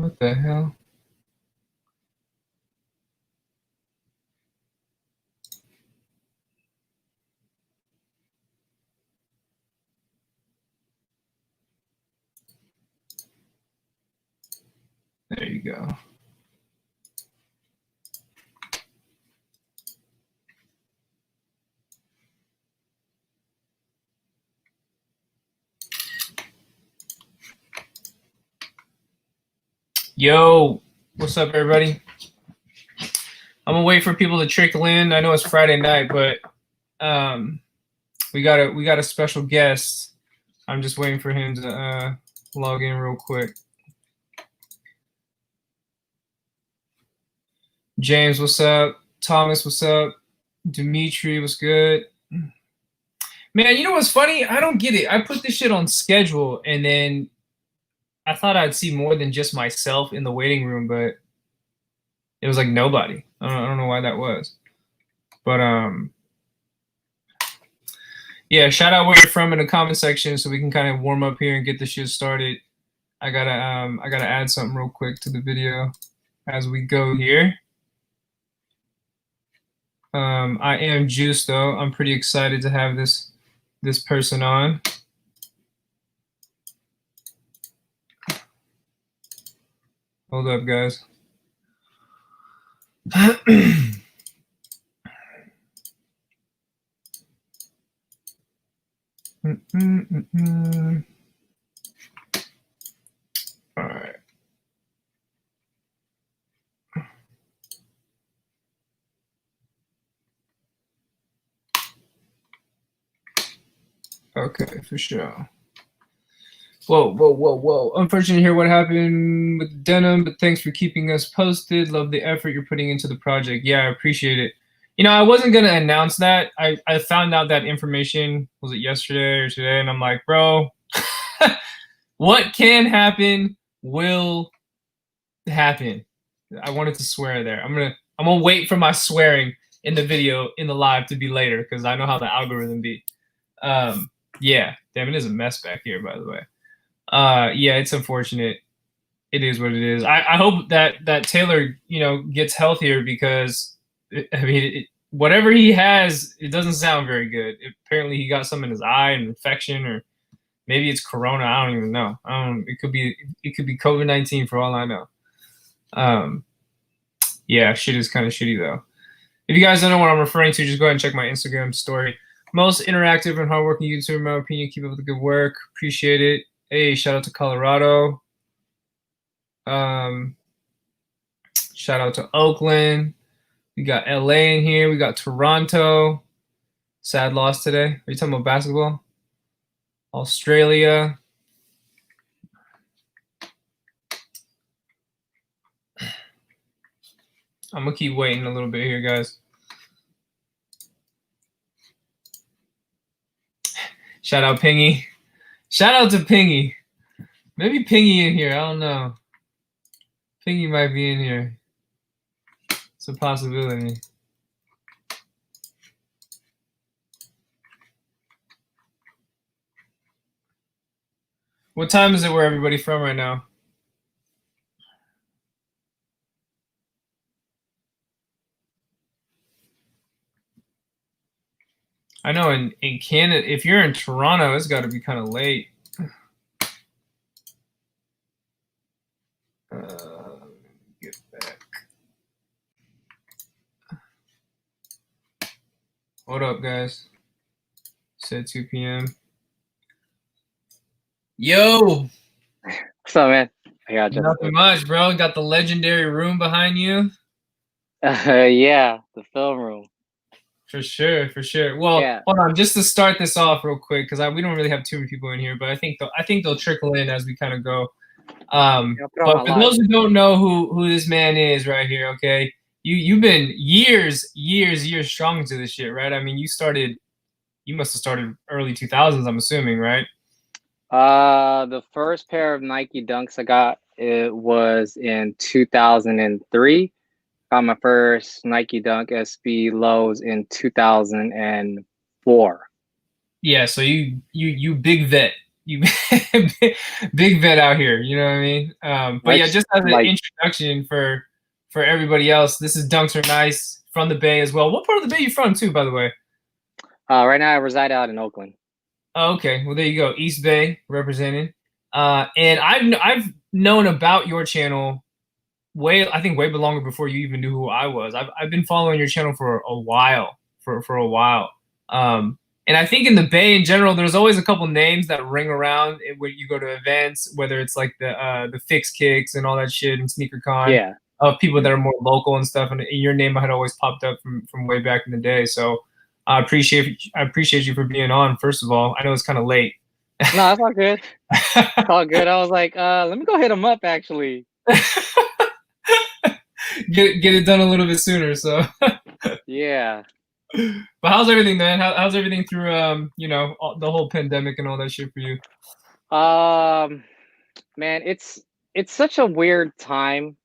What the hell? There you go. Yo, what's up, everybody? I'm gonna wait for people to trickle in. I know it's Friday night, but we got a special guest. I'm just waiting for him to log in real quick. James, what's up? Thomas, what's up? Dimitri, what's good? Man, you know what's funny? I don't get it. I put this shit on schedule, and then I thought I'd see more than just myself in the waiting room, but it was like nobody. I don't know why that was. But yeah, shout out where you're from in the comment section so we can kind of warm up here and get this shit started. I gotta add something real quick to the video as we go here. I am Juice though. I'm pretty excited to have this person on. Hold up, guys. All right. Okay, for sure. Whoa. Unfortunate to hear what happened with denim, but thanks for keeping us posted. Love the effort you're putting into the project. Yeah, I appreciate it. You know, I wasn't going to announce that. I found out that information, was it yesterday or today? And I'm like, bro, what can happen will happen. I wanted to swear there. I'm gonna wait for my swearing in the video, in the live, to be later, because I know how the algorithm be. Yeah, damn, it is a mess back here, by the way. Yeah, it's unfortunate. It is what it is. I hope that Taylor, you know, gets healthier, because whatever he has, it doesn't sound very good. Apparently, he got some in his eye, an infection, or maybe it's corona. I don't even know. It could be COVID-19 for all I know. Yeah, shit is kind of shitty though. If you guys don't know what I'm referring to, just go ahead and check my Instagram story. Most interactive and hardworking YouTuber, in my opinion. Keep up with the good work. Appreciate it. Hey, shout out to Colorado. Shout out to Oakland. We got LA in here. We got Toronto. Sad loss today. Are you talking about basketball? Australia. I'm gonna keep waiting a little bit here, guys. Shout out Pingy. Shout out to Pingy. Maybe Pingy in here. I don't know. Pingy might be in here. It's a possibility. What time is it where everybody from right now? I know in Canada, if you're in Toronto, it's got to be kind of late. Get back. What up, guys? Said 2 p.m. Yo! What's up, man? I got you. Nothing much, bro. Got the legendary room behind you. Yeah, the film room. For sure, for sure. Well, yeah. Hold on, just to start this off real quick, because we don't really have too many people in here, but I think they'll trickle in as we kind of go. But for those who don't know who this man is right here, okay, you've been years strong into this shit, right? I mean, you must have started early 2000s, I'm assuming, right? The first pair of Nike Dunks I got, it was in 2003. Got my first Nike Dunk SB lows in 2004. Yeah, so you big vet. you big vet out here. You know what I mean? But yeah, just as an introduction for everybody else, this is DunksRNice from the Bay as well. What part of the Bay you from too, by the way? Right now I reside out in Oakland. Oh, okay, well there you go, East Bay representing. And I've known about your channel I think way longer before you even knew who I was. I've been following your channel for a while, for a while. And I think in the Bay in general, there's always a couple names that ring around when you go to events, whether it's like the Fix Kicks and all that shit and SneakerCon. Yeah. Of people that are more local and stuff, and your name had always popped up from way back in the day. So I appreciate you for being on. First of all, I know it's kind of late. No, that's all good. It's all good. I was like, let me go hit him up actually. Get it done a little bit sooner. So yeah. But how's everything, man? How's everything through you know, the whole pandemic and all that shit for you? Man, it's such a weird time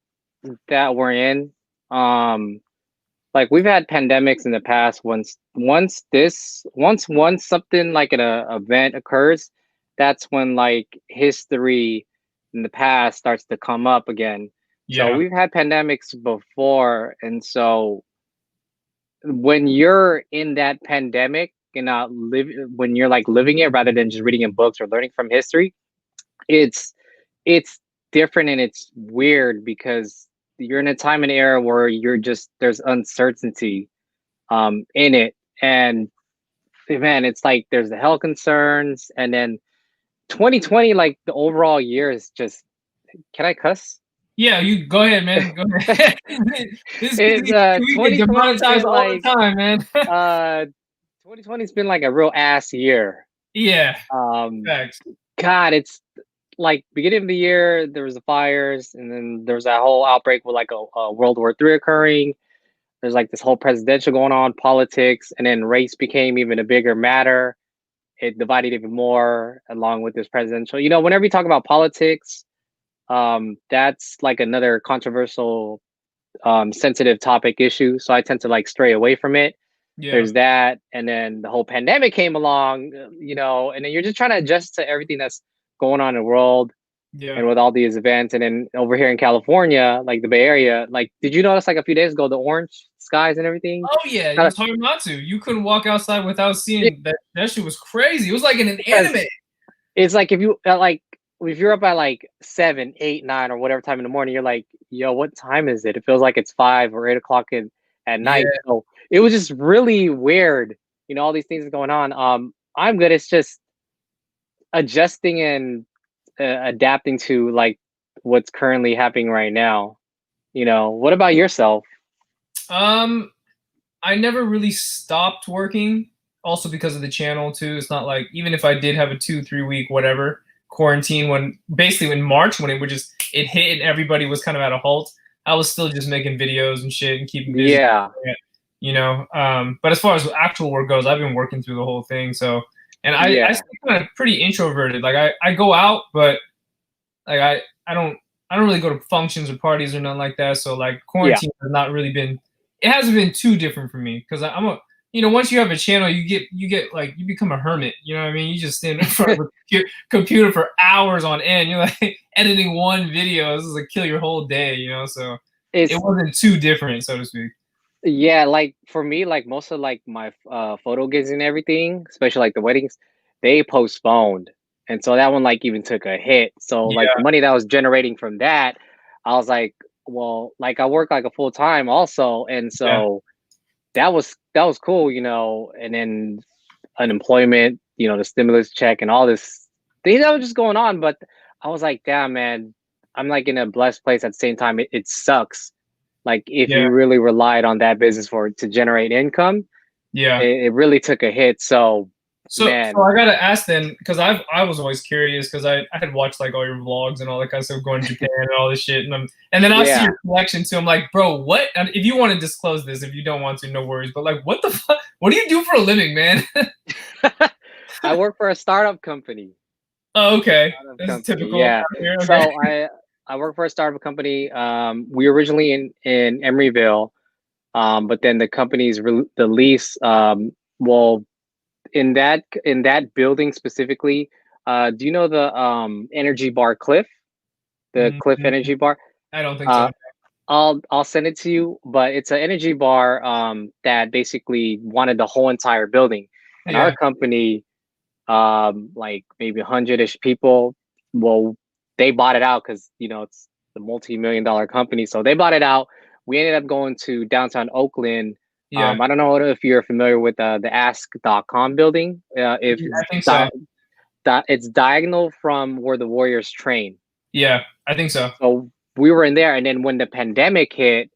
that we're in. Like we've had pandemics in the past. Once something like an event occurs, that's when like history in the past starts to come up again. Yeah. So we've had pandemics before, and so when you're in that pandemic and when you're like living it rather than just reading in books or learning from history, it's different and it's weird because you're in a time and era where there's uncertainty in it. And man, it's like there's the health concerns, and then 2020, like the overall year is just, can I cuss? Yeah, you go ahead, man. Go ahead. It's 2020 demonetized all the time, man. 2020's been like a real ass year. Yeah. Thanks. God, it's like beginning of the year there was the fires, and then there was that whole outbreak with like a World War III occurring. There's like this whole presidential going on, politics, and then race became even a bigger matter. It divided even more along with this presidential. You know, whenever you talk about politics, that's like another controversial, sensitive topic issue. So I tend to like stray away from it. Yeah. There's that, and then the whole pandemic came along, you know, and then you're just trying to adjust to everything that's going on in the world. Yeah. And with all these events, and then over here in California, like the Bay Area, like, did you notice like a few days ago the orange skies and everything? Oh yeah, it's hard not to. You couldn't walk outside without seeing that. That shit was crazy. It was like in an anime. It's like if you're up at like 7, 8, 9 or whatever time in the morning, you're like, yo, what time is it? It feels like it's 5 or 8 o'clock at night. Yeah. So it was just really weird. You know, all these things going on. I'm good. It's just adjusting and adapting to like what's currently happening right now. You know, what about yourself? I never really stopped working, also because of the channel too. It's not like, even if I did have a 2-3 week whatever quarantine, when March, when it hit and everybody was kind of at a halt, I was still just making videos and shit and keeping busy. Yeah. You know, but as far as actual work goes, I've been working through the whole thing. So, and I stay kind of pretty introverted. Like I go out, but like I don't really go to functions or parties or nothing like that. So like quarantine has not really been, it hasn't been too different for me, because you know, once you have a channel, you get like, you become a hermit. You know what I mean? You just stand in front of a computer for hours on end. You're like editing one video. This is like kill your whole day, you know? So it wasn't too different, so to speak. Yeah, like for me, like most of like my photo gigs and everything, especially like the weddings, they postponed. And so that one like even took a hit. So like the money that I was generating from that, I was like, well, like I work like a full time also. And so that was cool, you know, and then unemployment, you know, the stimulus check and all this things that was just going on. But I was like, damn, man, I'm like in a blessed place. At the same time, it sucks. Like if you really relied on that business to generate income, it really took a hit. So man. So I gotta ask then, because I was always curious, because I had watched like all your vlogs and all that kind of stuff, going to Japan and all this shit, and then I see your collection too. I'm like, bro, what? And if you want to disclose this, if you don't want to, no worries. But like, what the fuck? What do you do for a living, man? I work for a startup company. Oh, okay. That's typical. Yeah. Okay. So I work for a startup company. We originally in Emeryville, but then the company's the lease. Well, in that building specifically, Do you know the energy bar Cliff? The Cliff Mm, energy bar? I don't think Uh, so. I'll send it to you, but it's an energy bar that basically wanted the whole entire building. And our Yeah, company, like maybe 100-ish people, well, they bought it out because it's the multi-million-dollar company. So they bought it out. We ended up going to downtown Oakland. yeah, I don't know if you're familiar with the Ask.com building. If I think so. it's diagonal from where the Warriors train. Yeah, I think so. So we were in there, and then when the pandemic hit,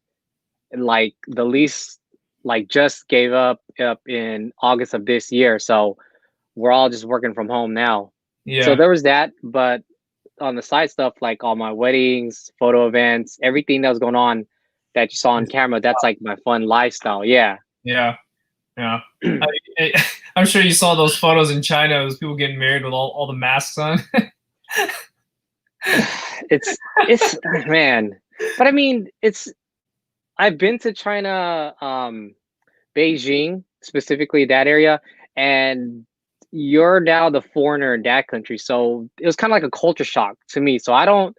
like the lease like just gave up in August of this year. So we're all just working from home now. So Yeah, there was that, but on the side stuff, like all my weddings, photo events, everything that was going on that you saw on camera, that's like my fun lifestyle. Yeah. yeah, yeah. I, I'm sure you saw those photos in China. Those people getting married with all the masks on. it's man. But I mean, I've been to China, Beijing, specifically that area, and you're now the foreigner in that country. So it was kind of like a culture shock to me. So I don't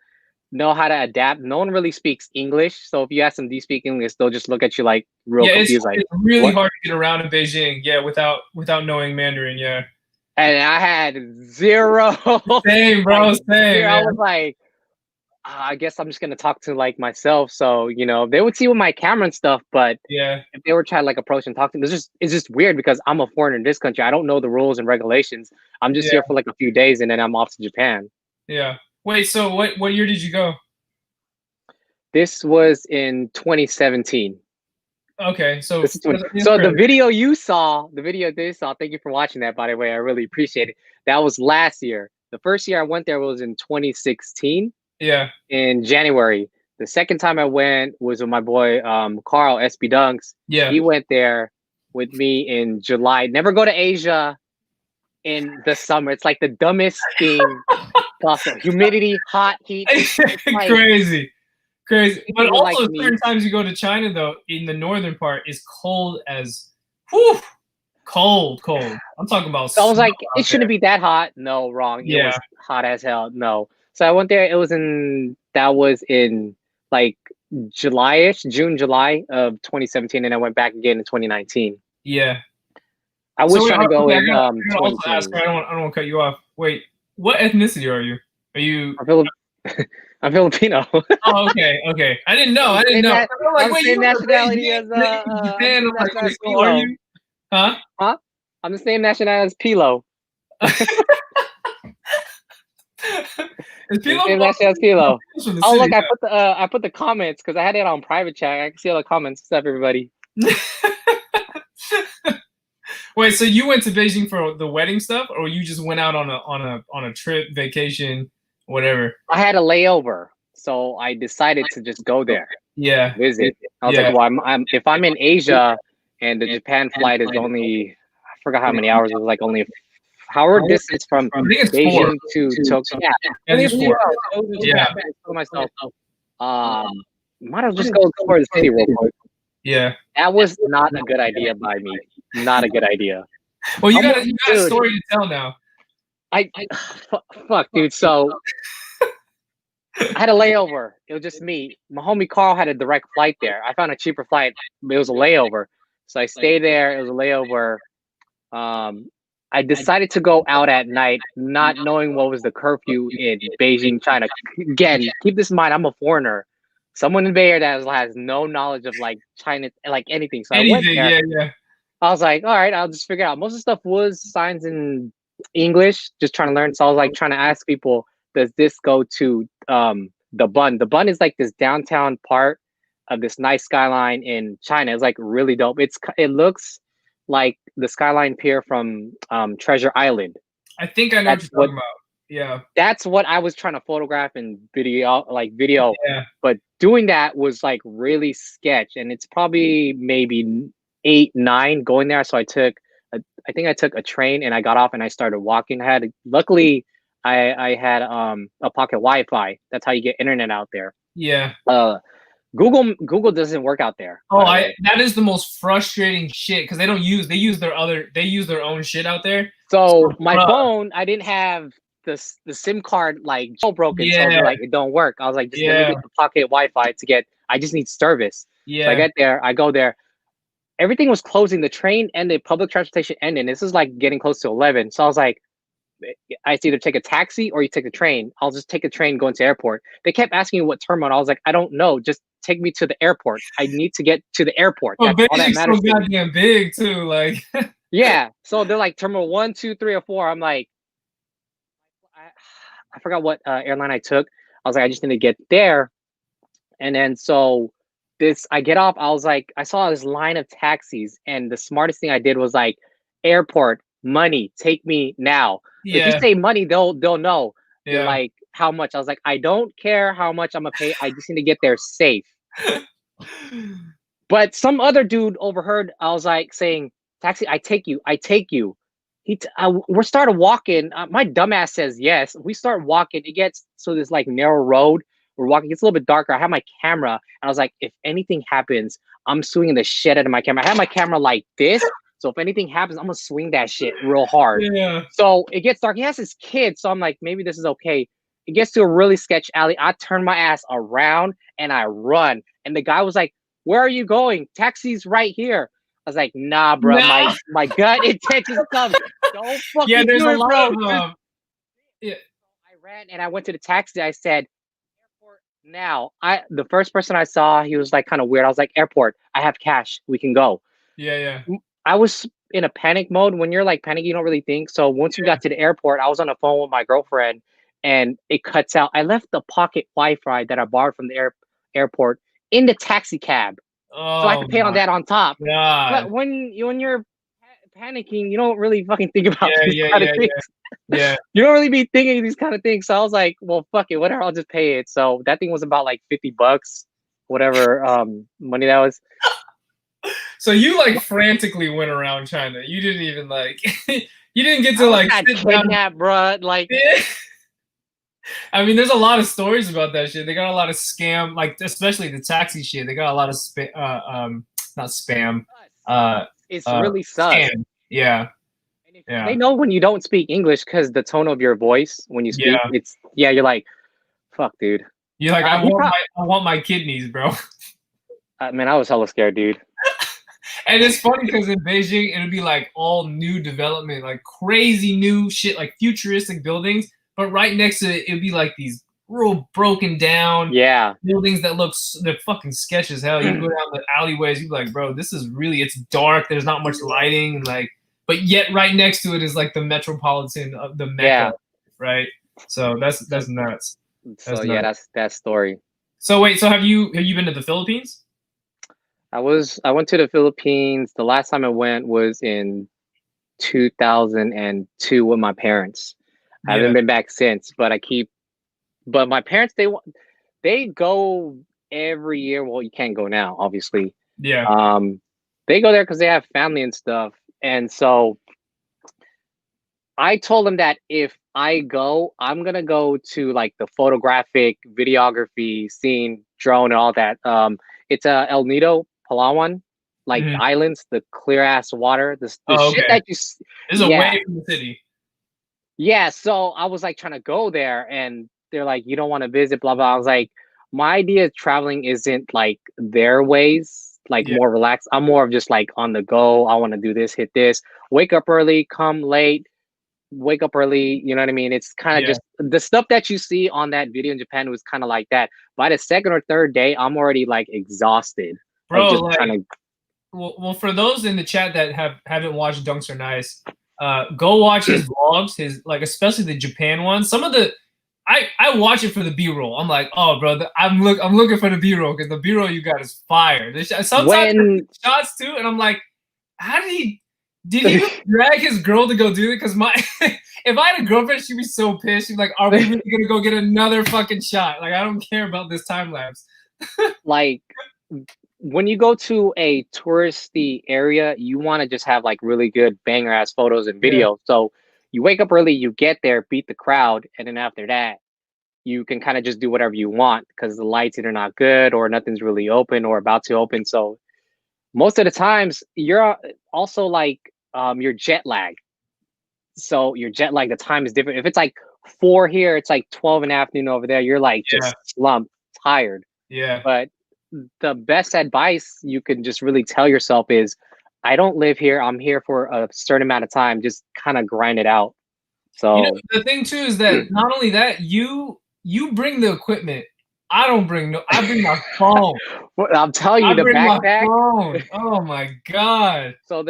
know how to adapt. No one really speaks English. So if you ask them, do you speak English? They'll just look at you like real Yeah, it's confused, like, it's really what? hard to get around in Beijing. Yeah, without knowing Mandarin. Yeah, And I had zero, same, like bro. Same. zero. I Yeah, was like, I guess I'm just gonna talk to like myself. So they would see with my camera and stuff, but yeah, if they were trying to like approach and talk to me, it's just weird because I'm a foreigner in this country. I don't know the rules and regulations. I'm just yeah, here for like a few days and then I'm off to Japan. yeah. Wait, so what year did you go? This was in 2017. Okay, so This is 20. So the video you saw, the video they saw, thank you for watching that, by the way. I really appreciate it. That was last year. The first year I went there was in 2016 yeah, in January. The second time I went was with my boy Carl SB Dunks. yeah. He went there with me in July. Never go to Asia in the summer. It's like the dumbest thing possible. Humidity, hot, heat. It's like Crazy, crazy. But people like also, me. certain times you go to China though, in the northern part, is cold as, whew, cold. I'm talking about So I was snow like, it out there. shouldn't be that hot. No, wrong. It Yeah, was hot as hell. No. So I went there. That was in like July-ish, June, July of 2017, and I went back again in 2019. yeah. I So was wait, trying to go okay, in I gotta also ask. 2020. I don't want to cut you off. Wait, what ethnicity are you? Are you? I'm I'm Filipino. Oh, okay. I didn't know. I'm I the didn't same know. na- I'm like, I'm the wait, you same were in nationality Beijing, as and then you went to I'm the Japan. I'm same like, nationality wait, as who are Pilo. you? Huh? Huh? I'm the same nationality as Pilo. Is The Pilo same nationality as Pilo. from the Oh city? look, I put the comments because I had it on private chat. I can see all the comments. What's up, everybody? Yeah. Wait, so you went to Beijing for the wedding stuff, or you just went out on a trip, vacation, whatever? I had a layover, so I decided to just go there, Yeah, visit. I was like, yeah. well, if I'm in Asia and the Japan flight is only, I forgot how many hours. It was like only hour distance from I think it's 4. Beijing to Tokyo. Yeah, Yeah, only a just few 4. hours. So it was Yeah, I told myself, might as well just go explore the city real quick. yeah. That was not a good idea by me. Not a good idea. Well, you Almost, got a dude. story to tell now. I fuck, dude. So I had a layover. It was just me. My homie Carl had a direct flight there. I found a cheaper flight. It was a layover. So I stayed there. It was a layover. I decided to go out at night, not knowing what was the curfew in Beijing, China. Again, keep this in mind. I'm a foreigner. Someone in Bay Area that has no knowledge of like China, like anything. So I went Anything, there. yeah. I was like, all right, I'll just figure it out. Most of the stuff was signs in English, just trying to learn. So I was like trying to ask people, does this go to the Bund? The Bund is like this downtown part of this nice skyline in China. It's like really dope. It looks like the skyline pier from Treasure Island. I think I know what you're talking about. Yeah. That's what I was trying to photograph and video, Yeah. But doing that was like really sketch, and it's probably maybe 8, 9 going there. So I think I took a train and I got off and I started walking. Luckily I had a pocket Wi-Fi. That's how you get internet out there. Yeah. Google doesn't work out there. Oh, that is the most frustrating shit because they use their own shit out there. So my phone, I didn't have the SIM card like broken, so Yeah. they're like it don't work. I was like, just let me Yeah. get the pocket Wi-Fi to get. I just need service. So I Yeah. get there. I go there. Everything was closing. The train ended. Public transportation ended. This is like getting close to 11. So I was like, I either take a taxi or you take a train. I'll just take a train going to airport. They kept asking me what terminal. I was like, I don't know. Just take me to the airport. I need to get to the airport. Well, That's all that Beijing's so matters to me. goddamn big too. Like, Yeah. So they're like terminal 1, 2, 3, or 4. I'm like, I forgot what airline I took. I was like, I just need to get there. And then so I get off. I was like, I saw this line of taxis, and the smartest thing I did was like, airport money, take me now. If you yeah, say money, they'll know. They're yeah. like, how much? I was like, I don't care how much I'm gonna pay. I just need to get there safe. But some other dude overheard. I was like saying, taxi, I take you. I take you. We started walking. My dumbass says yes. We start walking. It gets so this like narrow road. We're walking. It's a little bit darker. I have my camera, and I was like, if anything happens, I'm swinging the shit out of my camera. I have my camera like this, so if anything happens, I'm gonna swing that shit real hard. Yeah. So it gets dark. He has his kid, so I'm like, maybe this is okay. It gets to a really sketch alley. I turn my ass around and I run. And the guy was like, "Where are you going? Taxi's right here." I was like, "Nah, bro. Nah. My gut intentions come. Don't fucking Yeah, there's do a it, lot bro." of yeah. I ran and I went to the taxi. I said, "Airport now." The first person I saw, he was like kind of weird. I was like, "Airport. I have cash. We can go." Yeah, yeah. I was in a panic mode. When you're like panic, you don't really think. So once we got to the airport, I was on the phone with my girlfriend, and it cuts out. I left the pocket Wi-Fi that I borrowed from the airport in the taxi cab, so I had Oh to pay on my that on top. But god. when you're panicking, you don't really fucking think about Yeah, these yeah, kind of yeah, things. yeah. Yeah. You don't really be thinking these kind of things. So I was like, well, fuck it, whatever. I'll just pay it. So that thing was about like $50, whatever money that was. So you like frantically went around China. You didn't even like you didn't get to like Got sit down. kidnapped, bro. Like, I mean, there's a lot of stories about that shit. They got a lot of scam, like especially the taxi shit. They got a lot of not spam, uh, it's really sus. scam. Yeah, And yeah, they know when you don't speak English because the tone of your voice when you speak, yeah. you're like, fuck, dude. You're like, I want my kidneys, bro. Man, I was hella scared, dude. And it's funny because in Beijing, it'll be like all new development, like crazy new shit, like futuristic buildings. But right next to it, it'll be like these real broken down buildings that they're fucking sketch as hell. You go down the alleyways, you're like, bro, this is really, it's dark. There's not much lighting, and like, but yet right next to it is like the metropolitan of the Mecca, right? So that's nuts. So yeah, that's that story. So wait, so have you been to the Philippines? I went to the Philippines. The last time I went was in 2002 with my parents. I haven't been back since, but my parents, they go every year. Well, you can't go now, obviously. Yeah. They go there because they have family and stuff. And so I told them that if I go, I'm gonna go to like the photographic, videography, scene, drone, and all that. It's El Nido, Palawan, like the islands, the clear ass water, the shit that you. This is away from the city. Yeah, so I was like trying to go there, and they're like, "You don't want to visit, blah blah." I was like, "My idea of traveling isn't like their ways, like more relaxed. I'm more of just like on the go. I want to do this, hit this, wake up early, come late, wake up early. You know what I mean? It's kind of just the stuff that you see on that video in Japan was kind of like that. By the second or third day, I'm already like exhausted. Bro, like, well, for those in the chat that haven't watched DunksRNice, go watch his vlogs, his like especially the Japan ones. Some of the I watch it for the B-roll. I'm like, oh, bro, I'm looking for the B-roll because the B-roll you got is fire. Sometimes shots too, and I'm like, how did he drag his girl to go do it? Because if I had a girlfriend, she'd be so pissed. She'd be like, are we really gonna go get another fucking shot? Like, I don't care about this time lapse. Like, when you go to a touristy area, you want to just have like really good banger ass photos and video. So you wake up early, you get there, beat the crowd, and then after that, you can kind of just do whatever you want because the lights either not good or nothing's really open or about to open. So most of the times you're also like you're jet lag. So your jet lag, the time is different. If it's like 4 here, it's like 12 in the afternoon over there. You're like Yeah. just slumped, tired. Yeah. But the best advice you can just really tell yourself is, I don't live here. I'm here for a certain amount of time. Just kind of grind it out. You know, So the thing too is that not only that, you bring the equipment. I don't bring no. I bring my phone. I'll tell you, I the bring my backpack. phone. Oh my god. So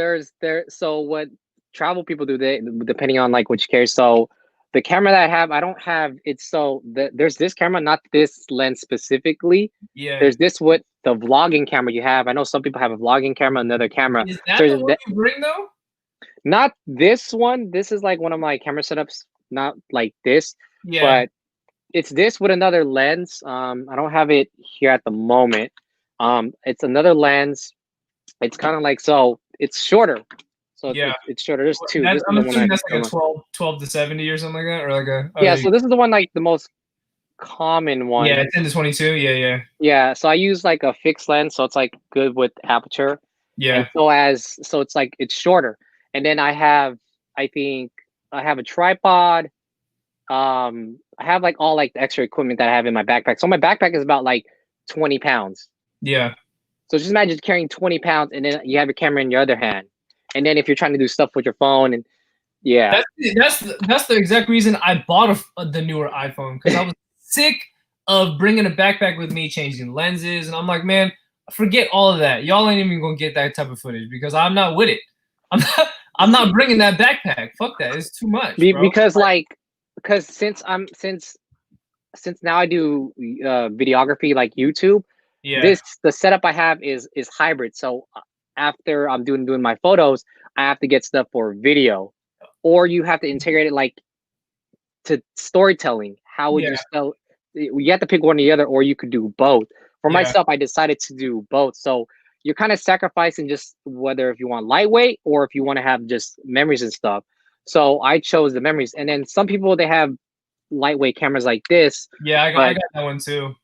so what travel people do, they depending on like which carry. So the camera that I have, I don't have it's so there's this camera, not this lens specifically. Yeah. There's this what the vlogging camera you have. I know some people have a vlogging camera, another camera. Is that So the one you bring though? not this one. This is like one of my camera setups, not like this, Yeah. but it's this with another lens. I don't have it here at the moment. It's another lens. It's kind of like, so it's shorter. So Yeah. it's shorter. There's two. This is I'm the one assuming that's like a 12 to 70 or something like that, or like a yeah. So this is the one like the most common one. Yeah, 10 to 22. Yeah, yeah. Yeah. So I use like a fixed lens, so it's like good with aperture. Yeah. And so it's like it's shorter. And then I think I have a tripod. I have like all like the extra equipment that I have in my backpack. So my backpack is about like 20 pounds. Yeah. So just imagine carrying 20 pounds and then you have your camera in your other hand. And then if you're trying to do stuff with your phone and yeah. That's the exact reason I bought the newer iPhone, because I was sick of bringing a backpack with me, changing lenses, and I'm like, man, forget all of that. Y'all ain't even gonna get that type of footage because I'm not with it. I'm not bringing that backpack. Fuck that. It's too much, bro. Because since now I do videography like YouTube, yeah. The setup I have is hybrid. So after I'm doing my photos, I have to get stuff for video, or you have to integrate it like to storytelling. How would you spell? You have to pick one or the other, or you could do both. For myself, I decided to do both. So you're kind of sacrificing just whether if you want lightweight or if you want to have just memories and stuff. So I chose the memories, and then some people they have lightweight cameras like this. Yeah, I got that one too.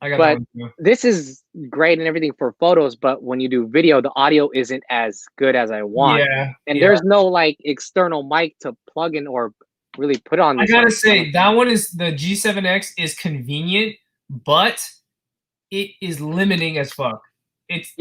That one too. This is great and everything for photos, but when you do video, the audio isn't as good as I want. Yeah, and there's no like external mic to plug in or really put on. I gotta say that one is the G7X is convenient, but it is limiting as fuck. It's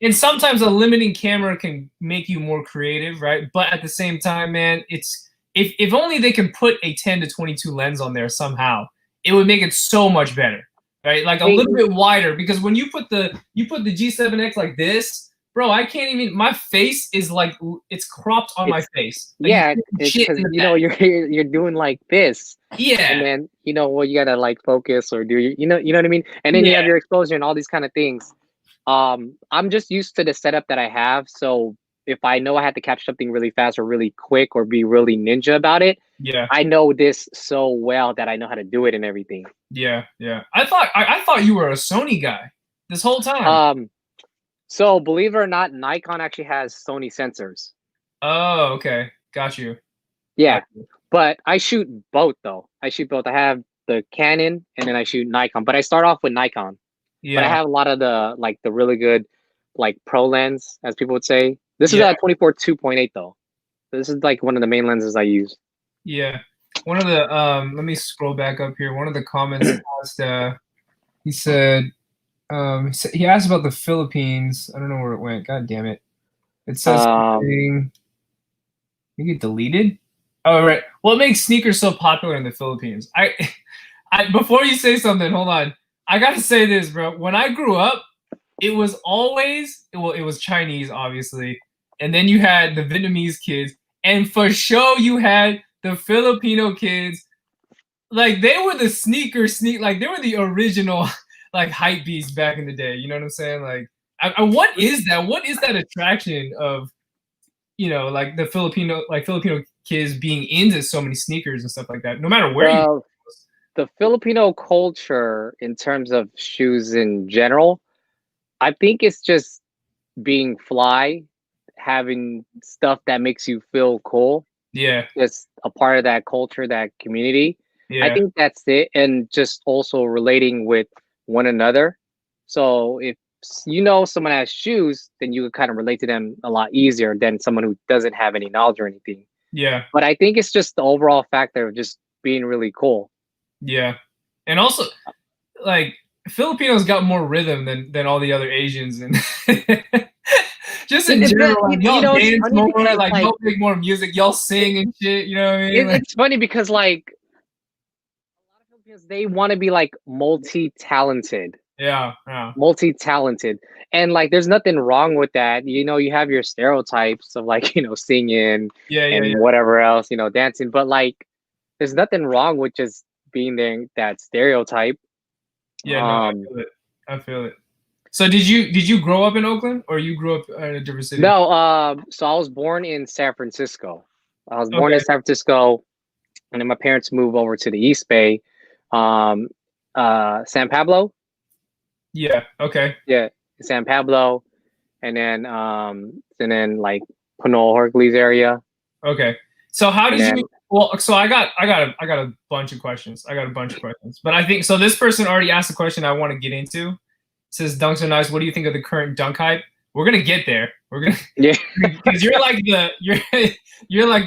and sometimes a limiting camera can make you more creative, right? But at the same time, man, it's if only they can put a 10 to 22 lens on there somehow, it would make it so much better, right? Like a little bit wider, because when you put the G7X like this, bro, I can't even. My face is like it's cropped on my face. Like, it's because you're doing like this. Yeah, and then well, you gotta like focus or do you know what I mean? And then you have your exposure and all these kind of things. I'm just used to the setup that I have. So if I know I have to catch something really fast or really quick or be really ninja about it, I know this so well that I know how to do it and everything. Yeah. I thought you were a Sony guy this whole time. So believe it or not, Nikon actually has Sony sensors. Oh, okay. Got you. Yeah. But I shoot both though. I have the Canon and then I shoot Nikon, but I start off with Nikon. Yeah. But I have a lot of the really good like pro lens, as people would say. This is a 24 2.8 though. This is like one of the main lenses I use. Yeah. One of the let me scroll back up here. One of the comments asked he said he asked about the Philippines. I don't know where it went. God damn it. It says something. You get deleted? Oh, right. What makes sneakers so popular in the Philippines? I before you say something, hold on. I gotta say this, bro. When I grew up, it was always it was Chinese, obviously, and then you had the Vietnamese kids, and for sure you had the Filipino kids. Like they were the like they were the original like hype beasts back in the day. You know what I'm saying? Like, what is that? What is that attraction of, like the Filipino kids being into so many sneakers and stuff like that? No matter where you. The Filipino culture in terms of shoes in general, I think it's just being fly, having stuff that makes you feel cool. Yeah. Just a part of that culture, that community. Yeah. I think that's it. And just also relating with one another. So if someone has shoes, then you could kind of relate to them a lot easier than someone who doesn't have any knowledge or anything. Yeah. But I think it's just the overall factor of just being really cool. Yeah, and also like Filipinos got more rhythm than all the other Asians, and just in general, like, You y'all know, it's dance funny more, because like like y'all make more music, y'all sing and shit. You know what I mean? Like, it's funny because like a lot of Filipinos, they want to be like multi-talented, yeah, multi-talented, and like there's nothing wrong with that. You know, you have your stereotypes of like, you know, singing yeah. and whatever else, you know, dancing, but like there's nothing wrong with just being there, that stereotype. Yeah, no, I feel it. I feel it. So did you grow up in Oakland, or you grew up in a different city? No, so I was born in San Francisco. I was born in Okay. San Francisco, and then my parents moved over to the East Bay, um, San Pablo. Yeah. Okay. Yeah, San Pablo, and then like Pinole, Hercules area, Okay. So how and did you? then Well, so I got a bunch of questions. I got a bunch of questions, but I think so. This person already asked a question I want to get into. It says DunksRNice, what do you think of the current dunk hype? We're gonna get there. We're gonna yeah. because you're like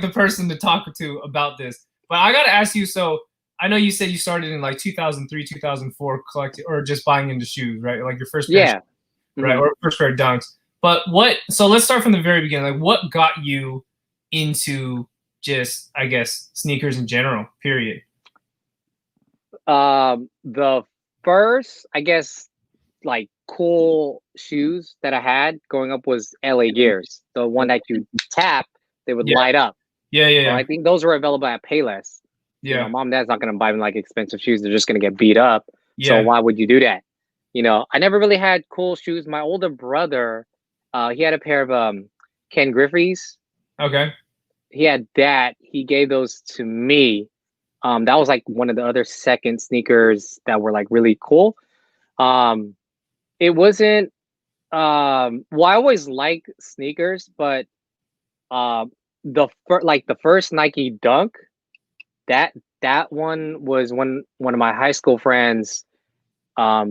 the person to talk to about this. But I gotta ask you. So I know you said you started in like 2003, 2004, collecting or just buying into shoes, right? Like your first pair of shoes, Yeah. right, Mhm. or first pair of dunks. But what? So let's start from the very beginning. Like, what got you into just, I guess, sneakers in general? Period. The first, I guess, like cool shoes that I had growing up was LA Gears, the one that you tap, they would Yeah, light up. yeah, yeah, So yeah, I think those were available at Payless. You know, yeah, mom, dad's not gonna buy me like expensive shoes; they're just gonna get beat up. So yeah. why would you do that? You know, I never really had cool shoes. My older brother, he had a pair of Ken Griffey's. Okay. He had that. He gave those to me. That was like one of the other second sneakers that were like really cool. Um, it wasn't. Well, I always like sneakers, but like the first Nike Dunk, that that one was one of my high school friends,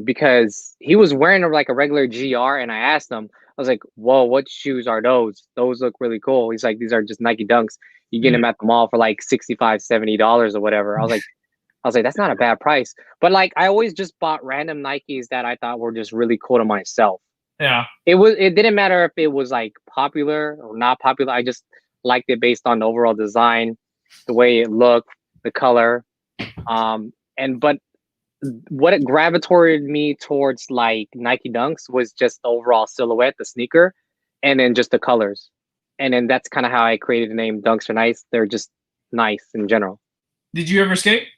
because he was wearing like a regular GR, and I asked him, I was like, whoa, what shoes are those? Those look really cool. He's like, these are just Nike Dunks. You get Mhm. them at the mall for like 65 $70 or whatever. I was like, that's not a bad price. But like I always just bought random Nikes that I thought were just really cool to myself. Yeah, It didn't matter if it was like popular or not popular. I just liked it based on the overall design, the way it looked, the color. And but what it gravitated me towards like Nike Dunks was just the overall silhouette, the sneaker, and then just the colors. And then that's kind of how I created the name DunksRNice. They're just nice in general. did you ever skate?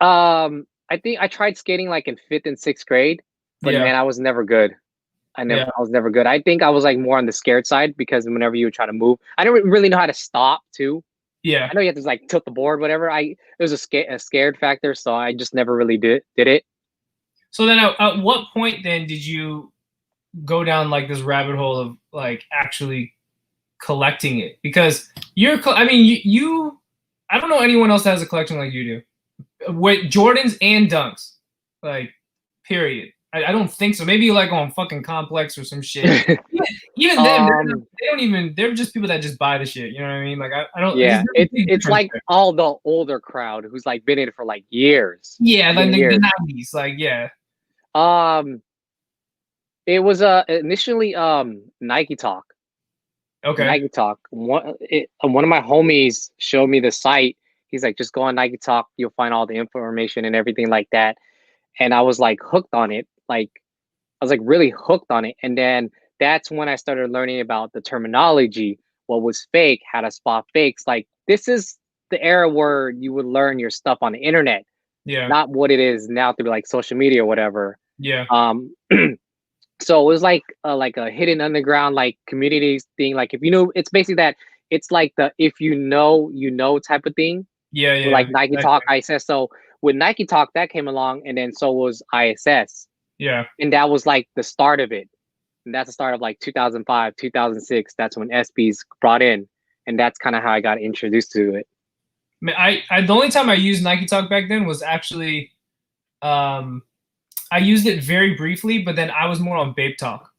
I think I tried skating like in fifth and sixth grade, but Yeah, man, I was never good. yeah, I was never good. I think I was like more on the scared side because whenever you would try to move, I didn't really know how to stop too. yeah. I know you have to like tilt the board, whatever. It was a scared factor, so I just never really did it. So then at what point then did you go down like this rabbit hole of like actually collecting it? Because I mean, I don't know anyone else that has a collection like you do. With Jordans and Dunks, like, period. I don't think so. Maybe like on fucking Complex or some shit. Even them, they don't even. They're just people that just buy the shit. You know what I mean? Like I don't. Yeah, There's a big it's difference like there. all the older crowd who's like been in it for like years, Yeah, like the years. '90s. Like yeah. Um, it was initially Nike Talk. Okay. Nike Talk. One of my homies showed me the site. He's like, just go on Nike Talk. You'll find all the information and everything like that. And I was like hooked on it. Like I was like really hooked on it. And then that's when I started learning about the terminology, what was fake, how to spot fakes. Like this is the era where you would learn your stuff on the internet, Yeah. not what it is now through like social media or whatever. Yeah. Um, so it was like a hidden underground like communities thing. Like if you know, it's basically that it's like the if you know type of thing. Yeah. With like Yeah. Nike Exactly. Talk, ISS. So with Nike Talk, that came along, and then so was ISS, Yeah. and that was like the start of it. And that's the start of like 2005, 2006. That's when SB's brought in, and that's kind of how I got introduced to it. I the only time I used Nike Talk back then was actually, I used it very briefly, but then I was more on Bape Talk.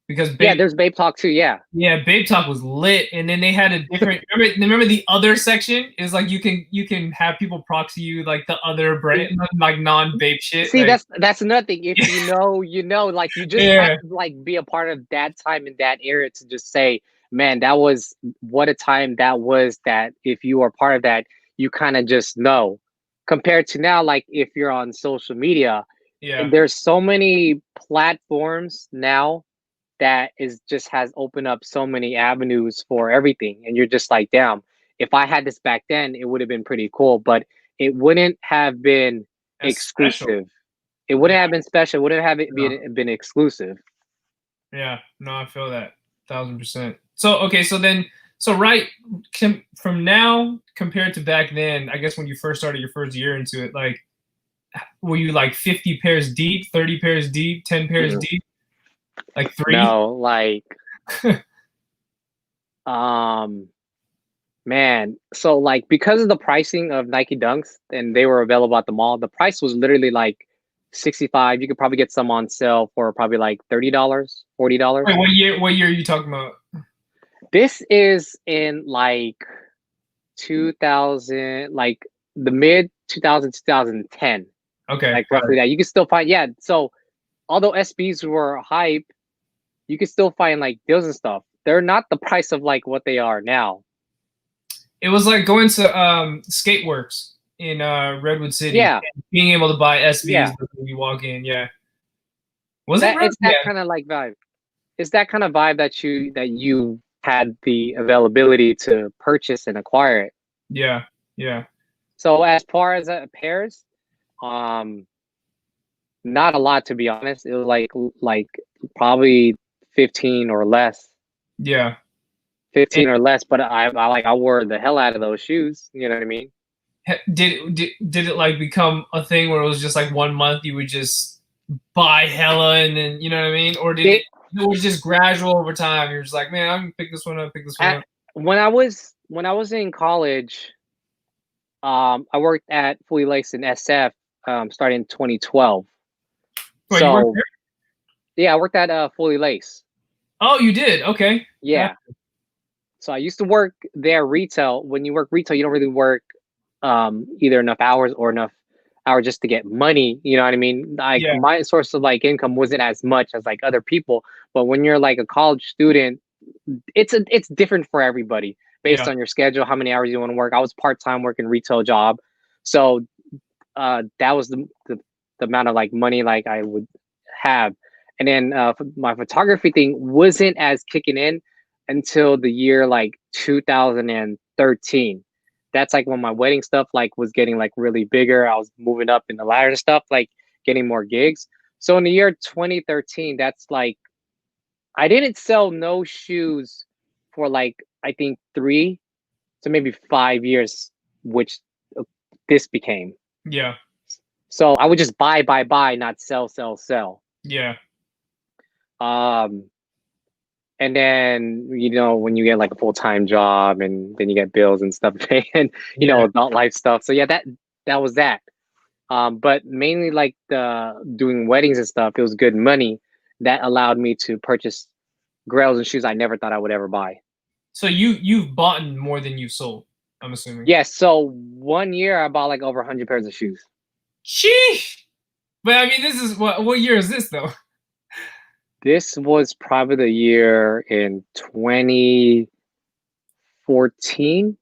because Yeah, Babe, there's Babe Talk too. Yeah. yeah, Babe Talk was lit, and then they had a different. Remember the other section is like you can have people proxy you like the other brand, like non Babe shit. See, Like, that's another thing. If you know, you know. Like you just have yeah, to like be a part of that time and that era to just say, man, that was what a time that was. That if you are part of that, you kind of just know. Compared to now, like if you're on social media, yeah, there's so many platforms now that is just has opened up so many avenues for everything, and you're just like, damn, if I had this back then, it would have been pretty cool, but it wouldn't have been that's special. exclusive. It wouldn't have been special. It wouldn't have No. been exclusive. Yeah, no, I feel that 1000%. So okay, so then right from now compared to back then, I guess when you first started your first year into it, like were you like 50 pairs deep, 30 pairs deep, 10 pairs deep, like three? No, like, man. So like because of the pricing of Nike Dunks and they were available at the mall, the price was literally like 65. You could probably get some on sale for probably like $30, $40. Wait, what year? What year are you talking about? This is in like 2000, like the mid 2000, 2010, Okay, like roughly that. You can still find, yeah. So although SBs were hype, you can still find like deals and stuff. They're not the price of like what they are now. it was like going to Skateworks in Redwood City, Yeah, and being able to buy SBs yeah. when you walk in. Yeah, was it That Red? it's that Yeah, kind of like vibe. It's that kind of vibe that you had the availability to purchase and acquire it. yeah, yeah. So as far as pairs, um, not a lot to be honest. It was like probably 15 or less. Yeah. 15 or less, but I wore the hell out of those shoes. You know what I mean? Did it like become a thing where it was just like 1 month you would just buy hella and then you know what I mean, or It, it was just gradual over time? You're just like, man, I'm gonna pick this one up, pick this one at, up. when I was in college, I worked at Fully Laced in SF, starting in 2012. Wait, you weren't So there? yeah, I worked at Fully Laced. Oh, you did. Okay. Yeah. So I used to work there retail. When you work retail, you don't really work either enough hours or enough hours just to get money. You know what I mean? Like Yeah, my source of like income wasn't as much as like other people. But when you're like a college student, it's different for everybody based yeah, on your schedule, how many hours you want to work. I was part-time working retail job. So that was the amount of like money like I would have. And then my photography thing wasn't as kicking in until the year like 2013. That's like when my wedding stuff like was getting like really bigger. I was moving up in the ladder and stuff, like getting more gigs. So in the year 2013, that's like I didn't sell no shoes for like I think 3 to maybe 5 years, which this became. yeah, So I would just buy, not sell, sell, sell. yeah, Um, and then you know when you get like a full time job, and then you get bills and stuff, and you know yeah. adult life stuff. So yeah, that was that. But mainly like the doing weddings and stuff, it was good money that allowed me to purchase Grails and shoes I never thought I would ever buy. So you've bought more than you've sold, I'm assuming. Yeah, so 1 year I bought like over 100 pairs of shoes. Sheesh. But I mean, this is what year is this though? This was probably the year in 2014,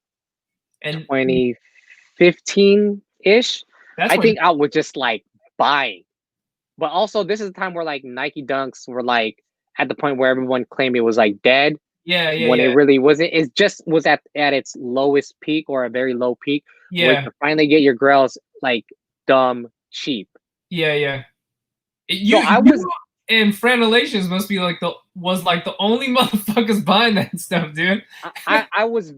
And 2015 ish. that's I when. think I was just like buying. But also, this is a time where like Nike Dunks were like at the point where everyone claimed it was like dead Yeah, yeah, when it yeah, really wasn't. It just was at its lowest peak or a very low peak where you yeah, can finally get your Grails like dumb cheap. yeah, yeah. So I was You and Franelations must be like the only motherfuckers buying that stuff, dude. I was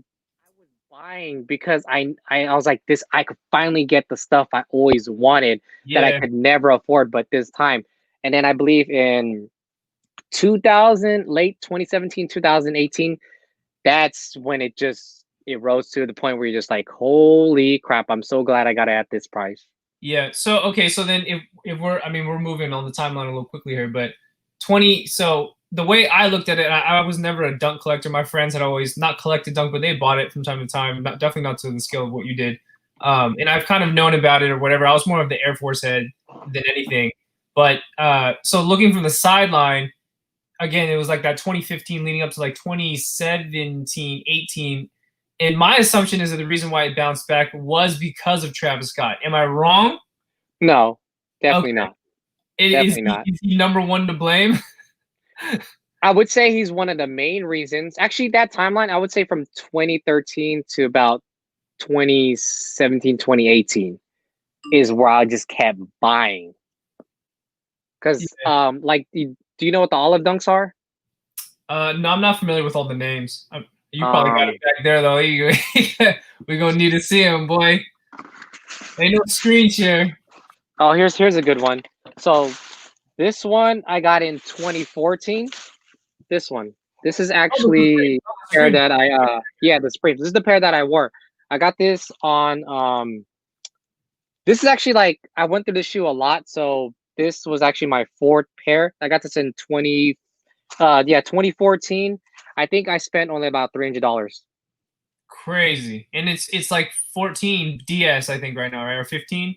buying because I was like this I could finally get the stuff I always wanted that I Yeah, could never afford but this time. And then I believe in 2000 late 2017 2018, that's when it rose to the point where you're just like holy crap, I'm so glad I got it at this price. yeah. So okay, so then if we're I mean we're moving on the timeline a little quickly here, but 20. So the way I looked at it, I was never a dunk collector. My friends had always not collected dunk, but they bought it from time to time. Definitely not to the scale of what you did. And I've kind of known about it or whatever. I was more of the Air Force head than anything. But so looking from the sideline, again, it was like that 2015 leading up to like 2017, 18. And my assumption is that the reason why it bounced back was because of Travis Scott. Am I wrong? No, definitely not. Definitely not. Is he number one to blame? I would say he's one of the main reasons. Actually, that timeline, I would say from 2013 to about 2017, 2018 is where I just kept buying. Because, like, do you know what the olive dunks are? No, I'm not familiar with all the names. You probably got it back there, though. We're going to need to see him, boy. Ain't no screen share. Oh, here's a good one. So this one I got in 2014. This one. This is actually the pair that I the Supremes. This is the pair that I wore. I got this on this is actually like I went through this shoe a lot, so this was actually my fourth pair. I got this in 2014. I think I spent only about $300. Crazy. And it's like 14 DS, I think, right now, right? Or 15?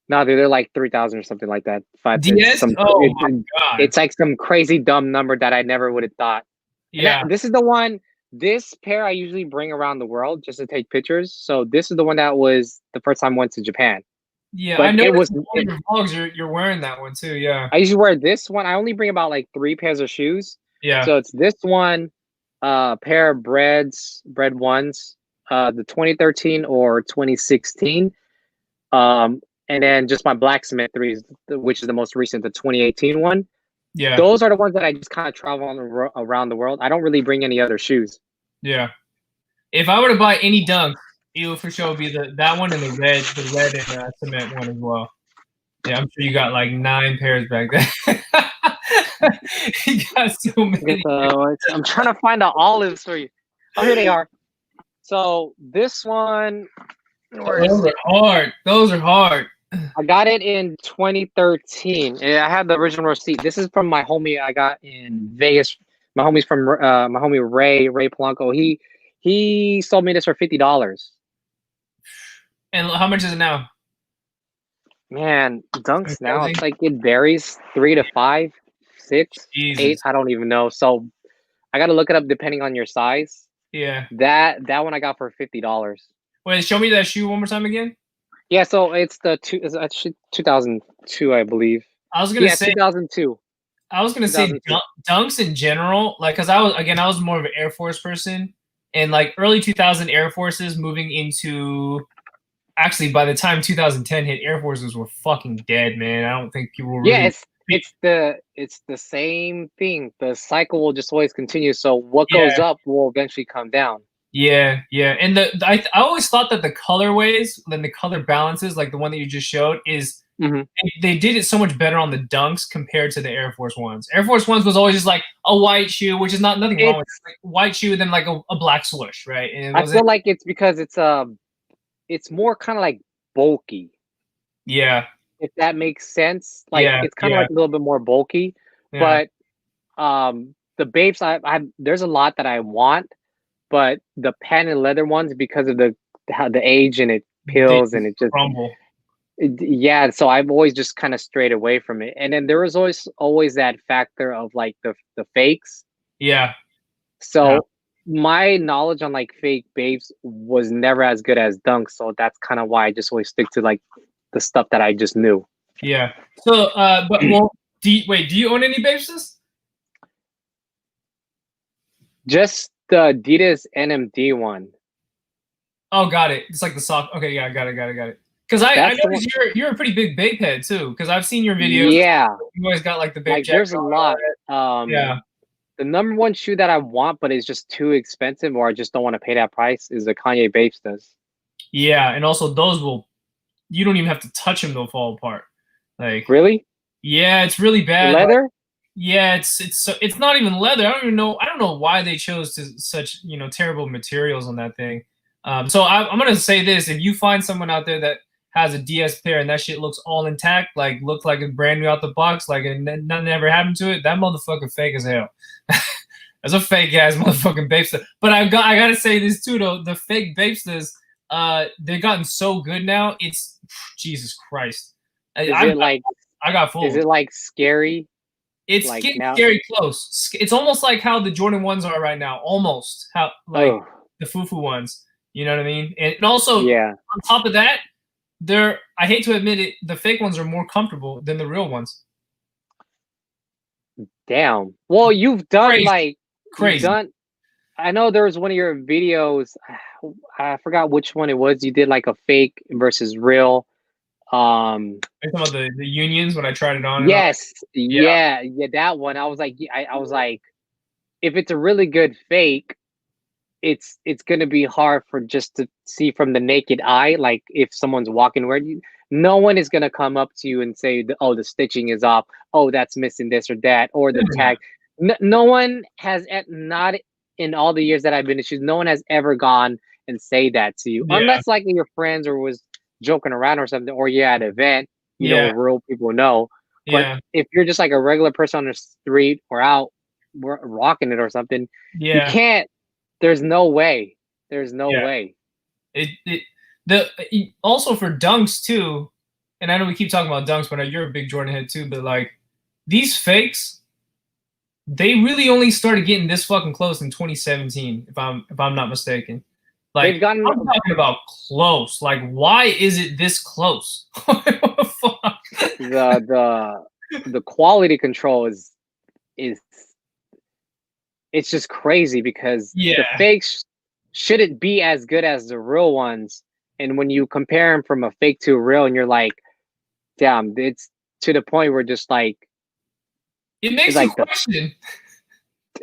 No, they're like 3,000 or something like that. DS? My God. It's like some crazy dumb number that I never would have thought. Yeah. This is the one. This pair I usually bring around the world just to take pictures. So this is the one that was the first time I went to Japan. Yeah, but I know it was in your vlogs. You're wearing that one too. Yeah. I usually wear this one. I only bring about like 3 pairs of shoes. Yeah. So it's this one, pair of bread ones, the 2013 or 2016. And then just my blacksmith threes, which is the most recent, the 2018 one. Yeah. Those are the ones that I just kind of travel on around the world. I don't really bring any other shoes. Yeah. If I were to buy any dunk, it would for sure be that one and the red and cement one as well. Yeah, I'm sure you got like 9 pairs back there. You got so many. I'm trying to find the olives for you. Oh, here they are. So this one. Those are hard. Those are hard. I got it in 2013. And I had the original receipt. This is from my homie I got in Vegas. My homie's from my homie Ray Polanco. He sold me this for $50. And how much is it now? Man, dunks now, it's like it varies 3 to 5, 6, Jesus. 8. I don't even know. So I got to look it up depending on your size. Yeah. That one I got for $50. Wait, show me that shoe one more time again. Yeah, so it's the 2002, I believe. I was gonna say 2002. I was gonna say dunks in general, like, because I was more of an Air Force person, and like early 2000 Air Forces moving into, actually by the time 2010 hit, Air Forces were fucking dead, man. I don't think people were really. Yeah, it's the same thing. The cycle will just always continue. So what goes up will eventually come down. Yeah, yeah, and I always thought that the colorways, then the color balances, like the one that you just showed, is they did it so much better on the dunks compared to the Air Force Ones. Air Force Ones was always just like a white shoe, which is nothing wrong with it. Like white shoe, then like a black swoosh, right? And I feel like it's because it's more kind of like bulky. Yeah, if that makes sense. Like it's kind of like a little bit more bulky, but the Babes, there's a lot that I want. But the patent leather ones, because of the age and it peels and it just crumble. So I've always just kind of strayed away from it. And then there was always that factor of like the fakes. Yeah. So my knowledge on like fake Babes was never as good as dunks. So that's kind of why I just always stick to like the stuff that I just knew. Yeah. So, but well, do you own any Babeses? Just the Adidas NMD one. Oh, got it. It's like the sock. Okay, yeah, got it. Because I noticed you're a pretty big Babe head too. Because I've seen your videos. Yeah, you always got like the Babe. Like, there's a lot. The number one shoe that I want, but it's just too expensive, or I just don't want to pay that price, is the Kanye Babestas. Yeah, and also those you don't even have to touch them; they'll fall apart. Like, really? Yeah, it's really bad. Leather? Like, yeah, it's not even leather. I don't know why they chose such terrible materials on that thing. So I'm gonna say this: if you find someone out there that has a DS pair and that shit looks all intact, like looks like it's brand new out the box, like and nothing ever happened to it, that motherfucker fake as hell. That's a fake ass motherfucking Bapesta. But I gotta say this too though, the fake Bapestas, they've gotten so good now. It's Jesus Christ. Is it like I got fooled. Is it like scary? It's like getting now, scary close. It's almost like how the Jordan 1s are right now. Almost how like the Fufu ones. You know what I mean? And also, yeah. On top of that, I hate to admit it, the fake ones are more comfortable than the real ones. Damn. Well, you've done crazy. I know there was one of your videos. I forgot which one it was. You did like a fake versus real. Are you talking about the unions when I tried it on? Yes. Yeah, that one. I was like, if it's a really good fake, it's going to be hard for just to see from the naked eye. Like if someone's walking where no one is going to come up to you and say, oh, the stitching is off. Oh, that's missing this or that, or the tag. No one has, not in all the years that I've been to shoes, no one has ever gone and say that to you, unless like your friends or was joking around or something, or you're at an event, you know, where real people know. But if you're just like a regular person on the street or out rocking it or something, you can't. There's no way. There's no way. Also for dunks too, and I know we keep talking about dunks, but you're a big Jordan head too. But like these fakes, they really only started getting this fucking close in 2017, if I'm not mistaken. Like I'm talking about close. Like why is it this close? Fuck. The quality control is it's just crazy because the fakes shouldn't be as good as the real ones. And when you compare them from a fake to a real, and you're like, damn, it's to the point where just like it makes you question.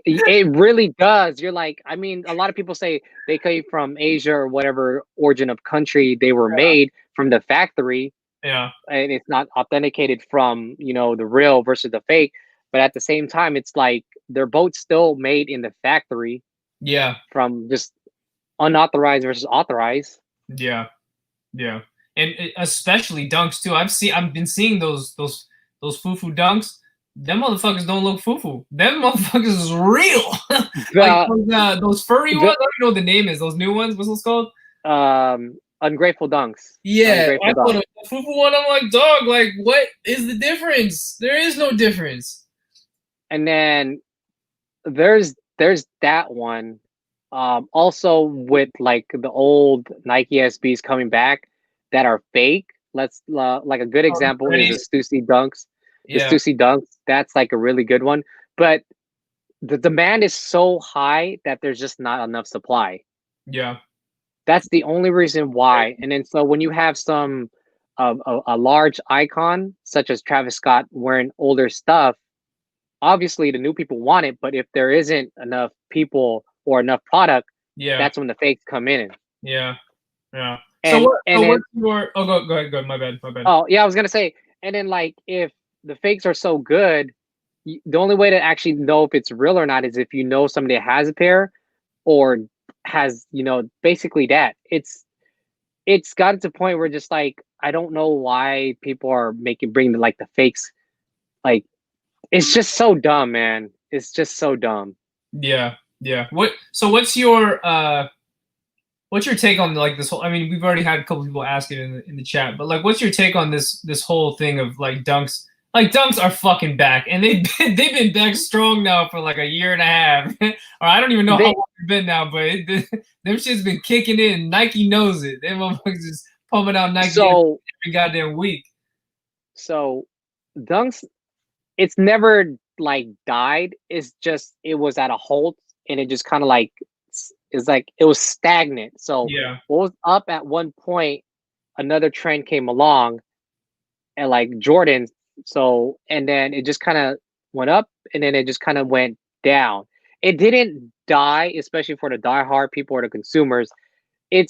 It really does. You're like, I mean, a lot of people say they came from Asia or whatever origin of country they were made from the factory. Yeah. And it's not authenticated from, you know, the real versus the fake. But at the same time, it's like they're both still made in the factory. Yeah. From just unauthorized versus authorized. Yeah. Yeah. And especially dunks too. I've been seeing those Fufu dunks. Them motherfuckers don't look Fufu. Them motherfuckers is real. Like those furry ones. I don't know what the name is. Those new ones. What's those called? Ungrateful dunks. Yeah, I put a Fufu one. I'm like, dog. Like, what is the difference? There is no difference. And then there's that one. Also with like the old Nike SBs coming back that are fake. Let's like a good example is the Stussy Dunks. The Stussy Dunks, that's like a really good one. But the demand is so high that there's just not enough supply. Yeah. That's the only reason why. And then so when you have some a large icon such as Travis Scott wearing older stuff, obviously the new people want it, but if there isn't enough people or enough product, that's when the fakes come in. Yeah. Yeah. And, what's your go ahead, my bad. Oh yeah, I was gonna say, and then like if the fakes are so good, the only way to actually know if it's real or not is if you know somebody has a pair or has, you know, basically that. It's gotten to the point where just like I don't know why people are bringing like the fakes. Like it's just so dumb, man. It's just so dumb. Yeah. What's your take on like this whole? I mean, we've already had a couple people ask it in the chat, but like, what's your take on this whole thing of like dunks? Like dunks are fucking back, and they've been back strong now for like a year and a half, or I don't even know how long it's been now, but them shit's been kicking in. Nike knows it. Them motherfuckers just pumping out Nike every goddamn week. So dunks, it's never like died. It's just it was at a halt, and it just kind of like it's like it was stagnant. So what was up at one point, another trend came along, and like Jordan. So, and then it just kind of went up and then it just kind of went down. It didn't die, especially for the diehard people or the consumers. It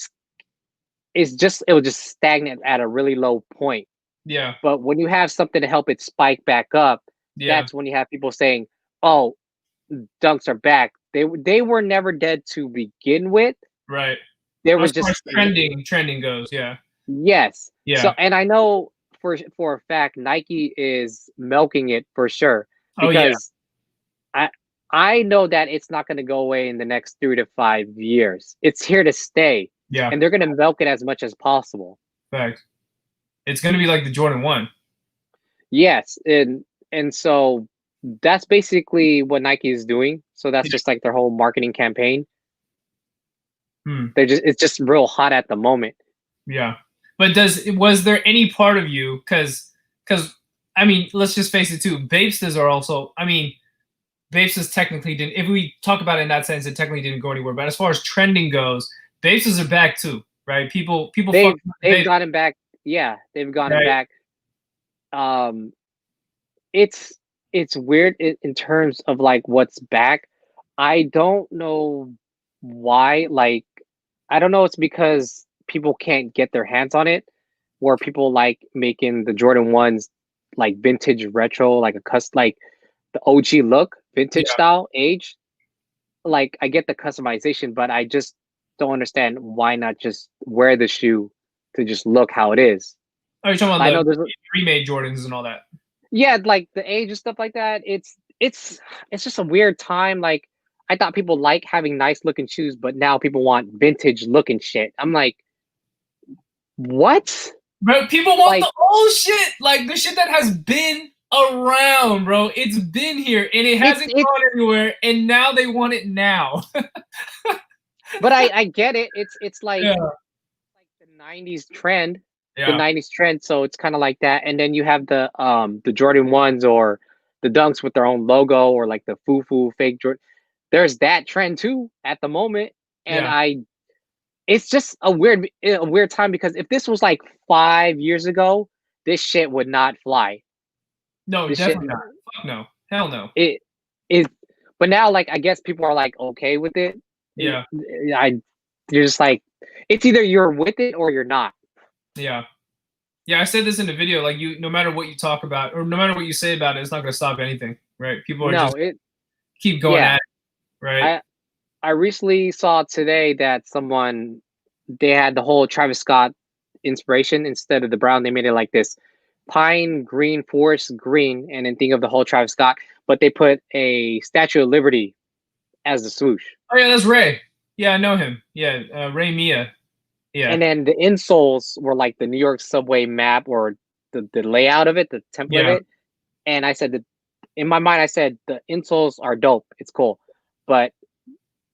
was just stagnant at a really low point. Yeah. But when you have something to help it spike back up, that's when you have people saying, oh, dunks are back. They were never dead to begin with. Right. They were just trending goes. Yeah. Yes. Yeah. So, and I know for a fact Nike is milking it for sure Oh yeah. because I I know that it's not going to go away in the next 3 to 5 years. It's here to stay, Yeah. and they're going to milk it as much as possible. Fact. It's gonna be like the Jordan 1. Yes, and so that's basically what Nike is doing. So that's Yeah. just like their whole marketing campaign. Hmm. It's just real hot at the moment. Yeah. But was there any part of you because I mean, let's just face it too. Bapestas are also, I mean, Bapestas technically didn't, if we talk about it in that sense, it technically didn't go anywhere. But as far as trending goes, Bapestas are back too, right? People They've fuck with they've Bapes, gotten back. Yeah, they've gotten right? back. Um, it's it's weird in terms of like what's back. I don't know why. Like, I don't know. It's because people can't get their hands on it, where people like making the Jordan ones like vintage retro, like like the OG look, vintage Yeah. style, age. Like, I get the customization, but I just don't understand why not just wear the shoe to just look how it is. Oh, you're talking I know about there's the remade Jordans and all that. yeah, like the age and stuff like that. It's just a weird time. Like, I thought people like having nice looking shoes, but now people want vintage looking shit. I'm like, what? But people want Like, the old shit, like the shit that has been around, bro. It's been here and it it's hasn't it, gone anywhere, and now they want it now. but I get it. It's Yeah. like the '90s trend, the Yeah. '90s trend. So it's kind of like that. And then you have the Jordan ones or the Dunks with their own logo or like the foo fake Jordan. There's that trend too at the moment, and Yeah. it's just a weird time because if this was like 5 years ago, this shit would not fly. No, This shit definitely not. Fuck no. Hell no. it is, but now like I guess people are like okay with it. It- Yeah. I you're just like it's either you're with it or you're not. Yeah. Yeah, I said this in the video, like you no matter what you talk about or no matter what you say about it, it's not gonna stop anything, right? People are No, just it keep going yeah. at it, right? I I recently saw today that someone they had the whole Travis Scott inspiration instead of the brown. They made it like this pine green forest green, and then think of the whole Travis Scott. But they put a Statue of Liberty as the swoosh, Oh yeah, that's Ray. Yeah, I know him. Yeah, Ray Mia. Yeah. and then the insoles were like the New York subway map or the layout of it, the template of Yeah. it. And I said that in my mind, I said the insoles are dope. It's cool, but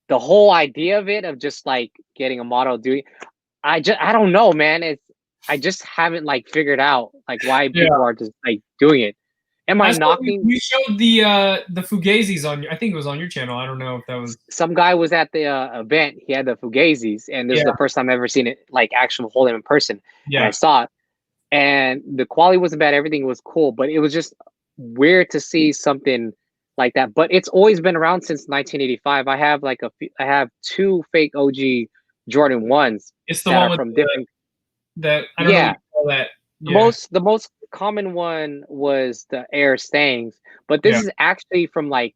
the whole idea of it of just like getting a model doing I don't know, man. I just haven't like figured out like why Yeah. people are just like doing it. Am I I saw knocking? you showed the Fugazis on your, I think it was on your channel. I don't know if that was. Some guy was at the event. He had the Fugazis, and this is Yeah. the first time I've ever seen it like actual hold them in person. And I Yeah. saw it, and the quality wasn't bad. Everything was cool, but it was just weird to see something like that. But it's always been around since 1985. I have two fake OG Jordan ones It's the that one are with from different. that I don't know what Yeah, you call that. the Yeah. most common one was the Air Stangs, but this Yeah. is actually from like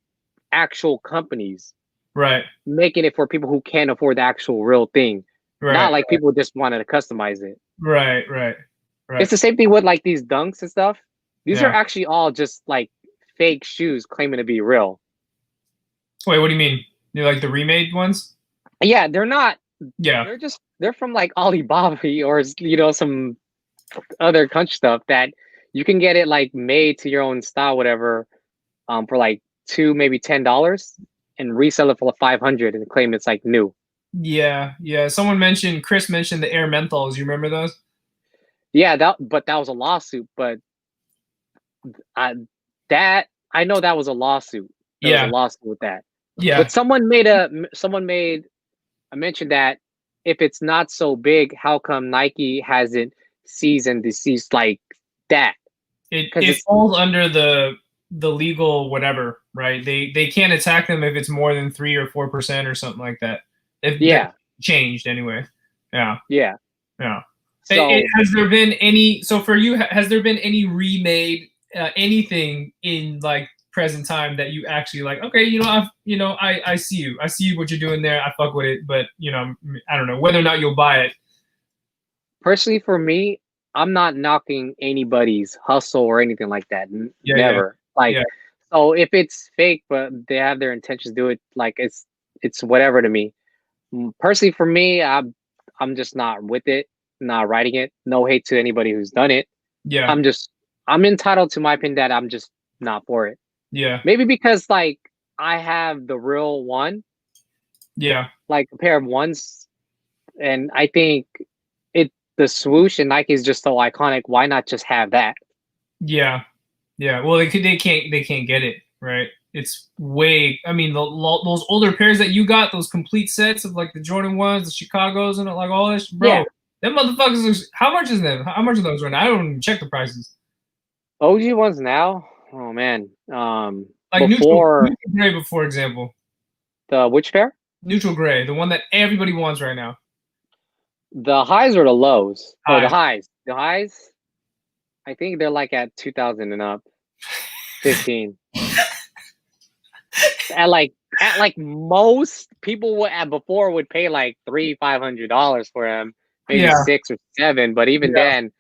actual companies Right. making it for people who can't afford the actual real thing. Not Right. like people just wanted to customize it. Right. Right. It's Right. the same thing with like these dunks and stuff. These are Yeah. actually all just like fake shoes claiming to be real. Wait, what do you mean? You like the remade ones? Yeah, they're not. Yeah. They're from like Alibaba or some other country stuff that you can get it like made to your own style, whatever, for like maybe $10 and resell it for like 500 and claim it's like new. Yeah. Yeah. Chris mentioned the Air Menthols. You remember those? Yeah, but that was a lawsuit. But I I know that was a lawsuit. There was a Yeah. lawsuit with that. Yeah. But someone made a mention that if it's not so big, how come Nike hasn't cease and desist like that? Because It it's falls under the legal whatever, right? They can't attack them if it's more than 3 or 4% or something like that. If that yeah, changed anyway. Yeah. yeah. Yeah. So Has there been any? So for you, has there been any remade anything in like present time that you actually like? Okay, I see you. I see what you're doing there. I fuck with it, but I don't know whether or not you'll buy it. personally for me, I'm not knocking anybody's hustle or anything like that. Yeah, yeah, Never. Like, yeah, so if it's fake, but they have their intentions to do it, like it's whatever to me. Personally, for me, I'm just not with it, not writing it. No hate to anybody who's done it. yeah, I'm just I'm entitled to my opinion that I'm just not for it. yeah, Maybe because like I have the real one, yeah, like a pair of ones, and I think it the swoosh and Nike is just so iconic. Why not just have that? yeah, yeah. Well, they can't get it right. It's way. I mean, those older pairs that you got, those complete sets of like the Jordan ones, the Chicago's, and like all this, bro. Yeah, Them motherfuckers. How much is them? How much are those right now? I don't even check the prices. OG ones now. Oh man. Like Before neutral gray, for example. the which pair? Neutral gray, the one that everybody wants right now. The highs or the lows? Oh, the Highs. highs. The highs. I think they're like at 2000 and up, 15. At like most people would at before would pay like $300-500 for them, maybe Yeah, 6 or 7. But even yeah, then,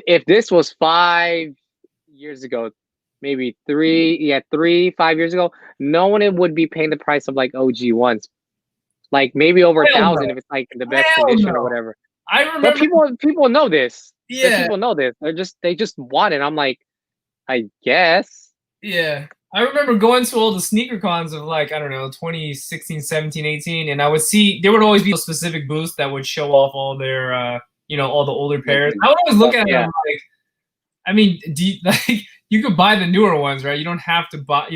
if this was 5 years ago, maybe 3, 5 years ago, no one would be paying the price of like OG ones. Like maybe over a hell no, thousand if it's like in the best hell condition or no. whatever. I But remember. people know this. The Yeah, people know this. They just want it. I'm like, I guess. yeah. I remember going to all the sneaker cons of like, I don't know, 2016, 17, 18, and I would see there would always be specific booths that would show off all their all the older Like pairs. the I would always look stuff, at it and yeah. I'm like, I mean, like you could buy the newer ones, right? You don't have to buy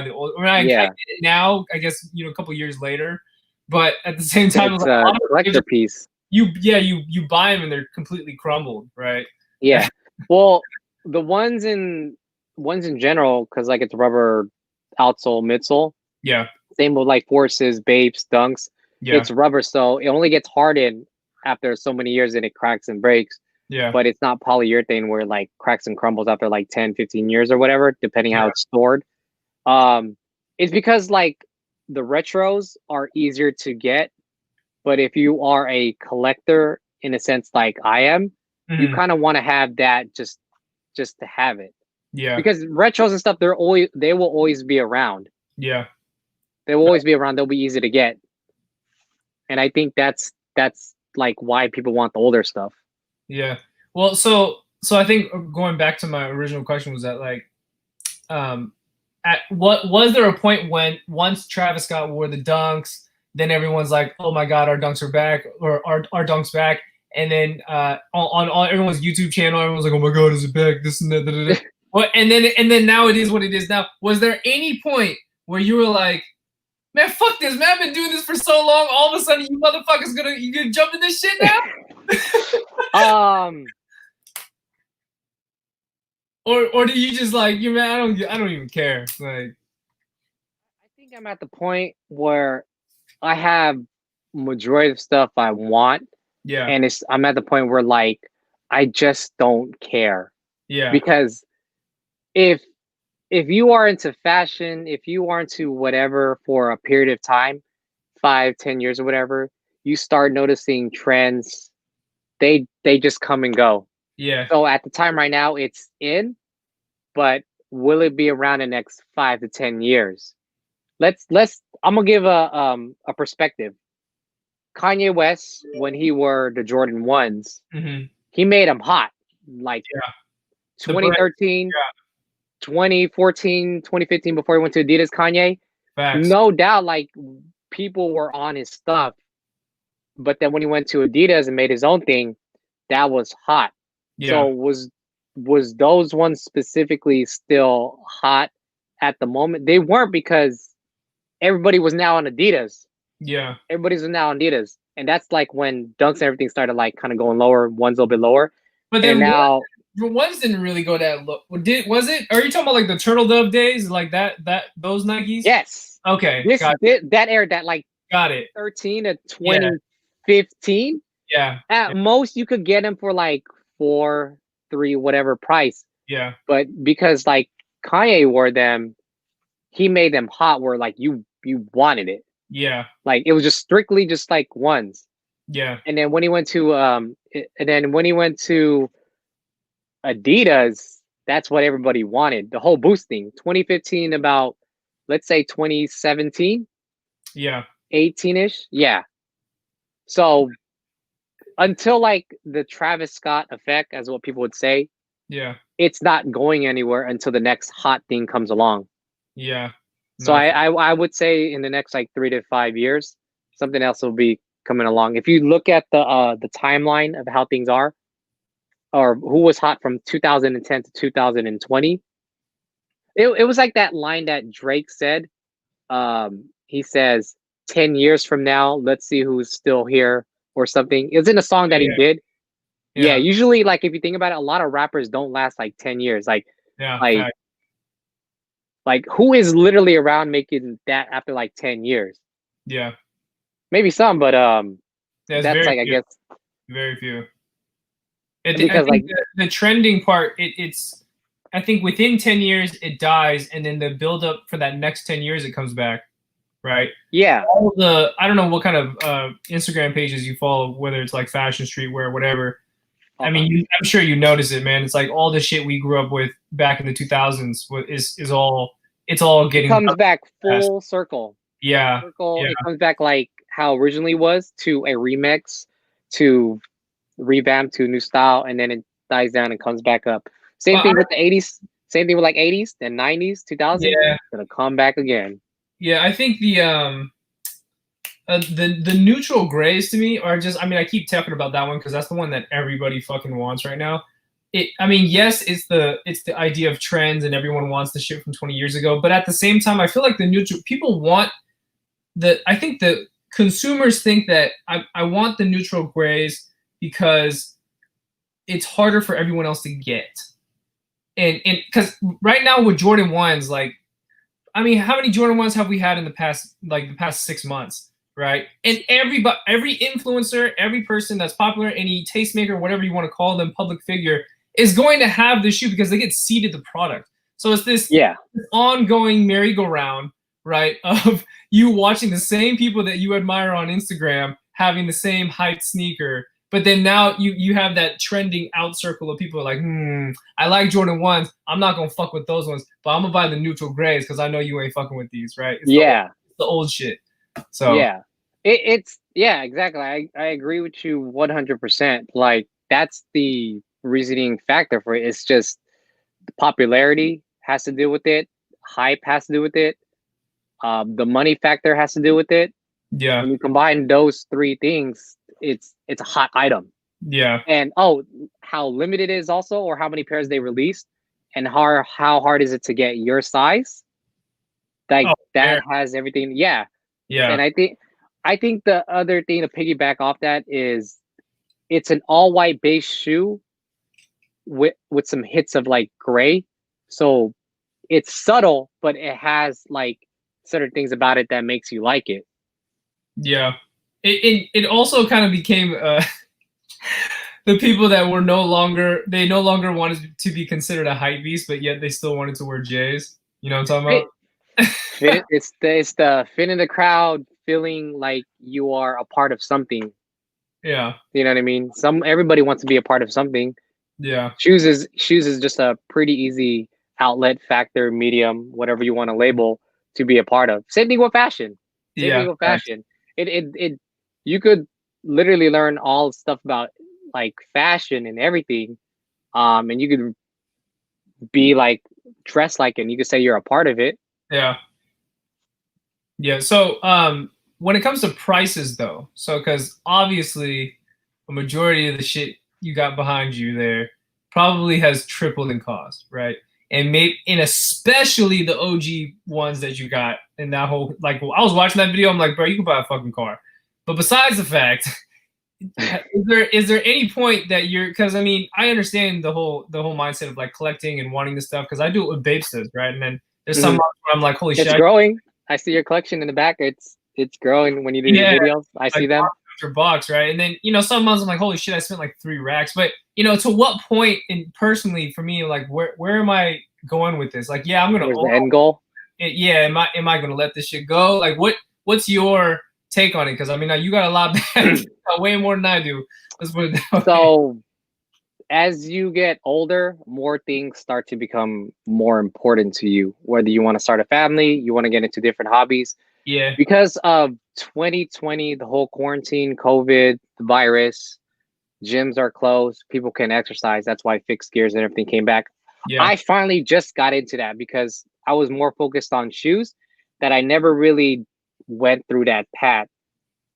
the old. I mean, I Yeah. get it now, I guess, a couple years later, but at the same time, It's like a a lot of collector piece. you buy them and they're completely crumbled, right? Yeah. Well, the ones in general, because like it's rubber outsole, midsole. Yeah, Same with like forces, babes, dunks. yeah, It's rubber, so it only gets hardened after so many years and it cracks and breaks. yeah, But it's not polyurethane where it like cracks and crumbles after like 10, 15 years or whatever, depending how yeah, it's stored. Um, it's because like the retros are easier to get, but if you are a collector in a sense like I am, you mhm, kind of want to have that just to have it. yeah, Because retros and stuff, they will always be around. yeah. They will always be around. They'll be easy to get. And I think that's like why people want the older stuff. Yeah. Well, so I think going back to my original question was that like, um, at what was there a point when once Travis Scott wore the dunks, then everyone's like, oh my God, our dunks are back, or our dunks back, and then on everyone's YouTube channel, everyone's like, oh my God, is it back? This and that. Da, da, da. What and then now it is what it is now. Was there any point where you were like, man, fuck this, man, I've been doing this for so long, all of a sudden you motherfuckers you gonna jump in this shit now? um, Or do you just like you man? I don't even care. Like I think I'm at the point where I have majority of stuff I want, yeah, and I'm at the point where like I just don't care yeah, because if if you are into fashion, if you are into whatever for a period of time, 5, 10 years or whatever, you start noticing trends. They just come and go. yeah, So at the time right now, it's in, but will it be around the next 5 to 10 years? Let's. I'm gonna give a perspective. Kanye West, when he wore the Jordan ones, hmm he made them hot. Like yeah. The bread, 2013, yeah, 2014, 2015, before he went to Adidas, Kanye, facts, no doubt, like people were on his stuff. But then when he went to Adidas and made his own thing, that was hot. So yeah, was those ones specifically still hot at the moment? They weren't because everybody was now on Adidas. yeah. Everybody's now on Adidas. And that's like when dunks and everything started like kind of going lower, one's a little bit lower. But And then now ones didn't really go that low. Was it? Are you talking about like the turtle dove days, like that those Nikes? yes, Okay, that era, that like got it. 13 to Yeah, 2015, yeah, at most you could get them for like 4, 3, whatever price. yeah, But because like Kanye wore them, he made them hot where like you wanted it. yeah, Like it was just strictly just like ones. Yeah. And then when he went to Adidas, that's what everybody wanted. The whole boosting. 2015 about, let's say 2017, Yeah. 18-ish. Yeah. So until like the Travis Scott effect, as what people would say, Yeah. it's not going anywhere until the next hot thing comes along. Yeah. So No. I would say in the next like 3 to 5 years, something else will be coming along. If you look at the timeline of how things are, or who was hot from 2010 to 2020, it was like that line that Drake said. He says, 10 years from now, let's see who's still here or something. It's in a song that he Yeah. did. Yeah, Yeah. usually like if you think about it, a lot of rappers don't last like 10 years. Yeah. Like Fact. like who is literally around making that after like 10 years? Yeah. Maybe some, but There's that's very like I few. guess Very few. I because think like the trending part, it's I think within 10 years it dies, and then the build up for that next 10 years it comes back, right? yeah. All the I don't know what kind of Instagram pages you follow, whether it's like fashion, streetwear, whatever. I Uh-huh. mean, I'm sure you notice it, man. It's like all the shit we grew up with back in the 2000s is all it's all It getting comes back fast. full circle. Yeah, Circle. yeah. It comes back like how originally was to a remix, to revamp to a new style, and then it dies down and comes back up. Same Well, thing with the 80s. Same thing with like 80s, then 90s, 2000s. yeah, Gonna come back again. yeah. I think the neutral grays to me are just. I mean, I keep talking about that one because that's the one that everybody fucking wants right now. I mean, yes, it's the idea of trends and everyone wants the shit from 20 years ago, but at the same time, I feel like the neutral people want I think the consumers think that I want the neutral grays because it's harder for everyone else to get. And because right now with Jordan 1s, like, I mean, how many Jordan 1s have we had in the past 6 months, right? And every influencer, every person that's popular, any tastemaker, whatever you want to call them, public figure, is going to have this shoe because they get seeded the product. So it's this ongoing merry-go-round, right, of you watching the same people that you admire on Instagram having the same hyped sneaker, but then now you have that trending out circle of people like, I like Jordan 1s. I'm not gonna fuck with those ones, but I'm gonna buy the neutral grays because I know you ain't fucking with these, right? It's the old shit. So yeah, it's yeah, exactly. I agree with you 100%. Like that's the reasoning factor for it. It's just the popularity has to do with it, hype has to do with it, the money factor has to do with it. yeah, When you combine those three things, it's a hot item. yeah, And how limited it is also, or how many pairs they released, and how hard is it to get your size? Like that has everything. Yeah. yeah, And I think the other thing to piggyback off that is it's an all white base shoe with some hits of like gray. So it's subtle, but it has like certain things about it that makes you like it. yeah. It also kind of became the people that were no longer wanted to be considered a hype beast, but yet they still wanted to wear J's. You know what I'm talking about? Fit, it's the fit in the crowd, feeling like you are a part of something. Yeah. You know what I mean? Everybody wants to be a part of something. Yeah. Shoes is just a pretty easy outlet, factor, medium, whatever you want to label, to be a part of. Same thing with fashion. Same thing with fashion. It you could literally learn all stuff about like fashion and everything. And you could be like dressed like it, and you could say you're a part of it. Yeah. Yeah. So when it comes to prices though, so because obviously a majority of the shit you got behind you there probably has tripled in cost, right? And especially the OG ones that you got in that whole, like, I was watching that video, I'm like, bro, you can buy a fucking car. But besides the fact, is there any point that because I mean, I understand the whole mindset of like collecting and wanting this stuff because I do it with Babesters, right? And then there's some months where I'm like, holy shit, it's growing. I see your collection in the back. It's growing when you do your videos. I see them. After box, right? And then some months I'm like, holy shit, I spent like 3 racks. But to what point, and personally for me, like where am I going with this? Like, yeah, I'm gonna. Where's the end goal? Yeah, am I gonna let this shit go? Like, what's your take on it? Because I mean, you got a lot better, way more than I do. Let's put it that way. So as you get older, more things start to become more important to you. Whether you want to start a family, you want to get into different hobbies. Yeah. Because of 2020, the whole quarantine, COVID, the virus, gyms are closed, people can exercise. That's why fixed gears and everything came back. Yeah. I finally just got into that because I was more focused on shoes that I never really went through that path.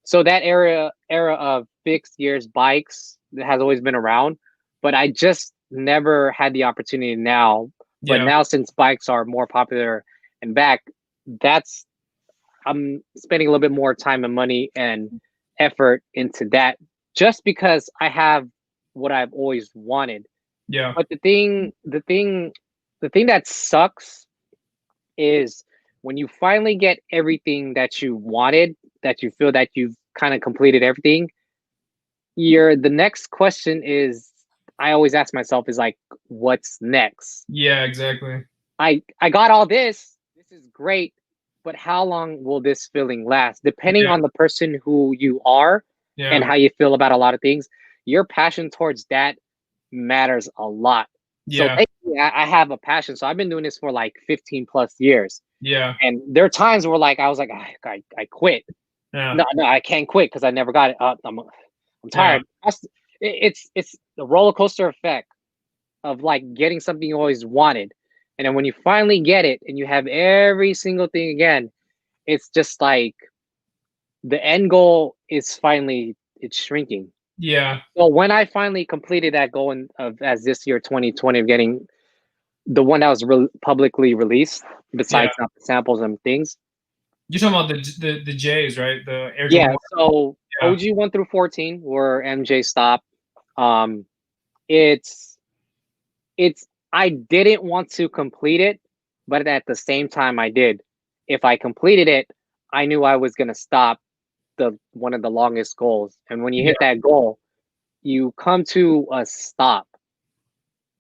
So that era of fixed gears bikes that has always been around, but I just never had the opportunity now. But Yeah. now since bikes are more popular and back, that's I'm spending a little bit more time and money and effort into that just because I have what I've always wanted. Yeah. But the thing that sucks is when you finally get everything that you wanted, that you feel that you've kind of completed everything, the next question is I always ask myself is like, what's next? Yeah, exactly. I got all this. This is great, but how long will this feeling last? Depending Yeah. on the person who you are and Yeah. how you feel about a lot of things, your passion towards that matters a lot. So Yeah. thankfully, I have a passion. So I've been doing this for like 15 plus years. Yeah. And there are times where like I was like, I quit. Yeah. No, I can't quit because I never got it. I'm Yeah. tired. It's the roller coaster effect of like getting something you always wanted. And then when you finally get it and you have every single thing again, it's just like the end goal is finally it's shrinking. Yeah. So when I finally completed that goal of as this year 2020 of getting the one that was publicly released, Yeah. besides not the samples and things. You're talking about the J's, right? The Air Yeah, Jordan 1. so Yeah. OG 1 through 14 where MJ stopped. Um it's it's I didn't want to complete it, but at the same time I did. If I completed it, I knew I was gonna stop the one of the longest goals. And when you Yeah. hit that goal, you come to a stop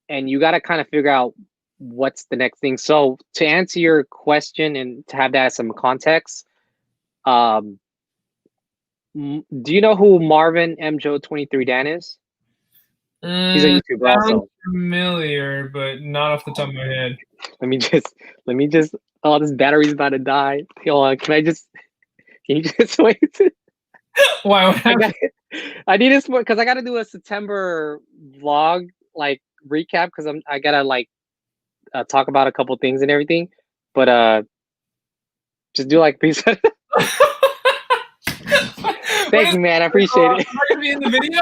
and you gotta kind of figure out what's the next thing. So to answer your question and to have that as some context, um, do you know who Marvin M. Joe 23 Dan is? He's a YouTuber Sounds also. familiar, but not off the top of my head. Let me just oh this battery's about to die. Hold on, can you just wait? Why? What I happened? I need this more because I gotta do a September vlog like recap because I gotta like talk about a couple things and everything. But just do like peace. Thank you, man. I appreciate it. Am I gonna be in the video?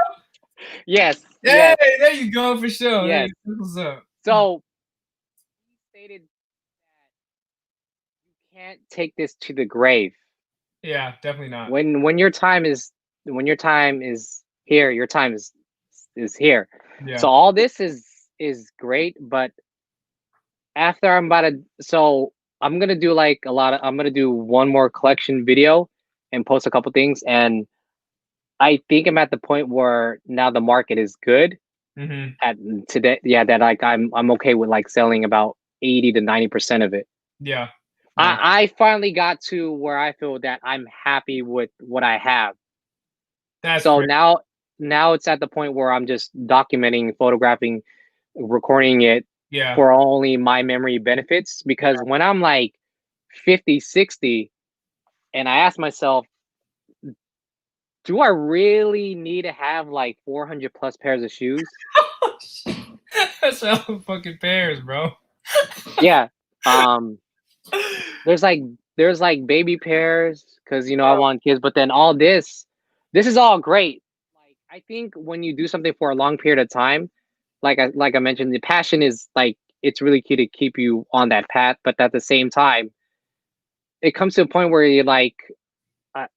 Yes. Hey, Yes. there you go for sure. Yes. Hey, what's up? So he stated that you can't take this to the grave. Yeah, definitely not. When your time is here, your time is here. Yeah. So all this is great, but after I'm gonna do like I'm gonna do one more collection video and post a couple things, and I think I'm at the point where now the market is good Mm-hmm. at today. Yeah, that like I'm okay with like selling about 80 to 90% of it. Yeah. Yeah. I finally got to where I feel that I'm happy with what I have. That's So great. now it's at the point where I'm just documenting, photographing, recording it Yeah. for only my memory benefits. Because when I'm like 50, 60, and I ask myself, do I really need to have like 400 plus pairs of shoes? That's hella fucking pairs, bro. Yeah. Um, there's like baby pairs because I want kids, but then all this is all great. Like I think when you do something for a long period of time, like I mentioned, the passion is like it's really key to keep you on that path. But at the same time, it comes to a point where you're like, I,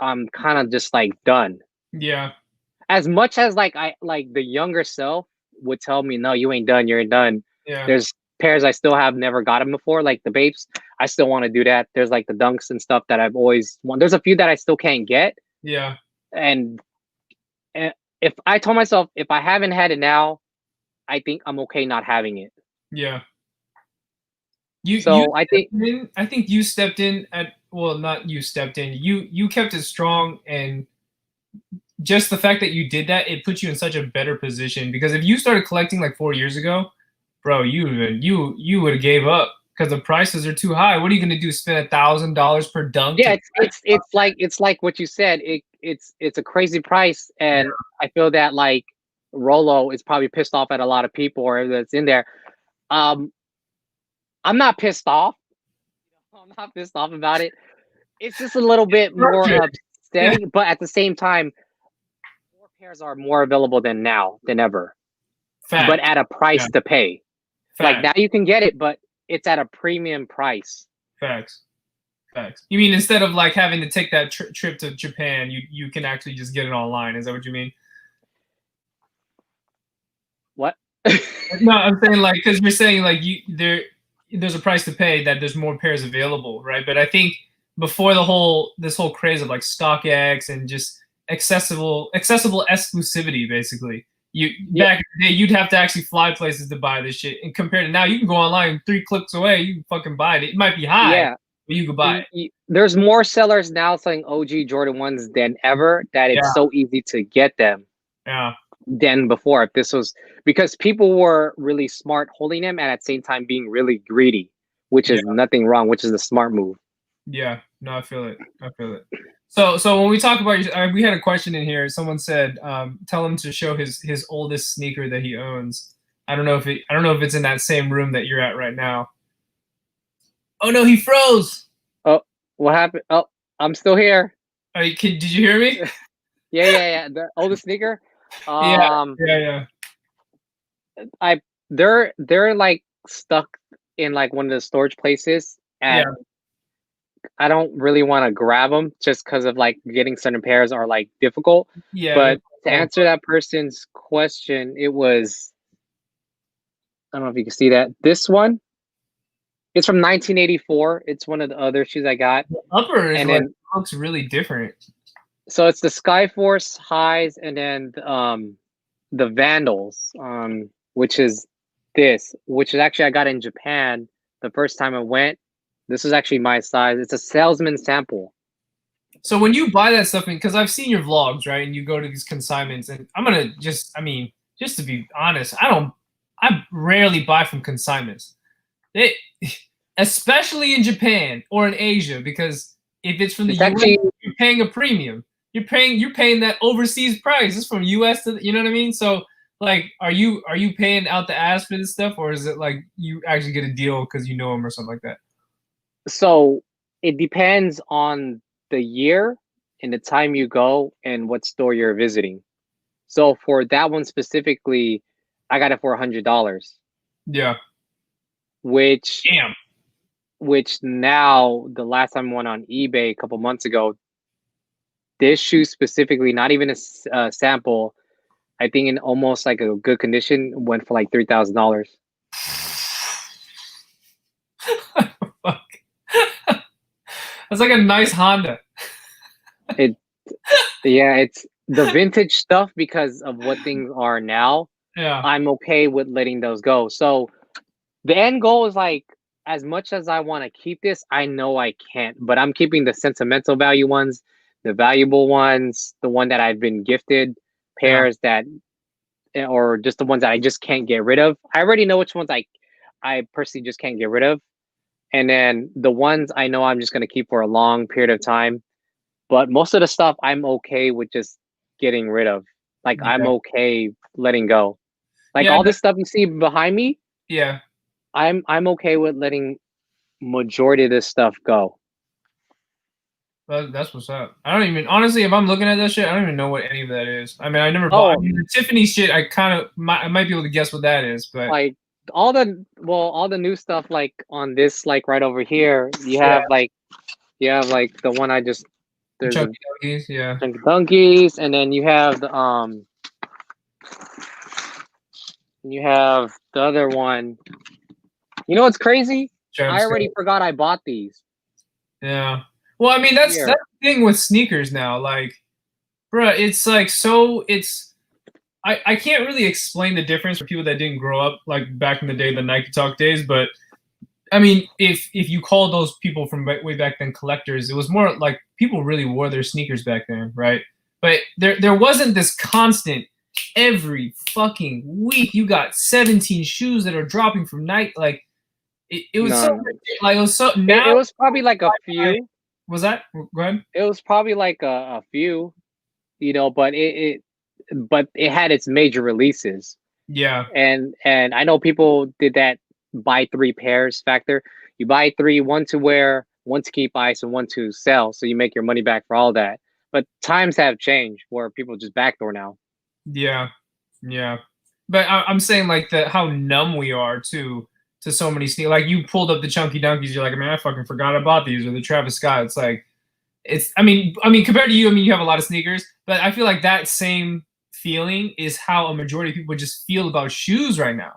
I'm kind of just like done. Yeah. As much as like I like the younger self would tell me, no, you ain't done, you ain't done. Yeah. There's pairs I still have never gotten before, like the Babes. I still want to do that. There's like the Dunks and stuff that I've always wanted. There's a few that I still can't get. Yeah. And if I told myself if I haven't had it now, I think I'm okay not having it. Yeah. So I think I think you stepped in at well, not you stepped in. You kept it strong, and just the fact that you did that, it puts you in such a better position. Because if you started collecting like 4 years ago, bro, you would have gave up because the prices are too high. What are you gonna do? Spend $1,000 per dunk? Yeah, it's like what you said. It's a crazy price, and I feel that like Rolo is probably pissed off at a lot of people or that's in there. Um, I'm not pissed off. I'm not pissed off about it. It's just a little bit more upsetting, but at the same time, more pairs are more available than ever. Fact. But at a price to pay. Fact. Like now you can get it, but it's at a premium price. Facts. Facts. You mean instead of like having to take that trip to Japan, you can actually just get it online? Is that what you mean? What? No, I'm saying like because you're saying like there's a price to pay that there's more pairs available, right? But I think before this whole craze of like StockX and just accessible exclusivity, basically, back in the day you'd have to actually fly places to buy this shit, and compared to now, you can go online 3 clicks away, you can fucking buy it. It might be high, but you can buy it. There's more sellers now selling OG Jordan 1s than ever that it's so easy to get them. Yeah. Than before. If this was because people were really smart holding them and at the same time being really greedy, which is nothing wrong, which is the smart move. Yeah, no, I feel it. So when we talk about, we had a question in here. Someone said, tell him to show his oldest sneaker that he owns. I don't know if it's in that same room that you're at right now. Oh no, he froze. Oh, what happened? Oh, I'm still here. Did you hear me? Yeah. The oldest sneaker. Yeah. They're like stuck in like one of the storage places, and I don't really want to grab them just because of like getting certain pairs are like difficult. Yeah. But to answer that person's question, it was, I don't know if you can see that. This one, it's from 1984. It's one of the other shoes I got. The upper is like looks really different. So it's the Skyforce highs, and then the Vandals, which is actually I got in Japan the first time I went. This is actually my size. It's a salesman sample. So when you buy that stuff, because I've seen your vlogs, right, and you go to these consignments, and I'm gonna just to be honest, I rarely buy from consignments. Especially in Japan or in Asia, because if it's from the US, you're paying a premium. You're paying that overseas price. It's from US to, you know what I mean? So like, are you paying out the ass for this stuff, or is it like you actually get a deal because you know them or something like that? So it depends on the year and the time you go and what store you're visiting. So for that one specifically, I got it for $100. Yeah. Which now, the last time I went on eBay a couple months ago, this shoe specifically, not even a sample, I think in almost like a good condition, went for like $3,000. Fuck. That's like a nice Honda. It's the vintage stuff because of what things are now. Yeah. I'm okay with letting those go. So the end goal is like, as much as I want to keep this, I know I can't, but I'm keeping the sentimental value ones, the valuable ones, the one that I've been gifted pairs or just the ones that I just can't get rid of. I already know which ones I personally just can't get rid of. And then the ones I know I'm just going to keep for a long period of time. But most of the stuff I'm okay with just getting rid of. Like I'm okay letting go. Like all this stuff you see behind me. Yeah. I'm okay with letting majority of this stuff go. That's what's up. I don't even, honestly, if I'm looking at that shit, I don't even know what any of that is. I mean, I never bought the Tiffany shit. I might be able to guess what that is, but like all the new stuff like on this, like right over here, you have like the one I just, there's Chunky Donkeys, Chunky Donkeys, and then you have the other one. You know what's crazy? I already forgot I bought these. Yeah. Well, I mean, that's the thing with sneakers now. Like, bruh, it's like I can't really explain the difference for people that didn't grow up like back in the day, the Nike Talk days. But I mean, if you call those people from way back then collectors, it was more like people really wore their sneakers back then, right? But there wasn't this constant every fucking week you got 17 shoes that are dropping from night. Like it was so No, like it was so it now was probably like a few. was that go ahead? It was probably like a few, you know, but but it had its major releases. Yeah. And I know people did that buy three pairs factor. You buy three, one to wear, one to keep ice, and one to sell, so you make your money back for all that. But times have changed where people just backdoor now. Yeah. Yeah. But I'm saying like the how numb we are to so many sneakers. Like you pulled up the Chunky Dunkies, you're like, man, I fucking forgot I bought these, or the Travis Scott. It's like I mean compared to you, I mean you have a lot of sneakers, but I feel like that same feeling is how a majority of people just feel about shoes right now.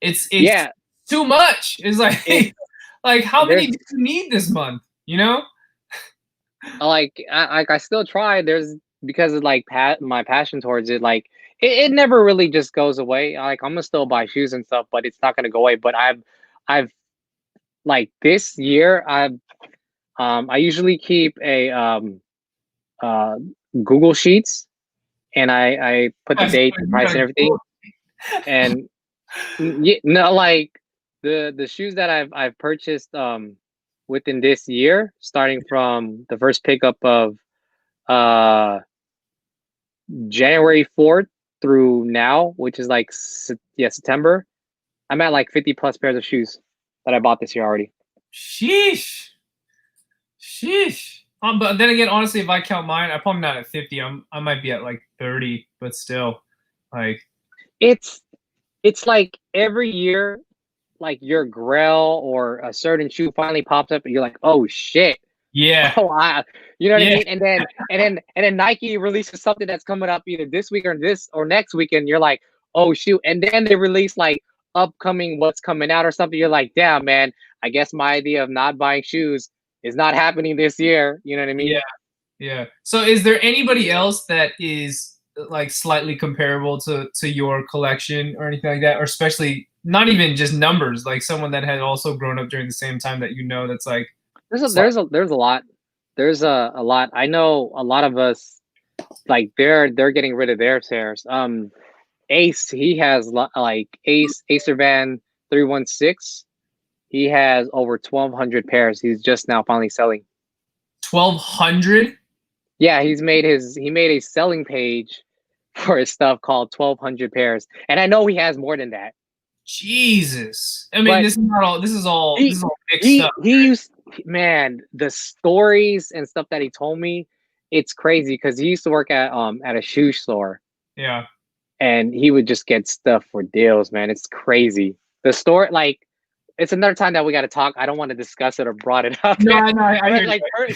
It's Yeah, too much. It's it like like how many there's do you need this month? You know? I still try. There's because of like my passion towards it. Like it never really just goes away. Like I'm gonna still buy shoes and stuff, but it's not gonna go away. But I've like this year I usually keep a uh Google Sheets, and I put the Yes, date, the you price, gotta and everything. And no, like the shoes that I've purchased within this year, starting from the first pickup of uh January 4th through now, which is like September. I'm at like 50 plus pairs of shoes that I bought this year already. Sheesh. Sheesh. But then again, honestly, if I count mine, I'm probably not at 50. I might be at like 30, but still, like, It's it's like every year, like your Grail or a certain shoe finally pops up, and you're like, oh shit. yeah, Oh, you know what I yeah, mean? And then Nike releases something that's coming up either this week or this or next week, and you're like, oh shoot. And then they release like upcoming what's coming out or something. You're like, damn man, I guess my idea of not buying shoes is not happening this year. You know what I yeah, mean? yeah. So, is there anybody else that is like slightly comparable to your collection or anything like that, or especially not even just numbers, like someone that had also grown up during the same time that you know that's like, There's a lot. There's a lot. I know a lot of us like they're getting rid of their shares. Ace, he has like Acer Van 316. He has over 1,200 pairs. He's just now finally selling. 1,200. Yeah, he made a selling page for his stuff called 1,200 pairs, and I know he has more than that. Jesus. I mean, But this is not all. This is all. This he is all mixed up. he used, man, the stories and stuff that he told me, it's crazy because he used to work at a shoe store, Yeah. and he would just get stuff for deals, man. It's crazy. The store, like, it's another time that we got to talk. I don't want to discuss it or brought it up. No, I know. I hear Like, you.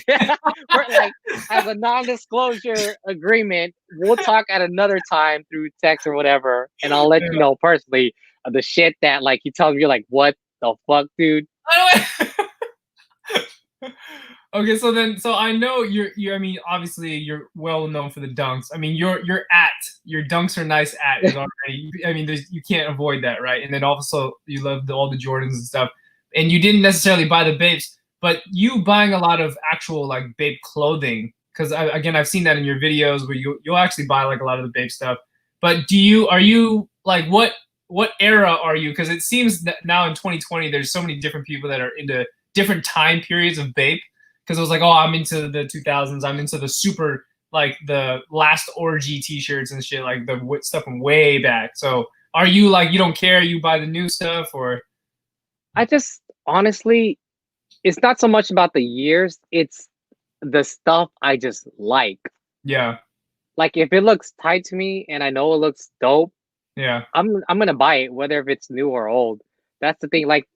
like, as a non-disclosure agreement, we'll talk at another time through text or whatever, and I'll let you know personally the shit that like he tells me. You're like, what the fuck, dude? Okay, so I know I mean, obviously you're well known for the dunks. I mean, your DunksRNice at is already. I mean, you can't avoid that, right? And then also you love all the Jordans and stuff, and you didn't necessarily buy the Bapes, but you buying a lot of actual like Bape clothing because again I've seen that in your videos where you'll actually buy like a lot of the Bape stuff. But are you like what era are you? Because it seems that now in 2020 there's so many different people that are into different time periods of Bape because it was like, oh, I'm into the 2000s, I'm into the super like the last orgy t-shirts and shit, like the stuff from way back. So are you like you don't care, you buy the new stuff? Or I just honestly, it's not so much about the years, it's the stuff I just like. yeah, Like if it looks tight to me and I know it looks dope, yeah, I'm gonna buy it, whether if it's new or old. That's the thing. Like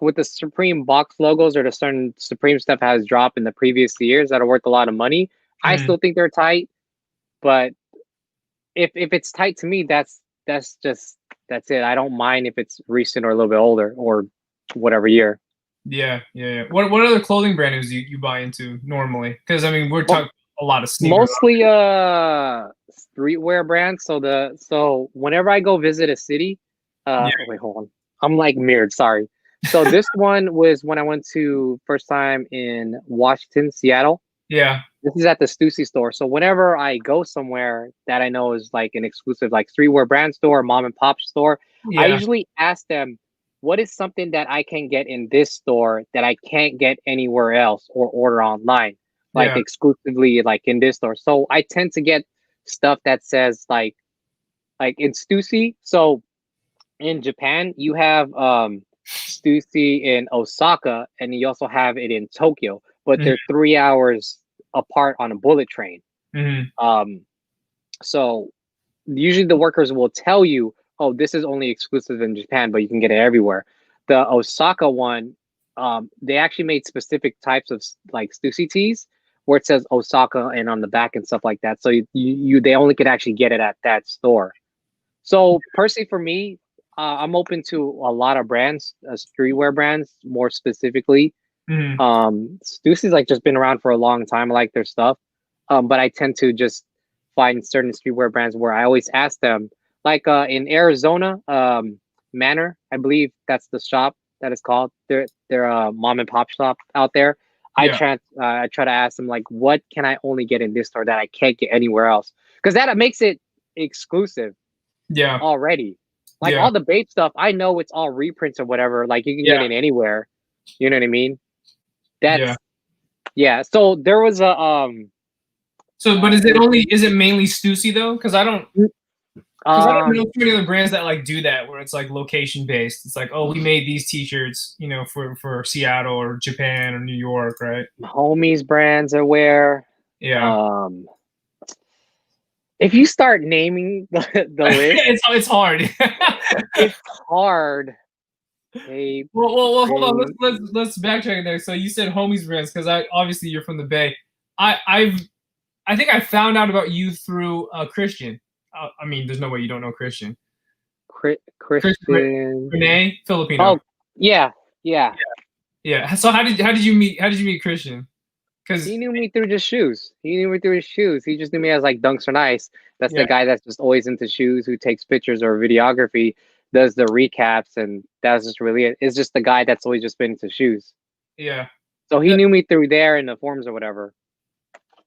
with the Supreme box logos or the certain Supreme stuff has dropped in the previous years that are worth a lot of money. I mm, still think they're tight, but if it's tight to me, that's just that's it. I don't mind if it's recent or a little bit older or whatever year. yeah. What other clothing brands you buy into normally? Because I mean we're Well, talking a lot of sneakers. mostly streetwear brands. So whenever I go visit a city, Yeah, wait, hold on. I'm like mirrored, sorry. So this one was when I went to first time in Washington, Seattle. Yeah. This is at the Stussy store. So whenever I go somewhere that I know is like an exclusive, like streetwear brand store, mom and pop store, I Yeah. usually ask them, what is something that I can get in this store that I can't get anywhere else or order online, like Yeah. exclusively like in this store. So I tend to get stuff that says like in Stussy. So in Japan, you have Stussy in Osaka, and you also have it in Tokyo, but Mhm. they're 3 hours apart on a bullet train. Mhm. So usually the workers will tell you, "Oh, this is only exclusive in Japan, but you can get it everywhere." The Osaka one, they actually made specific types of like Stussy tees where it says Osaka and on the back and stuff like that. So they only could actually get it at that store. So personally, for me, I'm open to a lot of brands, streetwear brands more specifically. Mhm. Stussy's like just been around for a long time. I like their stuff, but I tend to just find certain streetwear brands where I always ask them. Like in Arizona, Manor, I believe that's the shop that is called. They're a mom and pop shop out there. Yeah. I try to ask them like, what can I only get in this store that I can't get anywhere else? Because that makes it exclusive Yeah. already. Like Yeah. all the Bape stuff, I know it's all reprints or whatever. Like you can get Yeah. it anywhere. You know what I mean? Yeah. That's yeah. So there was a So, but it was is it mainly Stussy though? Because I don't know too many other brands that like do that where it's like location based. It's like, oh, we made these T-shirts, you know, for Seattle or Japan or New York, right? homies brands are where Yeah. if you start naming the list, it's hard. it's hard. Babe, well, hold on. Babe. Let's backtrack there. So you said homies brands because I obviously you're from the Bay. I think I found out about you through Christian. I mean, there's no way you don't know Christian. Christian Christian. Renee, Filipino. Oh yeah, yeah. Yeah. So how did you meet Christian? He Because knew me through just shoes. He knew me through his shoes. He just knew me as like DunksRNice. That's the yeah, guy that's just always into shoes, who takes pictures or videography, does the recaps, and that's just really it. It's just the guy that's always just been into shoes. yeah, So he knew me through there in the forums or whatever.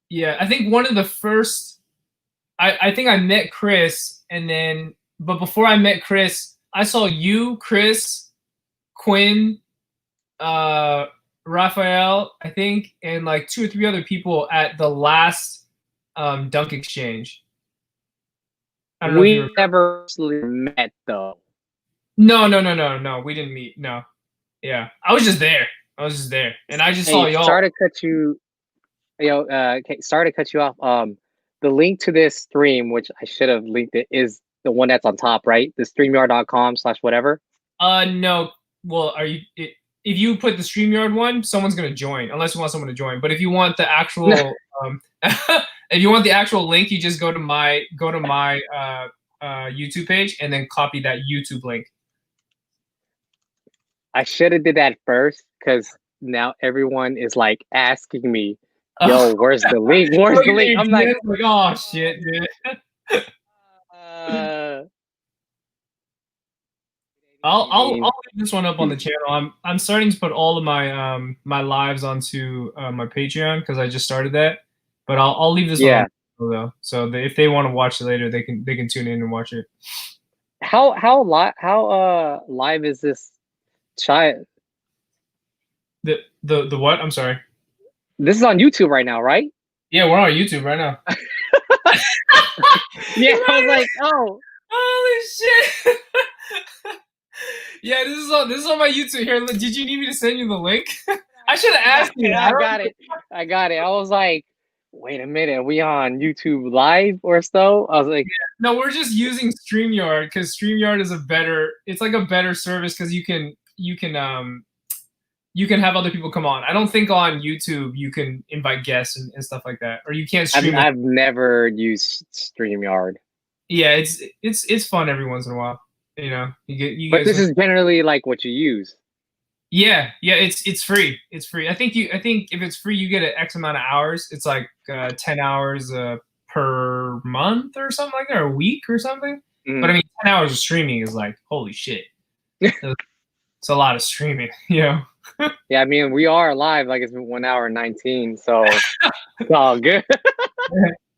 yeah. I think one of the first. I think I met Chris, but before I met Chris, I saw you, Chris, Quinn, Raphael, I think, and like 2 or 3 other people at the last Dunk Exchange. I don't know if you We remember. never actually met though. No. We didn't meet. No. Yeah. I was just there. And I just saw Hey, y'all. sorry to cut you. Okay, sorry to cut you off. The link to this stream, which I should have linked it, is the one that's on top, right? The streamyard.com/whatever. No. Well, if you put the StreamYard one, someone's gonna join, unless you want someone to join. But if you want the actual, if you want the actual link, you just go to my YouTube page and then copy that YouTube link. I should have did that first because now everyone is like asking me, "Yo, where's the link? Where's the link?" I'm like, oh shit, dude. uh, I'll leave this one up on the channel. I'm starting to put all of my my lives onto my Patreon because I just started that. But I'll leave this one yeah. on though, so if they want to watch it later, they can tune in and watch it. How live is this child? The what? I'm sorry. This is on YouTube right now, right? Yeah, we're on YouTube right now. Yeah, I was like, oh, holy shit. Yeah, this is on my YouTube. Here, did you need me to send you the link? I should have asked you. I got it. I got it. I was like, wait a minute, are we on YouTube live or so? I was like, no, we're just using StreamYard because StreamYard is it's like a better service because you can have other people come on. I don't think on YouTube you can invite guests and stuff like that, or you can't stream. I've never used StreamYard. Yeah, it's fun every once in a while. You know, but this is generally like what you use. Yeah, it's free. It's free. I think if it's free, you get an X amount of hours. It's like 10 hours per month or something like that, or a week or something. But I mean, 10 hours of streaming is like holy shit. So it's a lot of streaming, you know. Yeah, I mean, we are live. Like it's 1 hour and 19, so it's all good.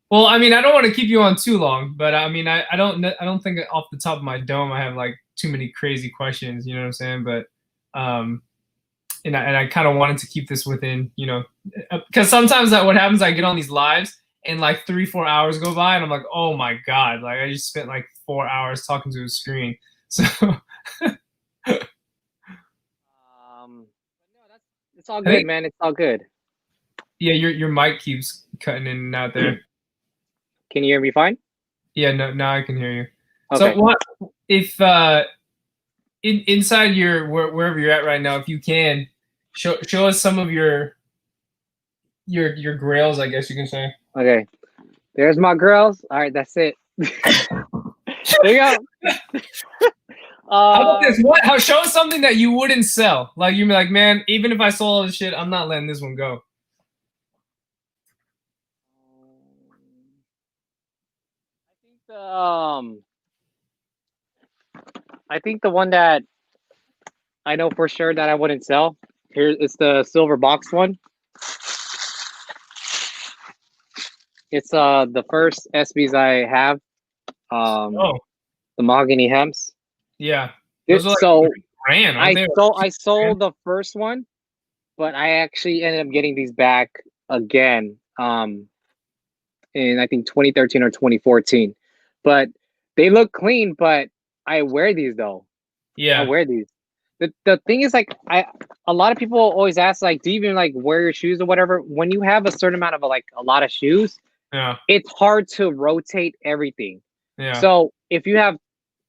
Well, I mean, I don't want to keep you on too long, but I mean, I don't think off the top of my dome I have like too many crazy questions. You know what I'm saying? But and I kind of wanted to keep this within, you know, because sometimes that what happens, I get on these lives and like 3-4 hours go by and I'm like, oh my god, like I just spent like 4 hours talking to a screen. So No, it's all good, man. It's all good. Yeah, your mic keeps cutting in and out there. Can you hear me fine? Yeah, no, now I can hear you. Okay. So what if inside your wherever you're at right now, if you can show us some of your grails, I guess you can say. Okay. There's my girls. All right, that's it. There you go. How about this? How show us something that you wouldn't sell? Like you'd be like, man, even if I sold all this shit, I'm not letting this one go. I think the one that I know for sure that I wouldn't sell. Here, it's the silver box one. It's the first SBs I have. The mahogany hems. Yeah. Those are so brand. I sold the first one, but I actually ended up getting these back again. In I think 2013 or 2014. But they look clean, but I wear these though. Yeah. I wear these. The thing is, like, a lot of people always ask, like, do you even like wear your shoes or whatever? When you have a certain amount of like a lot of shoes, yeah, it's hard to rotate everything. Yeah. So if you have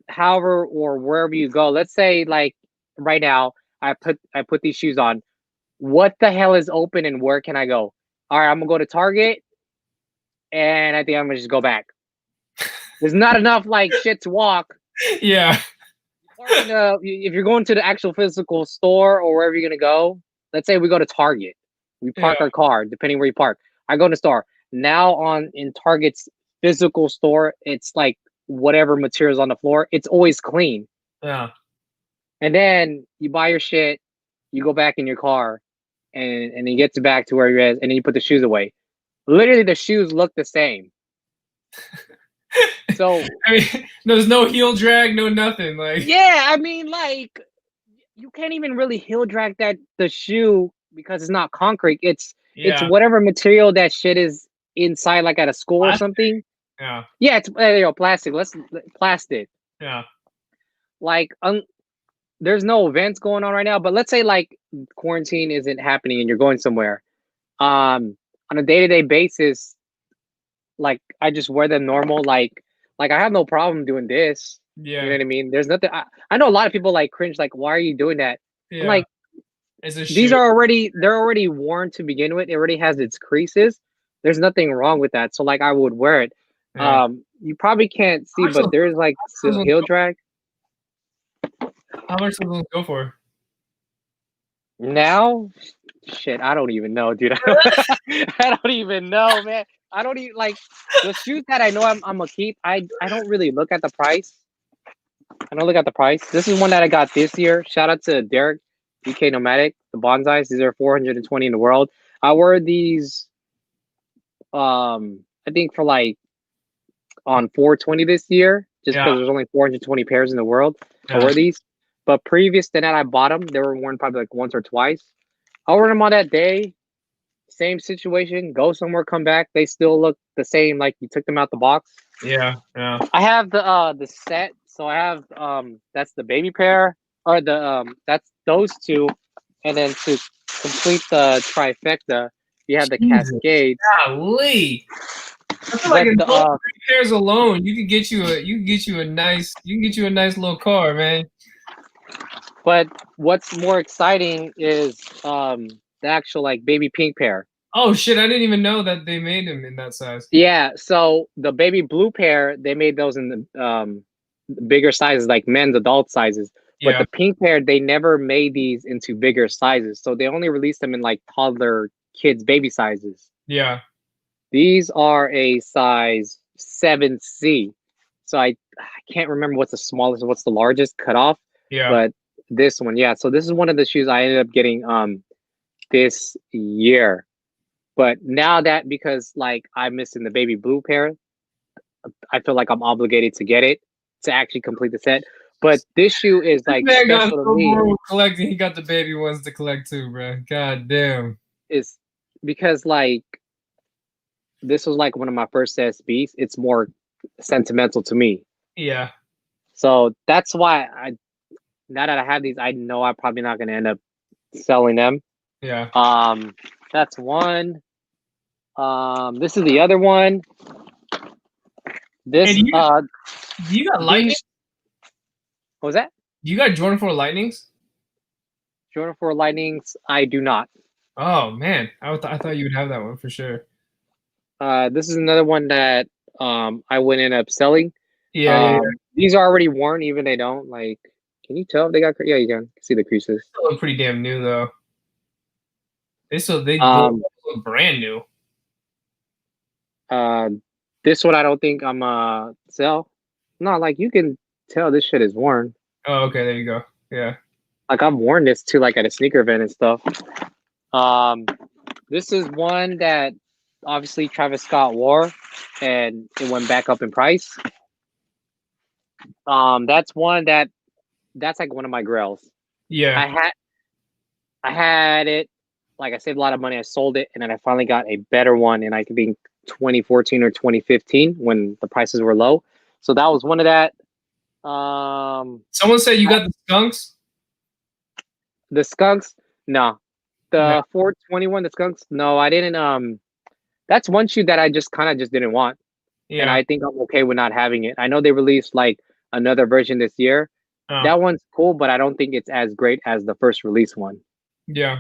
however or wherever you go, let's say like right now, I put these shoes on. What the hell is open and where can I go? All right, I'm gonna go to Target, and I think I'm gonna just go back. There's not enough like shit to walk. Yeah. If you're going to the actual physical store or wherever you're gonna go, let's say we go to Target, we park our car, depending where you park. I go to the store. Now in Target's physical store, it's like whatever materials on the floor, it's always clean. Yeah. And then you buy your shit, you go back in your car, and then you get back to where you're at, and then you put the shoes away. Literally, the shoes look the same. So I mean, there's no heel drag, no nothing. Like yeah, I mean, like you can't even really heel drag the shoe because it's not concrete. It's whatever material that shit is inside, like at a school plastic. Or something. Yeah. Yeah, it's plastic. Plastic. Yeah. Like there's no events going on right now, but let's say like quarantine isn't happening and you're going somewhere. On a day-to-day basis, like I just wear them normal. Like I have no problem doing this. Yeah. You know what I mean? There's nothing. I know a lot of people like cringe. Like, why are you doing that? Yeah. I'm like, they're already worn to begin with. It already has its creases. There's nothing wrong with that. So like, I would wear it. Yeah. You probably can't see, but there's like heel drag. How much does those go for? Now, shit, I don't even know, dude. I don't even know, man. I don't even like the shoes that I know I'm gonna keep. I don't really look at the price. I don't look at the price. This is one that I got this year. Shout out to Derek, DK Nomadic, the bonsais. These are 420 in the world. I wore these, I think for like on 420 this year, just because there's only 420 pairs in the world. I wore these, but previous to that, I bought them. They were worn probably like once or twice. I wore them on that day. Same situation. Go somewhere, come back. They still look the same. Like you took them out the box. Yeah, yeah. I have the set. So I have that's the baby pair, or that's those two, and then to complete the trifecta, you have the Cascade. Golly. I feel like in those 3 pairs alone, you can get you a nice little car, man. But what's more exciting is the actual like baby pink pair. Oh shit, I didn't even know that they made them in that size. Yeah, so the baby blue pair, they made those in the bigger sizes, like men's adult sizes. But the pink pair, they never made these into bigger sizes. So they only released them in like toddler kids baby sizes. Yeah. These are a size 7C. So I can't remember what's the smallest and what's the largest cutoff. Yeah. But This one, yeah. So this is one of the shoes I ended up getting this year. But now that, because like I'm missing the baby blue pair, I feel like I'm obligated to get it to actually complete the set. But this shoe is like Man got special to so me. bored with collecting. He got the baby ones to collect too, bro. God damn. Is because like this was like one of my first SBs. It's more sentimental to me. Yeah. So that's why now that I have these, I know I'm probably not gonna end up selling them. Yeah. That's one. This is the other one. This Hey, do you got lightning? What was that? You got Jordan 4 Lightnings? Jordan 4 Lightnings, I do not. Oh man, I thought you would have that one for sure. This is another one that I would end up selling. Yeah, These are already worn, even they don't like. Can you tell if they got? Yeah, you can see the creases. They look pretty damn new though. They look brand new. This one I don't think I'm sell. No, like you can tell this shit is worn. Oh, okay, there you go. Yeah. Like I've worn this too, like at a sneaker event and stuff. This is one that obviously Travis Scott wore, and it went back up in price. That's one that's like one of my grails. Yeah. I had it, like I saved a lot of money. I sold it, and then I finally got a better one, and I could be 2014 or 2015 when the prices were low. So that was one of that. Someone said you got the skunks. The skunks, no. The 421, the skunks, no, I didn't. That's one shoe that I just kind of just didn't want. Yeah. And I think I'm okay with not having it. I know they released like another version this year. That one's cool, but I don't think it's as great as the first release one. Yeah.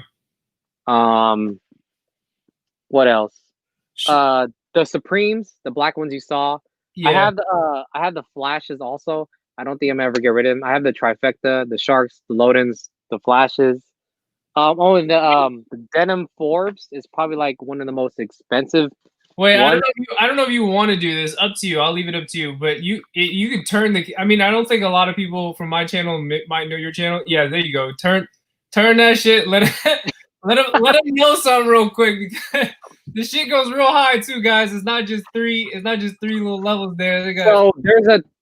What else? The Supremes, the black ones you saw. Yeah. I have the Flashes also. I don't think I'm ever get rid of them. I have the trifecta, the Sharks, the Lodens, the Flashes. And the Denim Forbes is probably like one of the most expensive. Wait, I don't know if you want to do this. Up to you. I'll leave it up to you. But you can turn the. I mean, I don't think a lot of people from my channel might know your channel. Yeah, there you go. Turn that shit. Let them know something real quick, because the shit goes real high too, guys. It's not just three little levels there. So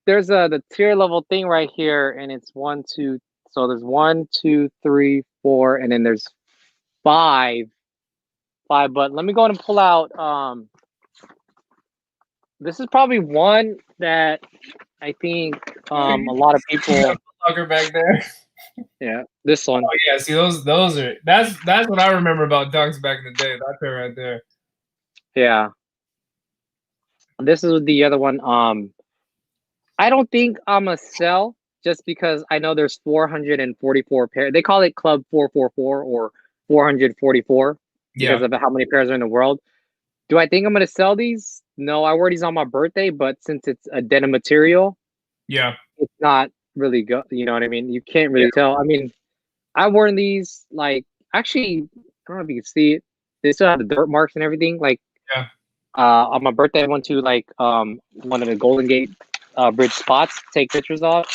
there's the tier level thing right here, and it's 1, 2. So there's 1, 2, 3, 4, and then there's 5. But let me go ahead and pull out. This is probably one that I think a lot of people. Locker back there. Yeah, this one. Oh yeah, see those are that's what I remember about Dunks back in the day. That pair right there. Yeah. This is the other one. I don't think I'm a sell, just because I know there's 444 pairs. They call it Club 444 or 444 because of how many pairs are in the world. Do I think I'm going to sell these? No, I wore these on my birthday, but since it's a denim material, it's not really good. You know what I mean? You can't really tell. I mean, I've worn these, like, actually, I don't know if you can see it. They still have the dirt marks and everything. Like, on my birthday, I went to like one of the Golden Gate Bridge spots to take pictures of,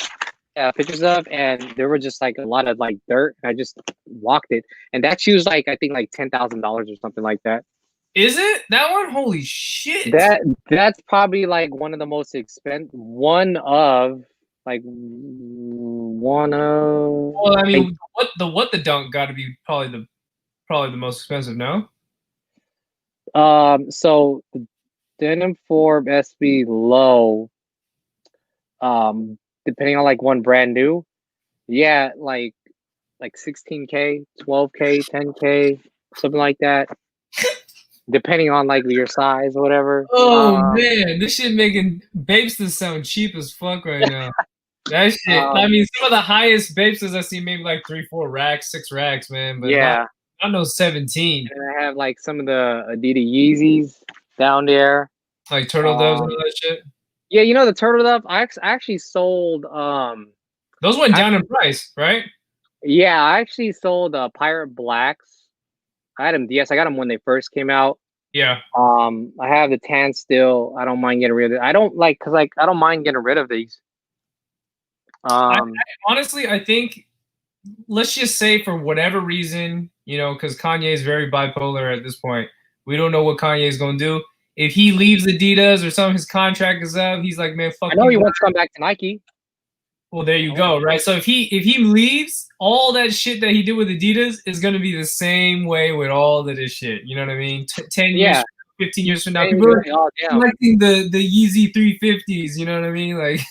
and there were just like a lot of like dirt. And I just walked it, and that shoe's like, I think like $10,000 or something like that. Is it that one? Holy shit! That's probably like one of the most expensive. One of. Well, I mean, what the dunk got to be probably the most expensive, no? So the Denim Forb SB Low, depending on like one brand new, yeah, like 16K, 12K, 10K, something like that. Depending on like your size or whatever. Oh man, this shit making Bapestas sound cheap as fuck right now. That shit. I mean, some of the highest Bapestas I see maybe like 3, 4 racks, 6 racks, man. But yeah, I know 17. And I have like some of the Adidas Yeezys down there, like Turtle Doves and all that shit. Yeah, you know the Turtle Dove. I actually sold. Those went down in price, right? Yeah, I actually sold Pirate Blacks. I had them. Yes, I got them when they first came out. Yeah. I have the tan still. I don't mind getting rid of it. I don't mind getting rid of these. Honestly, I think let's just say for whatever reason, you know, because Kanye is very bipolar at this point. We don't know what Kanye is gonna do. If he leaves Adidas or some of his contract is up, he's like, man, fuck I know you he guys. wants to come back to Nike. Well, there you Oh, go, right? So if he leaves, all that shit that he did with Adidas is gonna be the same way with all of this shit. You know what I mean? 10 years, yeah. 15 years from now, And people you're are like, oh damn. collecting the Yeezy 350s. You know what I mean? Like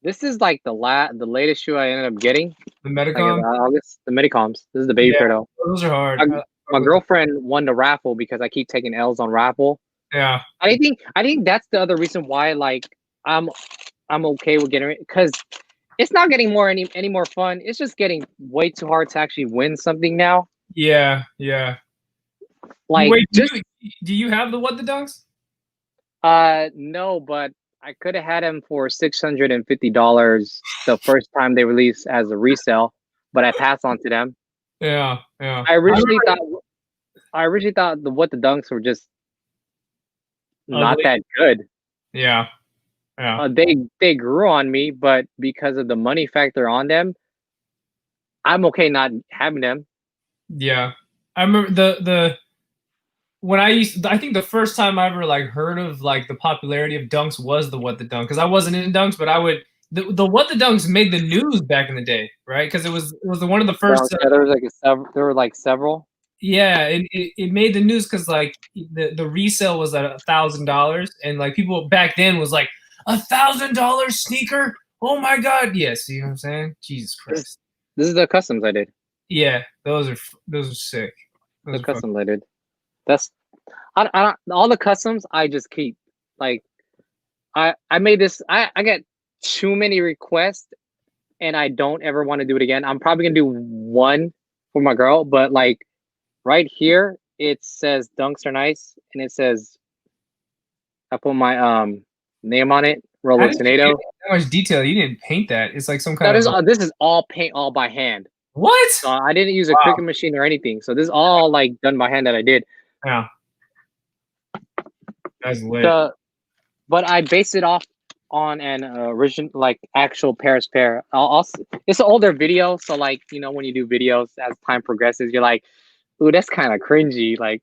This is like the latest shoe I ended up getting, the like in Metacom. August. The Medicoms. This is the baby Yeah, pair though. those are hard. My, my girlfriend won the raffle because I keep taking L's on raffle. Yeah, I think that's the other reason why like I'm I'm okay with getting it because it's not getting any more fun. It's just getting way too hard to actually win something now. yeah. Like Wait, just do you have the what the dunks? no, but I could have had them for $650 the first time they released as a resale, but I passed on to them. Yeah. I originally thought the what the dunks were just not Ugly. that good. Yeah, yeah, They grew on me, but because of the money factor on them, I'm okay not having them. yeah. I remember the when I think the first time I ever like heard of like the popularity of dunks was the what the dunk because I wasn't in dunks, but I would the what the dunks made the news back in the day, right? Because it was the one of the first. Yeah, there was like there were like several. Yeah, it made the news because like the resale was at $1,000, and like people back then was like $1,000 sneaker. Oh my god, yes, you know what I'm saying? Jesus This Christ. this is the customs I did. Yeah, those are sick. The Those are fucking. customs I did. That's I don't all the customs I just keep. Like I made this. I get too many requests, and I don't ever want to do it again. I'm probably gonna do one for my girl, but like right here it says DunksRNice, and it says I put my name on it, How Rolo did you get Tornado. that much detail? You didn't paint that. It's like some kind That of is this is all paint all by hand. what? So I didn't use a Wow. Cricut machine or anything. So this is all like done by hand that I did. Yeah, that's lit. The but I based it off on an original like actual Paris pair. It's an older video, so like you know when you do videos as time progresses, you're like, ooh, that's kind of cringy. Like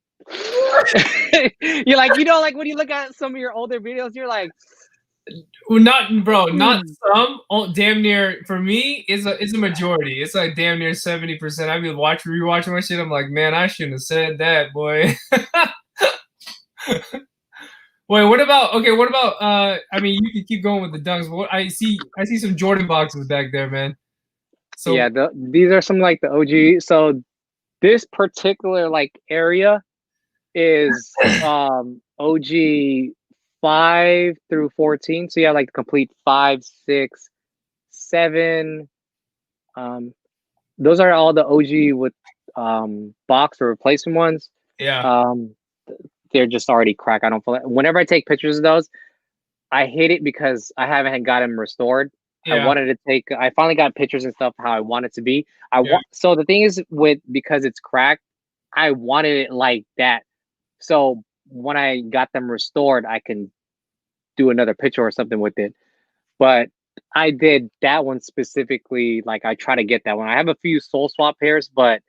you're like you know like when you look at some of your older videos, you're like, Well, not bro, not hmm. some. Oh, damn near for me, it's a majority. It's like damn near 70%. I be rewatching my shit. I'm like, man, I shouldn't have said that, boy. Wait, what about okay? What about I mean, you can keep going with the dunks. But what I see some Jordan boxes back there, man. So Yeah, these are some like the OG. So this particular like area is OG 5 through 14. So yeah, like the complete 5, 6, 7. Um, those are all the OG with box or replacement ones. yeah, Um, they're just already cracked. I don't feel like whenever I take pictures of those, I hate it because I haven't got them restored. yeah, I finally got pictures and stuff how I want it to be. yeah, So the thing is with because it's cracked, I wanted it like that. So when I got them restored, I can do another picture or something with it. But I did that one specifically. Like I try to get that one. I have a few soul swap pairs, but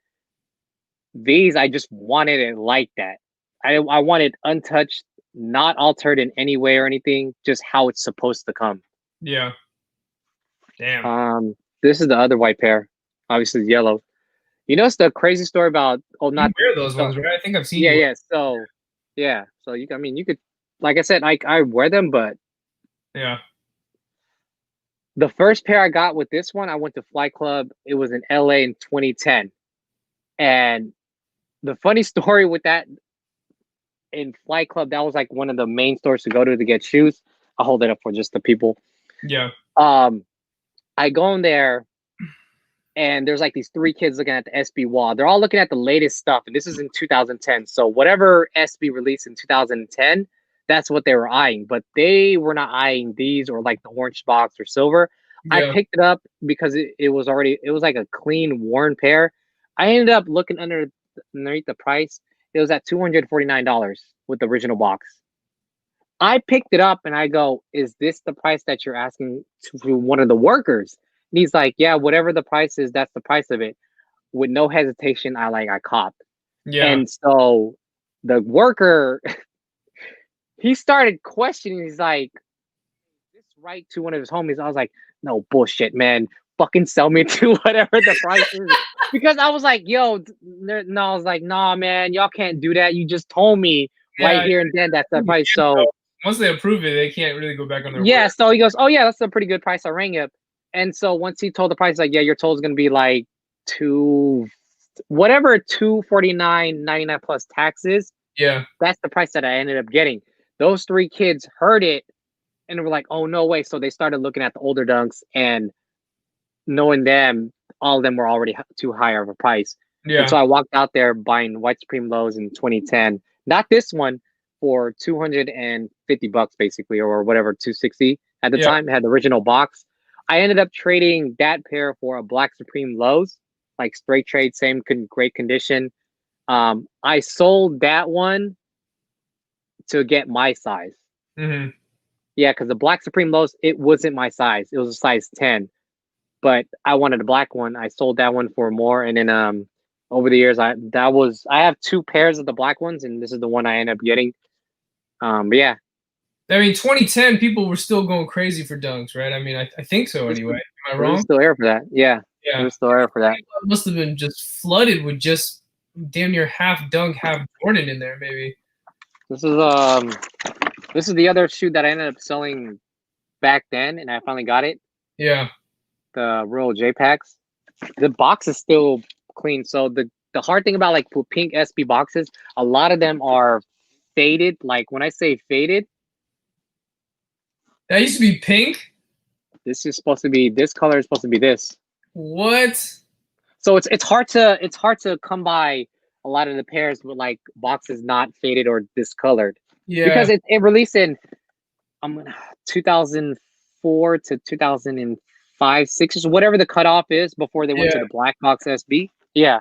these I just wanted it like that. I want it untouched, not altered in any way or anything, just how it's supposed to come. yeah. Damn. This is the other white pair. Obviously, yellow. You know, it's the crazy story about You not wear those so ones, right? I think I've seen yeah, you wear. yeah. So yeah, so I mean, you could, like I said, I wear them, but Yeah, the first pair I got with this one, I went to Flight Club. It was in LA in 2010, and the funny story with that in Flight Club, that was like one of the main stores to go to get shoes. I'll hold it up for just the people. yeah, Um, I go in there and there's like these 3 kids looking at the SB wall. They're all looking at the latest stuff, and this is in 2010. So whatever SB released in 2010, that's what they were eyeing. But they were not eyeing these or like the orange box or silver. I yeah, picked it up because it was like a clean, worn pair. I ended up looking underneath the price. It was at $249 with the original box. I picked it up and I go, "Is this the price that you're asking to one of the workers?" And he's like, yeah, whatever the price is, that's the price of it. With no hesitation, I copped. Yeah. And so the worker, he started questioning. He's like, this right to one of his homies. I was like, no bullshit, man. Fucking sell me to whatever the price is. Because I was like, yo, no, I was like, nah, man, y'all can't do that. You just told me right here and then that's the price. So once they approve it, they can't really go back on their yeah. word. So he goes, oh yeah, that's a pretty good price. I rang it. And so once he told the price, like, yeah, your toll is gonna be like whatever 249.99 plus taxes. Yeah. That's the price that I ended up getting. Those 3 kids heard it and were like, oh no way. So they started looking at the older dunks, and knowing them, all of them were already too high of a price. Yeah. And so I walked out there buying White Supreme lows in 2010. Not this one, for $250 basically, or whatever, 260 at the time. It had the original box. I ended up trading that pair for a Black Supreme lows, like straight trade, same great condition. I sold that one to get my size. Mm-hmm. Yeah, because the Black Supreme lows, it wasn't my size. It was a size 10. But I wanted a black one. I sold that one for more. And then over the years, I have 2 pairs of the black ones, and this is the one I ended up getting. But yeah. I mean, 2010, people were still going crazy for dunks, right? I mean, I think so anyway. Am I wrong? Still here for that. Yeah. Yeah. Still here for that. It must have been just flooded with just damn near half dunk, half Jordan in there, maybe. This is the other shoe that I ended up selling back then, and I finally got it. Yeah. The Royal J-Packs. The box is still clean. So the hard thing about like pink SB boxes, a lot of them are faded. Like when I say faded, that used to be pink. This color is supposed to be this. What? So it's hard to come by a lot of the pairs with like boxes not faded or discolored. Yeah. Because it released in 2004 to 2005, 6, whatever the cutoff is before they went to the black box SB. Yeah.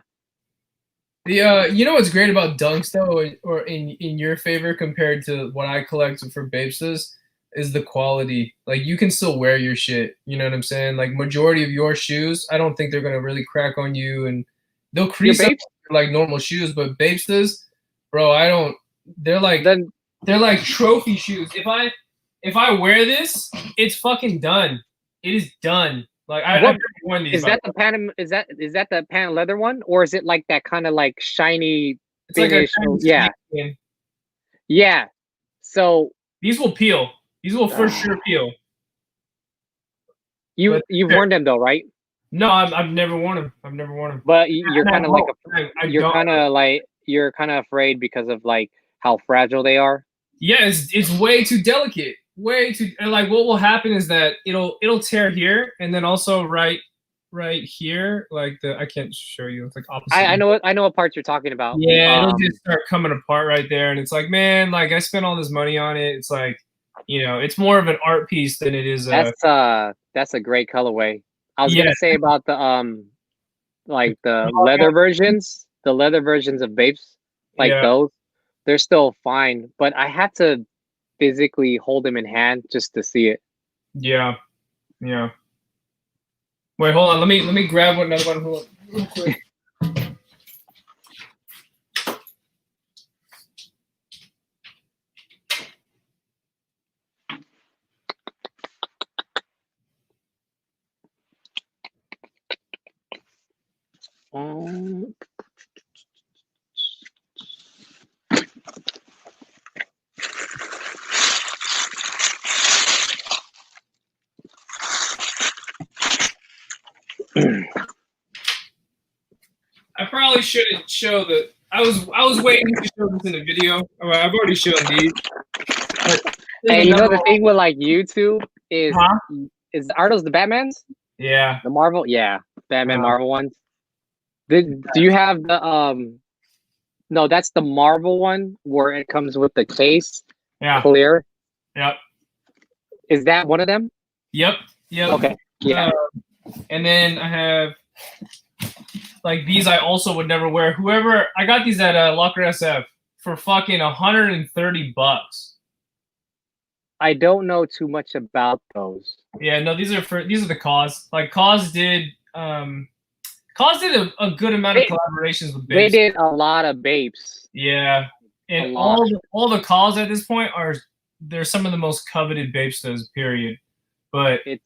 You know what's great about dunks though, or in your favor compared to what I collect for Babestas, is the quality. Like you can still wear your shit. You know what I'm saying? Like majority of your shoes, I don't think they're gonna really crack on you, and they'll crease up like normal shoes. But Babestas, bro, I don't. They're like trophy shoes. If I wear this, it's fucking done. It is done. Like I've never worn these. Is that the patent leather one, or is it like that kind of like shiny finish? Like yeah. So these will peel. These will for sure peel. You've worn them though, right? No, I've never worn them. I've never worn them. But you're kind of you're kind of afraid because of like how fragile they are. Yeah, it's way too delicate. Way too, and like what will happen is that it'll tear here, and then also right here, like I can't show you. It's like opposite. I know what parts you're talking about. Yeah, it'll just start coming apart right there, and it's like, man, like I spent all this money on it. It's like, you know, it's more of an art piece than it is. That's a great colorway. I was gonna say about the like the leather versions of Babes, like those, they're still fine, but I had to physically hold them in hand just to see it. Yeah. Wait, hold on. Let me grab another one real quick. I probably shouldn't show the. I was waiting to show this in a video. I've already shown these. Hey, you know the thing with like YouTube is are those the Batmans? Yeah. The Marvel, Batman Marvel ones. Do you have the No, that's the Marvel one where it comes with the case. Yeah. Clear. Yep. Is that one of them? Yep. Okay. Yeah. And then I have like these. I also would never wear. Whoever I got these at Locker SF for fucking $130. I don't know too much about those. Yeah, no, these are the Cause. Like Cause did Cause did a good amount of collaborations with They Babes. did a lot of Babes. Yeah, and all the Cause at this point they're some of the most coveted Babestas, period. But it's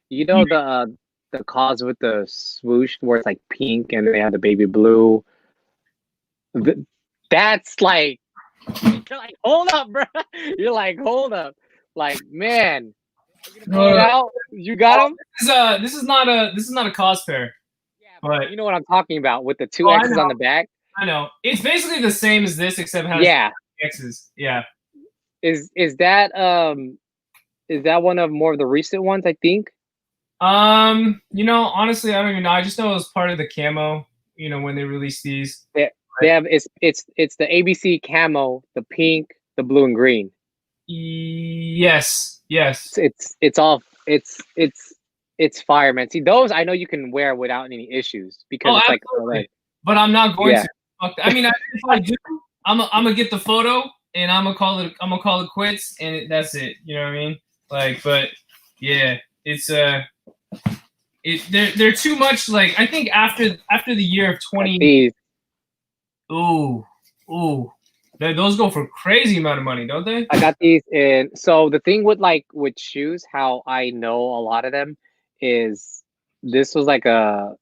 the Cause with the swoosh where it's like pink and they have the baby blue. That's like, you're like, hold up, bro. You're like, hold up. Like, man, you got them. This is not a Cause pair. Yeah, but you know what I'm talking about with the two X's on the back. I know. It's basically the same as this, except it has X's. Yeah. Is that one of more of the recent ones? I think. Honestly, I don't even know. I just know it was part of the camo. When they released these. They have it's the ABC camo, the pink, the blue, and green. Yes. It's fire, man. See, those I know you can wear without any issues because it's like. But I'm not going to. I mean, if I do, I'm gonna get the photo and I'm gonna call it quits, and that's it. You know what I mean? Like, but yeah, it's they're too much. Like, I think after the year of 20. Ooh. Those go for crazy amount of money, don't they? I got these in. So the thing with shoes, how I know a lot of them is this was like a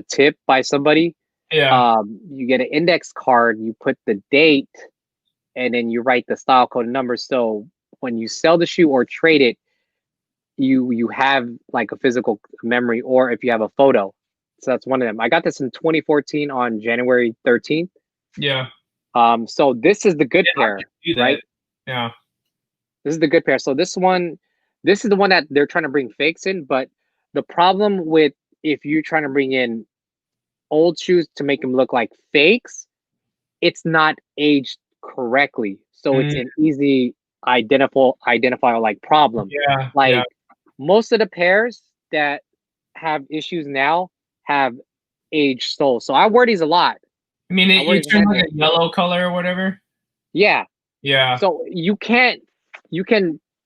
tip by somebody. Yeah. You get an index card, you put the date, and then you write the style code number. So when you sell the shoe or trade it, you have like a physical memory, or if you have a photo. So that's one of them. I got this in 2014 on January 13th. Yeah. So this is the good pair, right? Yeah. This is the good pair. So this is the one that they're trying to bring fakes in. But the problem with if you're trying to bring in old shoes to make them look like fakes, it's not aged correctly. So it's an easy identifier like problem. Yeah. Most of the pairs that have issues now have aged soles. So I wear these a lot. I mean, you turn like a yellow color or whatever. Yeah. So you can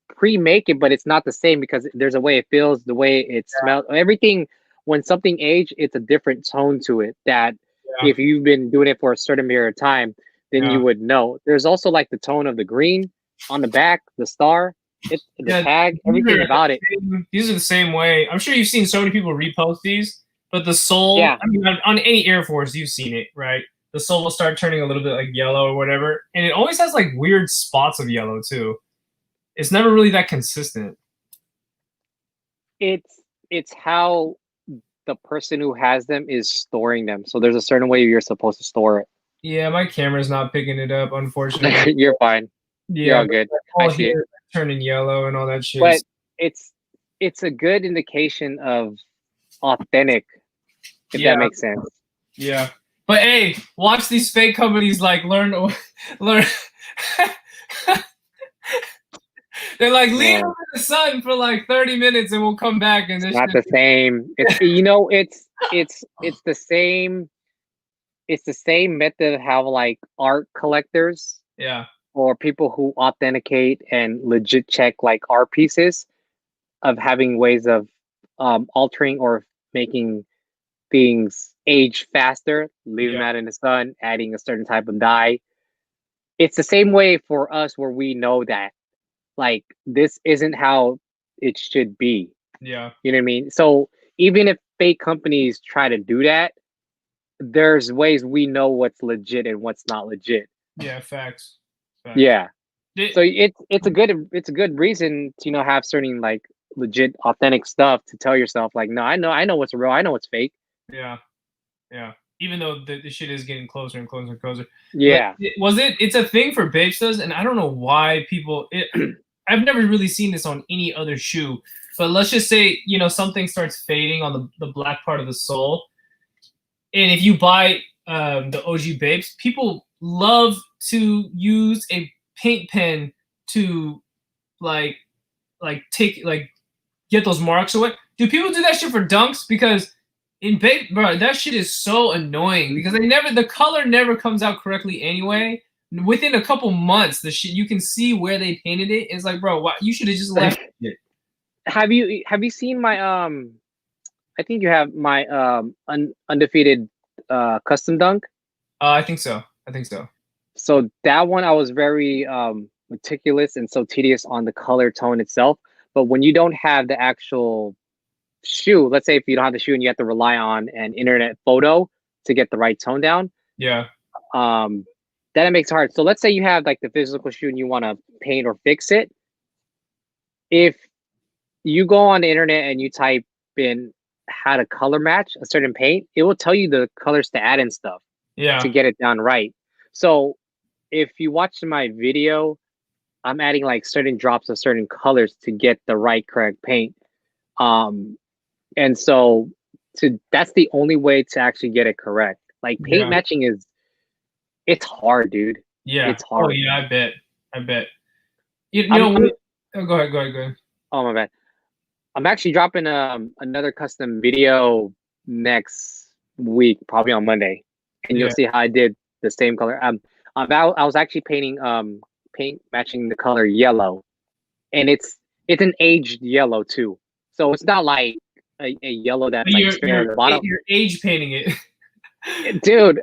pre-make it, but it's not the same because there's a way it feels, the way it smells, everything. When something aged, it's a different tone to it that if you've been doing it for a certain period of time, then you would know. There's also like the tone of the green on the back, the star, the tag, everything about it. These are the same way. I'm sure you've seen so many people repost these, but the sole, I mean, on any Air Force, you've seen it, right? The sole will start turning a little bit like yellow or whatever. And it always has like weird spots of yellow too. It's never really that consistent. It's how the person who has them is storing them. So there's a certain way you're supposed to store it. Yeah, my camera's not picking it up, unfortunately. You're fine. Yeah, you're all good. I see it. Turning yellow and all that shit. But it's a good indication of authentic, if that makes sense. Yeah. But hey, watch these fake companies like learn. They're like, leave them in the sun for like 30 minutes and we'll come back. And it's not the same. It's it's the same. It's the same method of how like art collectors, or people who authenticate and legit check like art pieces, of having ways of altering or making things age faster, leaving them out in the sun, adding a certain type of dye. It's the same way for us where we know that like this isn't how it should be. Yeah. You know what I mean? So even if fake companies try to do that, there's ways we know what's legit and what's not legit. Yeah, facts. Yeah. So it's a good reason to have certain like legit authentic stuff to tell yourself like, no, I know what's real, I know what's fake. Yeah. Even though the shit is getting closer and closer and closer. Yeah. It's a thing for Babestas, and I don't know why people I've never really seen this on any other shoe, but let's just say, something starts fading on the black part of the sole. And if you buy the OG Babes, people love to use a paint pen to like get those marks away. Do people do that shit for Dunks? Because in Babe, bro, that shit is so annoying because the color never comes out correctly anyway. within a couple months, the shit you can see where they painted it. It's like, bro, why, you should have just left it. Have you seen my I think you have my undefeated custom dunk. I think so. I think so. So that one I was very meticulous and so tedious on the color tone itself. But when you don't have the actual shoe, let's say if you don't have the shoe and you have to rely on an internet photo to get the right tone down, Yeah. then it makes it hard. So let's say you have like the physical shoe and you want to paint or fix it. If you go on the internet and you type in how to color match a certain paint, it will tell you the colors to add and stuff Yeah. to get it done right. So if you watch my video, I'm adding like certain drops of certain colors to get the right correct paint. And so that's the only way to actually get it correct. Like paint matching it's hard, dude. Yeah. It's hard. Oh yeah, I bet. I bet. You know, oh, go ahead. Oh my bad. I'm actually dropping another custom video next week, probably on Monday, and you'll see how I did the same color. I was actually painting paint matching the color yellow, and it's an aged yellow too. So it's not like a yellow that's like straight on the bottom. You're age painting it, dude.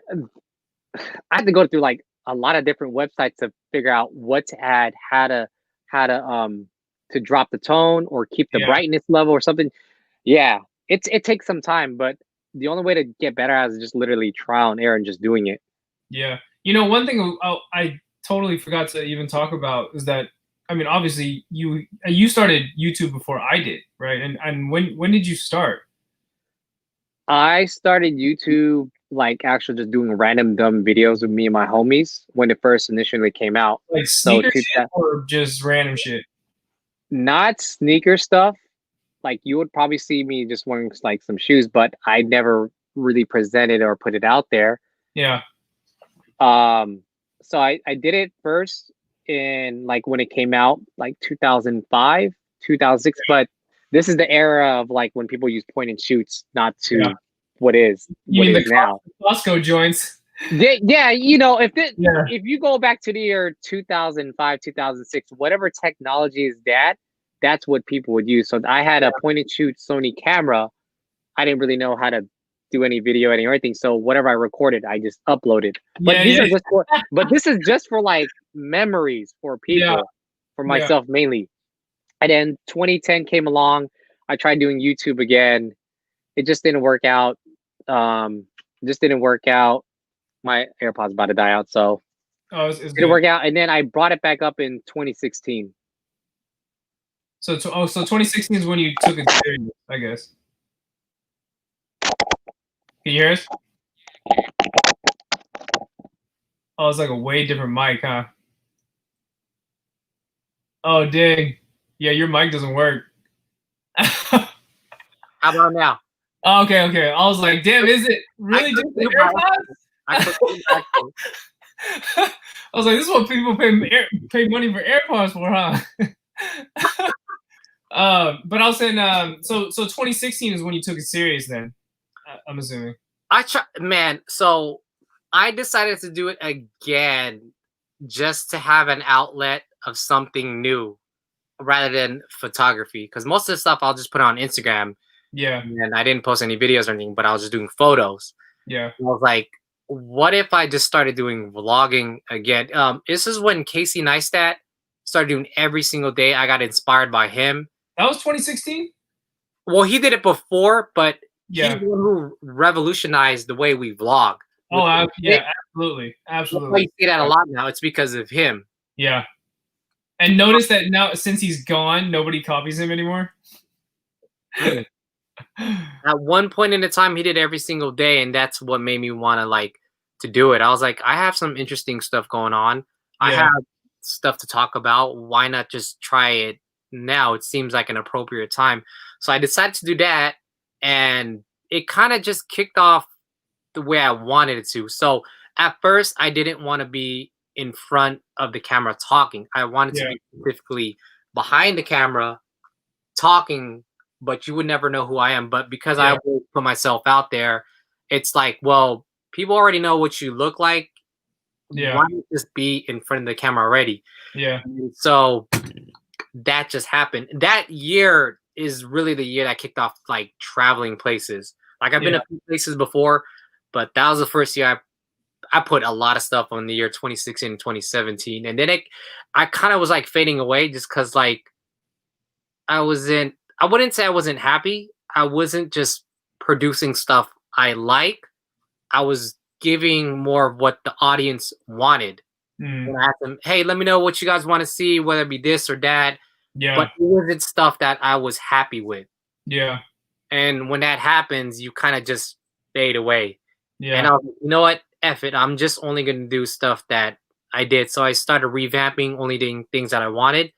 I had to go through like a lot of different websites to figure out what to add, how to drop the tone or keep the brightness level or something. Yeah, it takes some time, but the only way to get better at it is just literally trial and error and just doing it. Yeah. You know, one thing I totally forgot to even talk about is that, I mean, obviously you started YouTube before I did, right? And when did you start? I started YouTube like actually just doing random dumb videos with me and my homies when it first initially came out. Like sneaker shit or just random shit? Not sneaker stuff. Like you would probably see me just wearing like some shoes, but I never really presented or put it out there. Yeah. So I did it first in like when it came out, like 2005, 2006. But this is the era of like when people use point and shoots, not to what is now. Costco joints. Yeah, you know, if you go back to the year 2005, 2006, whatever technology is that's what people would use. So I had a point and shoot Sony camera. I didn't really know how to do any video editing or anything. So whatever I recorded, I just uploaded. But these are just but this is just for like memories for people, for myself mainly. And then 2010 came along. I tried doing YouTube again. It just didn't work out. Just didn't work out. My AirPod's about to die out, so it didn't work out. And then I brought it back up in 2016. So 2016 is when you took it serious, I guess. Can you hear us? Oh, it's like a way different mic, huh? Oh, dang. Yeah, your mic doesn't work. How about now? Oh, okay. I was like, damn, is it really just the AirPods? I was like, this is what people pay money for AirPods for, huh? But I was saying, so 2016 is when you took it serious then, I'm assuming. So I decided to do it again just to have an outlet of something new rather than photography. Because most of the stuff I'll just put on Instagram. Yeah. And I didn't post any videos or anything, but I was just doing photos. Yeah. And I was like, what if I just started doing vlogging again? This is when Casey Neistat started doing every single day. I got inspired by him. That was 2016? Well, he did it before, but he's the one who revolutionized the way we vlog. Oh, yeah, absolutely. Absolutely. You see that a lot now. It's because of him. Yeah. And notice that now, since he's gone, nobody copies him anymore. At one point in the time, he did every single day, and that's what made me want to do it. I was like, I have some interesting stuff going on. I have stuff to talk about. Why not just try it now? It seems like an appropriate time. So I decided to do that, and it kind of just kicked off the way I wanted it to. So at first, I didn't want to be in front of the camera talking. I wanted to be specifically behind the camera talking, but you would never know who I am. But because I put myself out there, it's like, well, people already know what you look like. Yeah. Why not just be in front of the camera already? Yeah. And so that just happened. That year is really the year that kicked off like traveling places. Like I've been a few places before, but that was the first year I put a lot of stuff on the year 2016 and 2017. And then I kind of was like fading away just because like I wouldn't say I wasn't happy. I wasn't just producing stuff I like. I was giving more of what the audience wanted. Mm. And I asked them, hey, let me know what you guys want to see, whether it be this or that. Yeah. But it wasn't stuff that I was happy with. Yeah. And when that happens, you kind of just fade away. Yeah. And I was like, you know what? F it. I'm just only going to do stuff that I did. So I started revamping, only doing things that I wanted.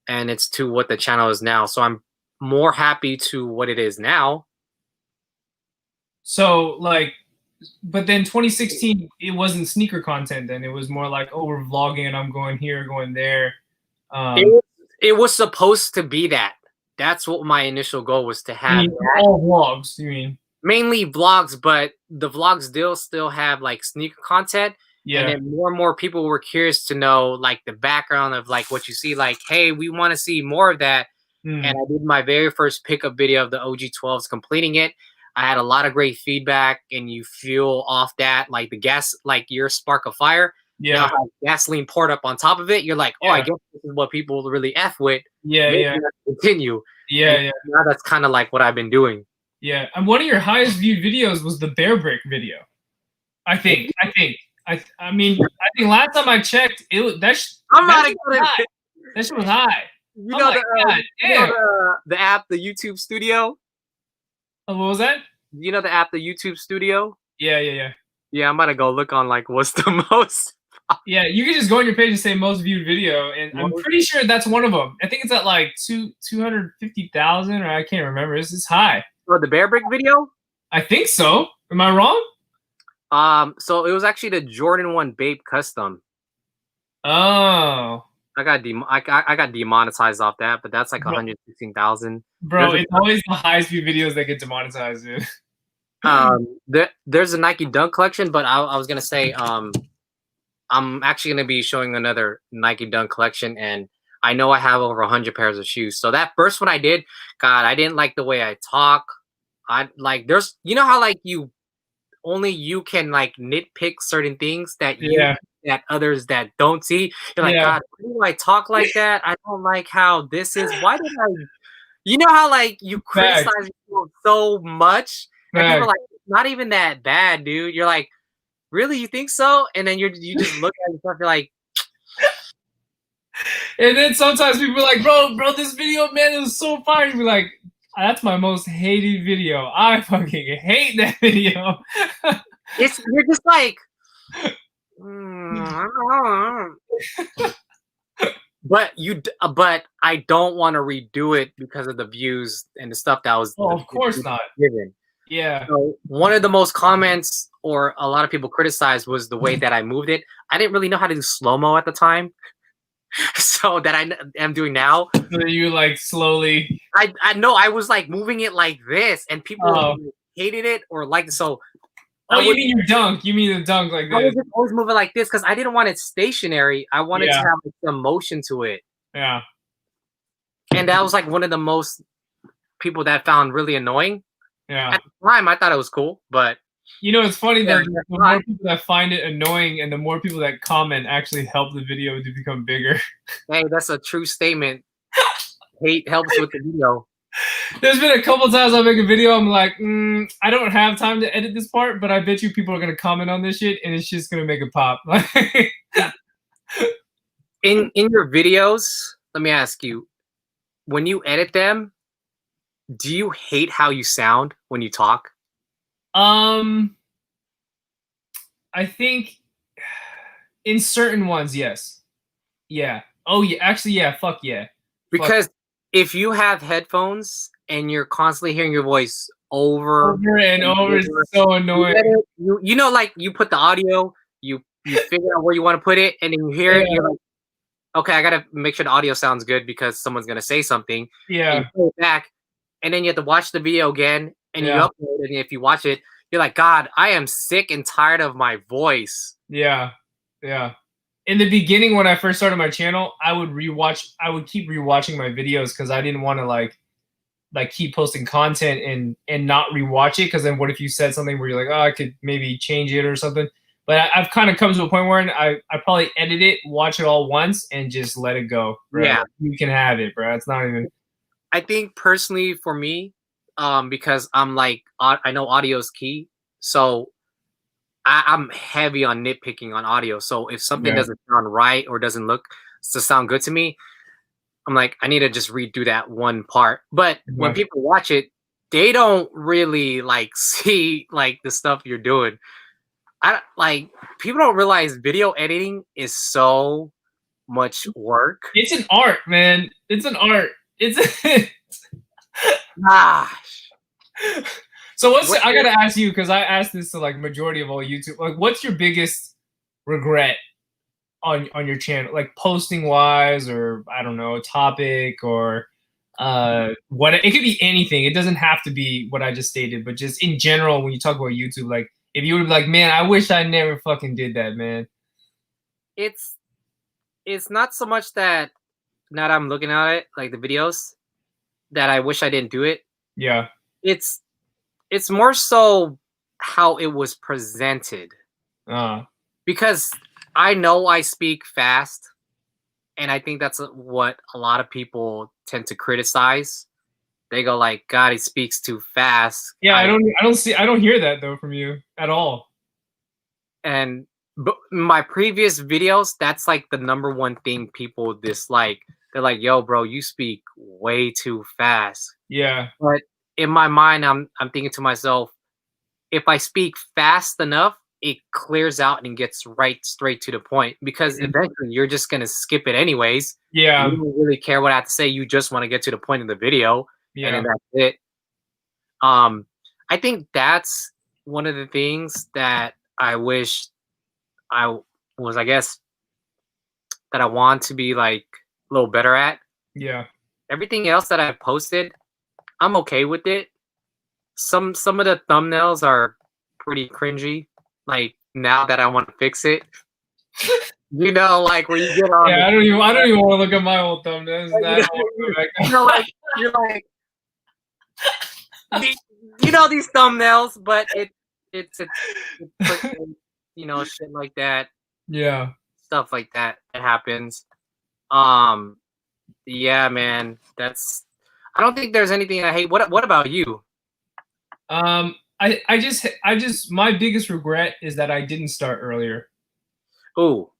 And it's to what the channel is now. So I'm more happy to what it is now. So like, but then 2016, it wasn't sneaker content then. It was more like, oh, we're vlogging and I'm going here, going there. It was supposed to be that. That's what my initial goal was to have. All vlogs, you mean? Mainly vlogs, but the vlogs still have like sneaker content. Yeah. And then more and more people were curious to know like the background of like what you see, like, hey, we want to see more of that. And I did my very first pickup video of the OG12s completing it. I had a lot of great feedback, and you fuel off that, like the gas, like your spark of fire. Yeah. Now have gasoline poured up on top of it. You're like, oh, I guess this is what people really F with. Yeah. Maybe Yeah. Continue. Yeah. And yeah. Now that's kind of like what I've been doing. Yeah. And one of your highest viewed videos was the bear brick video. I think. I mean, I think last time I checked, that shit was high. You know, the app, the YouTube Studio? Oh, what was that? You know the app, the YouTube Studio? Yeah. Yeah, I'm gonna go look on like what's the most. Yeah, you can just go on your page and say most viewed video, and I'm pretty sure that's one of them. I think it's at like 250,000, or I can't remember. It's high. For the bear brick video? I think so. Am I wrong? So it was actually the Jordan 1 Bape custom. Oh. I got demonetized off that, but that's like 116,000. Bro, it's always the highest view videos that get demonetized, dude. There's a Nike Dunk collection, but I was gonna say I'm actually gonna be showing another Nike Dunk collection, and I know I have over 100 pairs of shoes. So that first one I did, God, I didn't like the way I talk. There's, you know how like only you can like nitpick certain things that that others that don't see. You're like, God, why do I talk like that? I don't like how this is. Why did I? You know how like you criticize people so much, and people are like, not even that bad, dude. You're like, really? You think so? And then you just look at yourself. You're like, and then sometimes people are like, bro, this video, man, it was so fire. You be like, that's my most hated video. I fucking hate that video. You're just like, but I don't want to redo it because of the views and the stuff that was. Oh, of course not. Given. Yeah. So one of the most comments or a lot of people criticized was the way that I moved it. I didn't really know how to do slow-mo at the time. So that I am doing now. So you like slowly. I know I was like moving it like this, and people hated it or liked it. So you mean your dunk? You mean the dunk like this? I was always moving like this because I didn't want it stationary. I wanted to have like, some motion to it. Yeah. And that was like one of the most people that found really annoying. Yeah. At the time, I thought it was cool, but you know, it's funny that the more people that find it annoying and the more people that comment actually help the video to become bigger. Hey, that's a true statement. Hate helps with the video. There's been a couple times I make a video, I'm like, I don't have time to edit this part, but I bet you people are going to comment on this shit, and it's just going to make it pop. In your videos, let me ask you, when you edit them, do you hate how you sound when you talk? I think in certain ones, yes. Yeah. Oh, yeah. Actually, yeah. Fuck yeah. Because if you have headphones and you're constantly hearing your voice over and over, it's so annoying. You know, like you put the audio, you figure out where you want to put it, and then you hear it, you're like, okay, I gotta make sure the audio sounds good because someone's gonna say something. Yeah. And you pull it back, and then you have to watch the video again, and you upload it, and if you watch it, you're like, God, I am sick and tired of my voice. Yeah. Yeah. In the beginning, when I first started my channel, I would keep rewatching my videos because I didn't want to like keep posting content and not rewatch it, because then what if you said something where you're like, oh, I could maybe change it or something. But I've kind of come to a point where I probably edit it, watch it all once, and just let it go, bro. Yeah. You can have it, bro. It's not even. I think personally for me, because I'm like I know audio is key, so I'm heavy on nitpicking on audio. So if something doesn't sound right or doesn't look to sound good to me, I'm like, I need to just redo that one part. But when people watch it, they don't really like see like the stuff you're doing. People don't realize video editing is so much work. It's an art, man. It's an art. It's Gosh. So I gotta ask you, because I asked this to like majority of all YouTube. Like, what's your biggest regret on your channel, like posting wise, or I don't know, a topic, or what? It could be anything. It doesn't have to be what I just stated, but just in general, when you talk about YouTube, like if you would be like, man, I wish I never fucking did that, man. It's not so much that now that I'm looking at it, like the videos, that I wish I didn't do it. Yeah. It's more so how it was presented. Because I know I speak fast, and I think that's what a lot of people tend to criticize. They go like, God, he speaks too fast. Yeah, I don't hear that though from you at all. And but my previous videos, that's like the number one thing people dislike. They're like, yo, bro, you speak way too fast. Yeah. But in my mind, I'm thinking to myself, if I speak fast enough, it clears out and gets straight to the point, because eventually you're just gonna skip it anyways. Yeah. You don't really care what I have to say. You just want to get to the point of the video, and then that's it. I think that's one of the things that I wish I was, I guess, that I want to be like a little better at. Yeah. Everything else that I've posted, I'm okay with it. Some of the thumbnails are pretty cringy. Like, now that I want to fix it, you know, like where you get on. Yeah, I don't even want to look at my old thumbnails. You're like, you know, these thumbnails, but it's you know, shit like that. Yeah. Stuff like that happens. Yeah, man, I don't think there's anything I hate. What about you? I just my biggest regret is that I didn't start earlier. Ooh.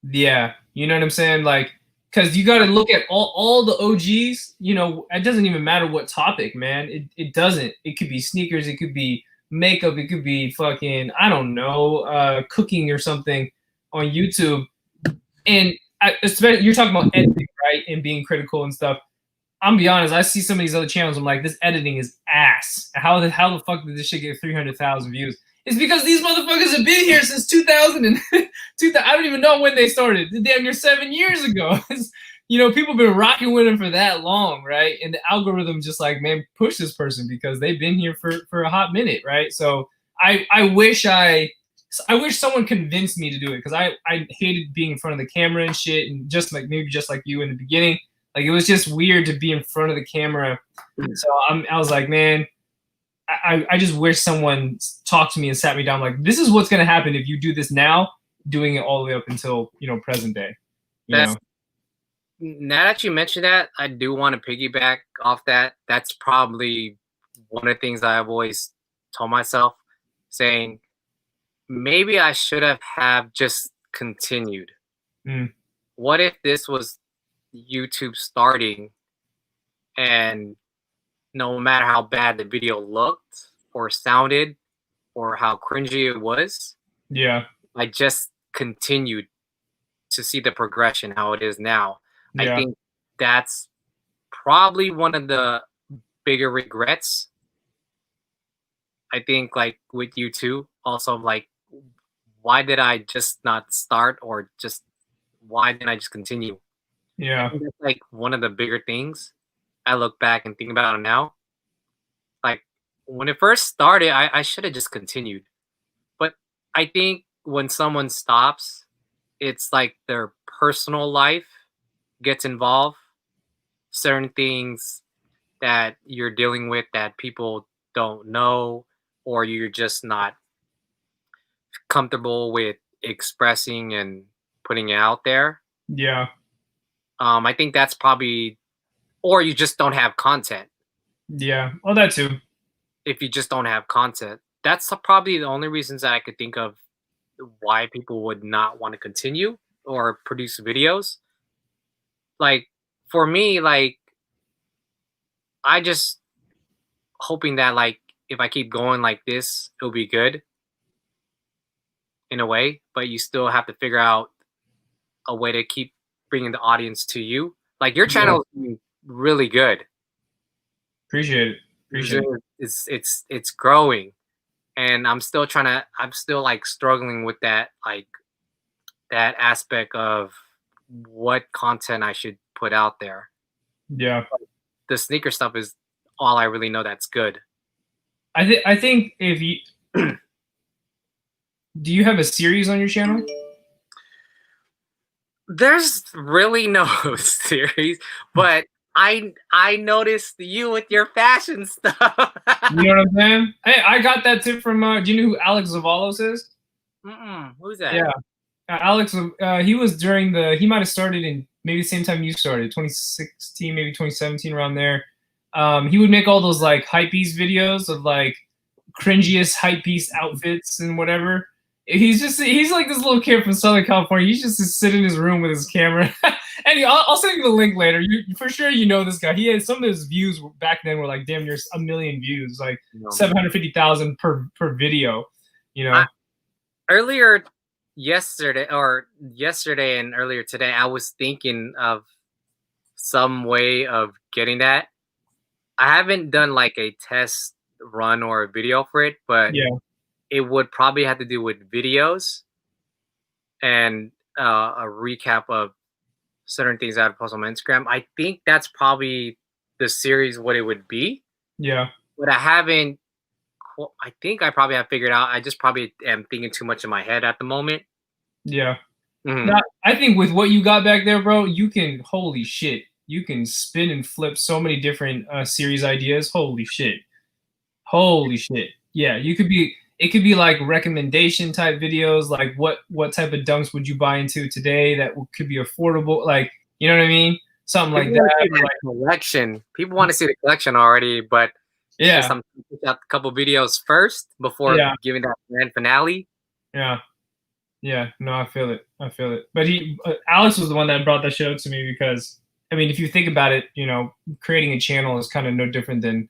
Yeah, you know what I'm saying? Like, because you got to look at all the OGs. You know, it doesn't even matter what topic, man. It doesn't. It could be sneakers. It could be makeup. It could be fucking, I don't know, cooking or something on YouTube. And especially, you're talking about editing, right? And being critical and stuff. I'm gonna be honest, I see some of these other channels, I'm like, this editing is ass. How the fuck did this shit get 300,000 views? It's because these motherfuckers have been here since 2000 and I don't even know when they started. Damn near 7 years ago. You know, people have been rocking with them for that long, right? And the algorithm just like, man, push this person because they've been here for a hot minute, right? So I wish someone convinced me to do it, because I hated being in front of the camera and shit, and just like you in the beginning. Like, it was just weird to be in front of the camera. So I was like, man, I just wish someone talked to me and sat me down like, this is what's going to happen if you do this now, doing it all the way up until, you know, present day. Now that you mentioned that, I do want to piggyback off that. That's probably one of the things I've always told myself, saying maybe I should have just continued. What if this was YouTube starting, and no matter how bad the video looked or sounded or how cringy it was, I just continued to see the progression, how it is now. I think that's probably one of the bigger regrets. I think, like with you too, also, like, why did I just not start, or just why didn't I just continue? Yeah. I think that's like one of the bigger things I look back and think about it now. Like, when it first started, I should have just continued. But I think when someone stops it's like their personal life gets involved, certain things that you're dealing with that people don't know, or you're just not comfortable with expressing and putting it out there. Yeah. I think that's probably, or you just don't have content. Yeah. Well, that too. If you just don't have content, that's probably the only reasons that I could think of why people would not want to continue or produce videos. Like for me, like I just hoping that like if I keep going like this, it'll be good in a way, but you still have to figure out a way to keep bringing the audience to you. Like your channel is really good. Appreciate it. Appreciate it. It's growing, and I'm still like struggling with that, like that aspect of what content I should put out there. Yeah. The sneaker stuff is all I really know that's good. I think if you do you have a series on your channel? There's really no series, but I noticed you with your fashion stuff. You know what I'm saying? Hey, I got that tip from do you know who Alex Zavalos is? Who's that? Yeah. Alex, he was during he might have started in maybe the same time you started, 2016, maybe 2017, around there. He would make all those like hypebeast videos of like cringiest hypebeast outfits and whatever. He's like this little kid from Southern California. He's just sit in his room with his camera. And I'll send you the link later. You for sure you know this guy. He had some of his views back then were like damn near 1 million views, like 750,000 per video. You know. Yesterday and earlier today, I was thinking of some way of getting that. I haven't done like a test run or a video for it, but yeah, it would probably have to do with videos and a recap of certain things I would post on my Instagram. I think that's probably the series what it would be. Yeah, but I haven't. I think I probably have figured out. I just probably am thinking too much in my head at the moment. Yeah. Now, I think with what you got back there, bro, you can, holy shit, you can spin and flip so many different series ideas. Holy shit. Holy shit. Yeah, it could be like recommendation type videos, like what type of dunks would you buy into today that could be affordable, like, you know what I mean? Something like that. Like collection. People want to see the collection already, but yeah, I'm push out a couple videos first before giving that grand finale. Yeah. Yeah, no, I feel it. But Alex was the one that brought that show to me because, I mean, if you think about it, you know, creating a channel is kind of no different than,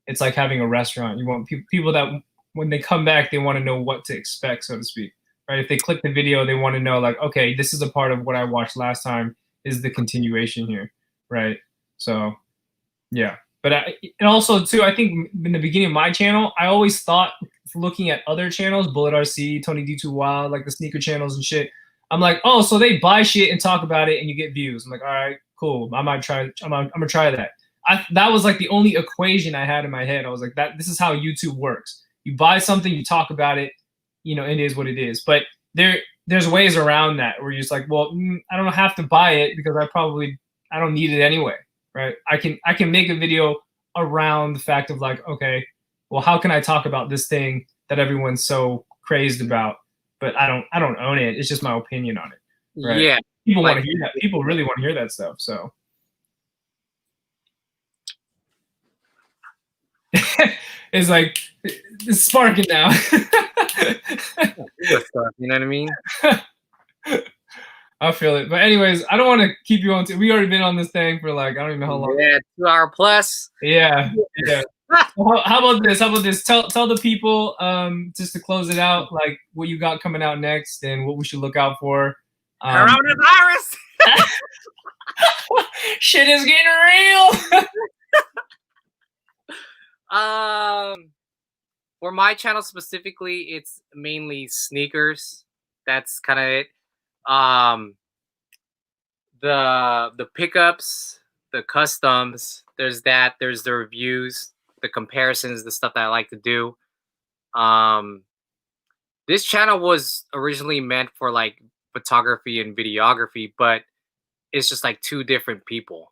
it's like having a restaurant. You want people that when they come back, they want to know what to expect, so to speak, right? If they click the video, they want to know like, okay, this is a part of what I watched last time. Is the continuation here, right? So, yeah. But and also too, I think in the beginning of my channel, I always thought, looking at other channels, Bullet RC, Tony D2 Wild, like the sneaker channels and shit, I'm like, oh, so they buy shit and talk about it and you get views. I'm like, all right, cool. I'm gonna try that. That was like the only equation I had in my head. I was like, this is how YouTube works. You buy something, you talk about it, you know, it is what it is. But there's ways around that where you're just like, well, I don't have to buy it because I don't need it anyway, right? I can make a video around the fact of like, okay, well, how can I talk about this thing that everyone's so crazed about, but I don't own it. It's just my opinion on it. Right? Yeah. People want to hear that. People really want to hear that stuff. So it's like it's sparking now. You know what I mean? I feel it. But anyways, I don't want to keep you on. We already been on this thing for like, I don't even know how long. Yeah, 2 hour plus. Yeah. How about this? Tell the people, just to close it out, like what you got coming out next and what we should look out for. Coronavirus. Shit is getting real. For my channel specifically, it's mainly sneakers. That's kind of it. The pickups, the customs, there's the reviews, the comparisons, the stuff that I like to do. This channel was originally meant for like photography and videography, but it's just like two different people,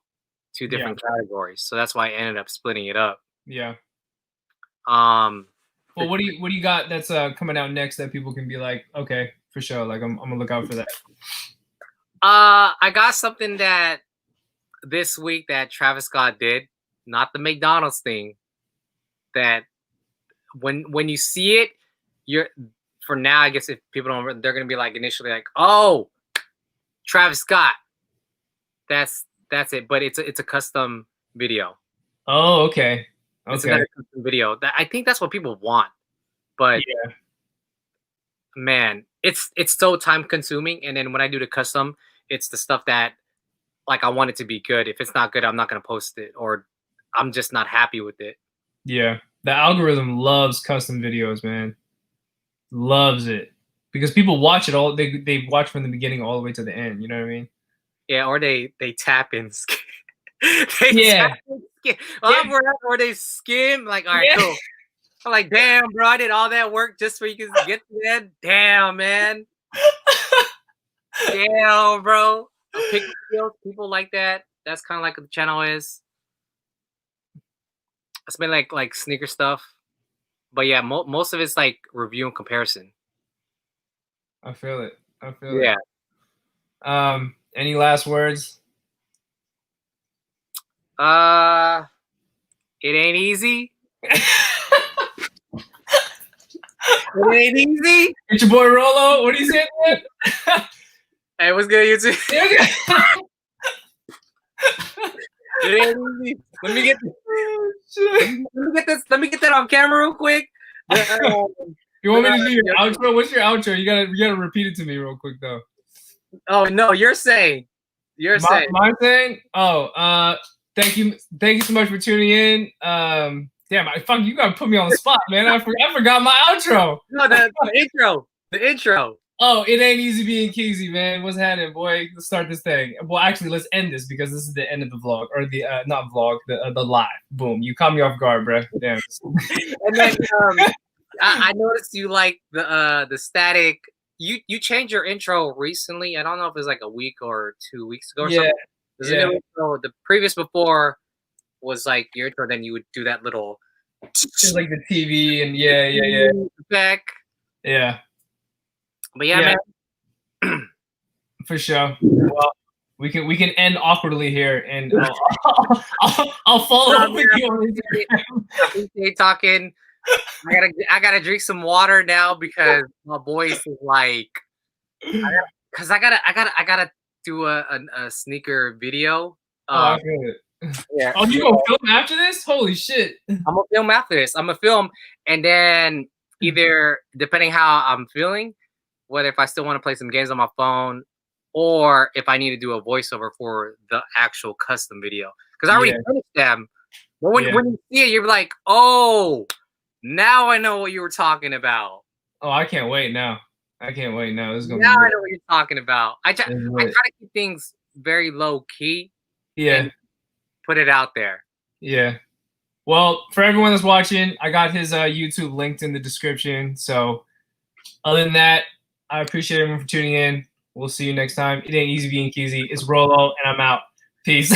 two different categories. So that's why I ended up splitting it up. Yeah. Um. Well, what do you got that's coming out next that people can be like, okay, for sure, like I'm gonna look out for that. I got something that this week that Travis Scott did, not the McDonald's thing. That when you see it, you're for now. I guess if people don't, they're gonna be like initially like, oh, Travis Scott. That's it. But it's a custom video. Oh, okay. It's another custom video. I think that's what people want. But yeah, man, it's so time consuming. And then when I do the custom, it's the stuff that like I want it to be good. If it's not good, I'm not gonna post it, or I'm just not happy with it. Yeah, the algorithm loves custom videos, man. Loves it because people watch it all. They watch from the beginning all the way to the end. You know what I mean? Yeah, or they tap in. Yeah. Or they skim. Like, all right, cool. I'm like, damn, bro, I did all that work just so you can get to that. Damn, man. Damn, bro. People like that. That's kind of like what the channel is. It's been like sneaker stuff, but yeah, most of it's like review and comparison. I feel it. Yeah. Any last words? It ain't easy. It ain't easy. It's your boy Rolo. What do you say, man? Hey, what's good, YouTube? It ain't easy. Let me get this. Let me get that on camera real quick. You want me to do your outro? What's your outro? You gotta repeat it to me real quick though. Oh no, you're saying. My thing? Oh, thank you so much for tuning in. Damn, you gotta put me on the spot, man. I forgot my outro. No, the intro. The intro. Oh, it ain't easy being Keezy, man. What's happening, boy? Let's start this thing. Well, actually, let's end this because this is the end of the vlog, or the not vlog, the live. Boom! You caught me off guard, bro. Damn. And then I noticed you like the static. You changed your intro recently. I don't know if it was like a week or 2 weeks ago or something. Yeah. The previous before was like your intro. Then you would do that little like the TV and yeah. Back. Yeah. But yeah, man. For sure. Well, we can end awkwardly here, and I'll follow up with you on Instagram. I appreciate talking. I gotta drink some water now because my voice is like. Because I gotta do a sneaker video. I feel it. Yeah. Oh, you gonna film after this? Holy shit! I'm gonna film after this. I'm gonna film, and then either depending how I'm feeling, whether if I still want to play some games on my phone, or if I need to do a voiceover for the actual custom video, because I already finished them. But when you see it, you're like, oh, now I know what you were talking about. Oh, I can't wait now. This is gonna now I know what you're talking about. I try to keep things very low key. Yeah. And put it out there. Yeah. Well, for everyone that's watching, I got his YouTube linked in the description. So other than that, I appreciate everyone for tuning in. We'll see you next time. It ain't easy being Keezy. It's Rolo, and I'm out. Peace.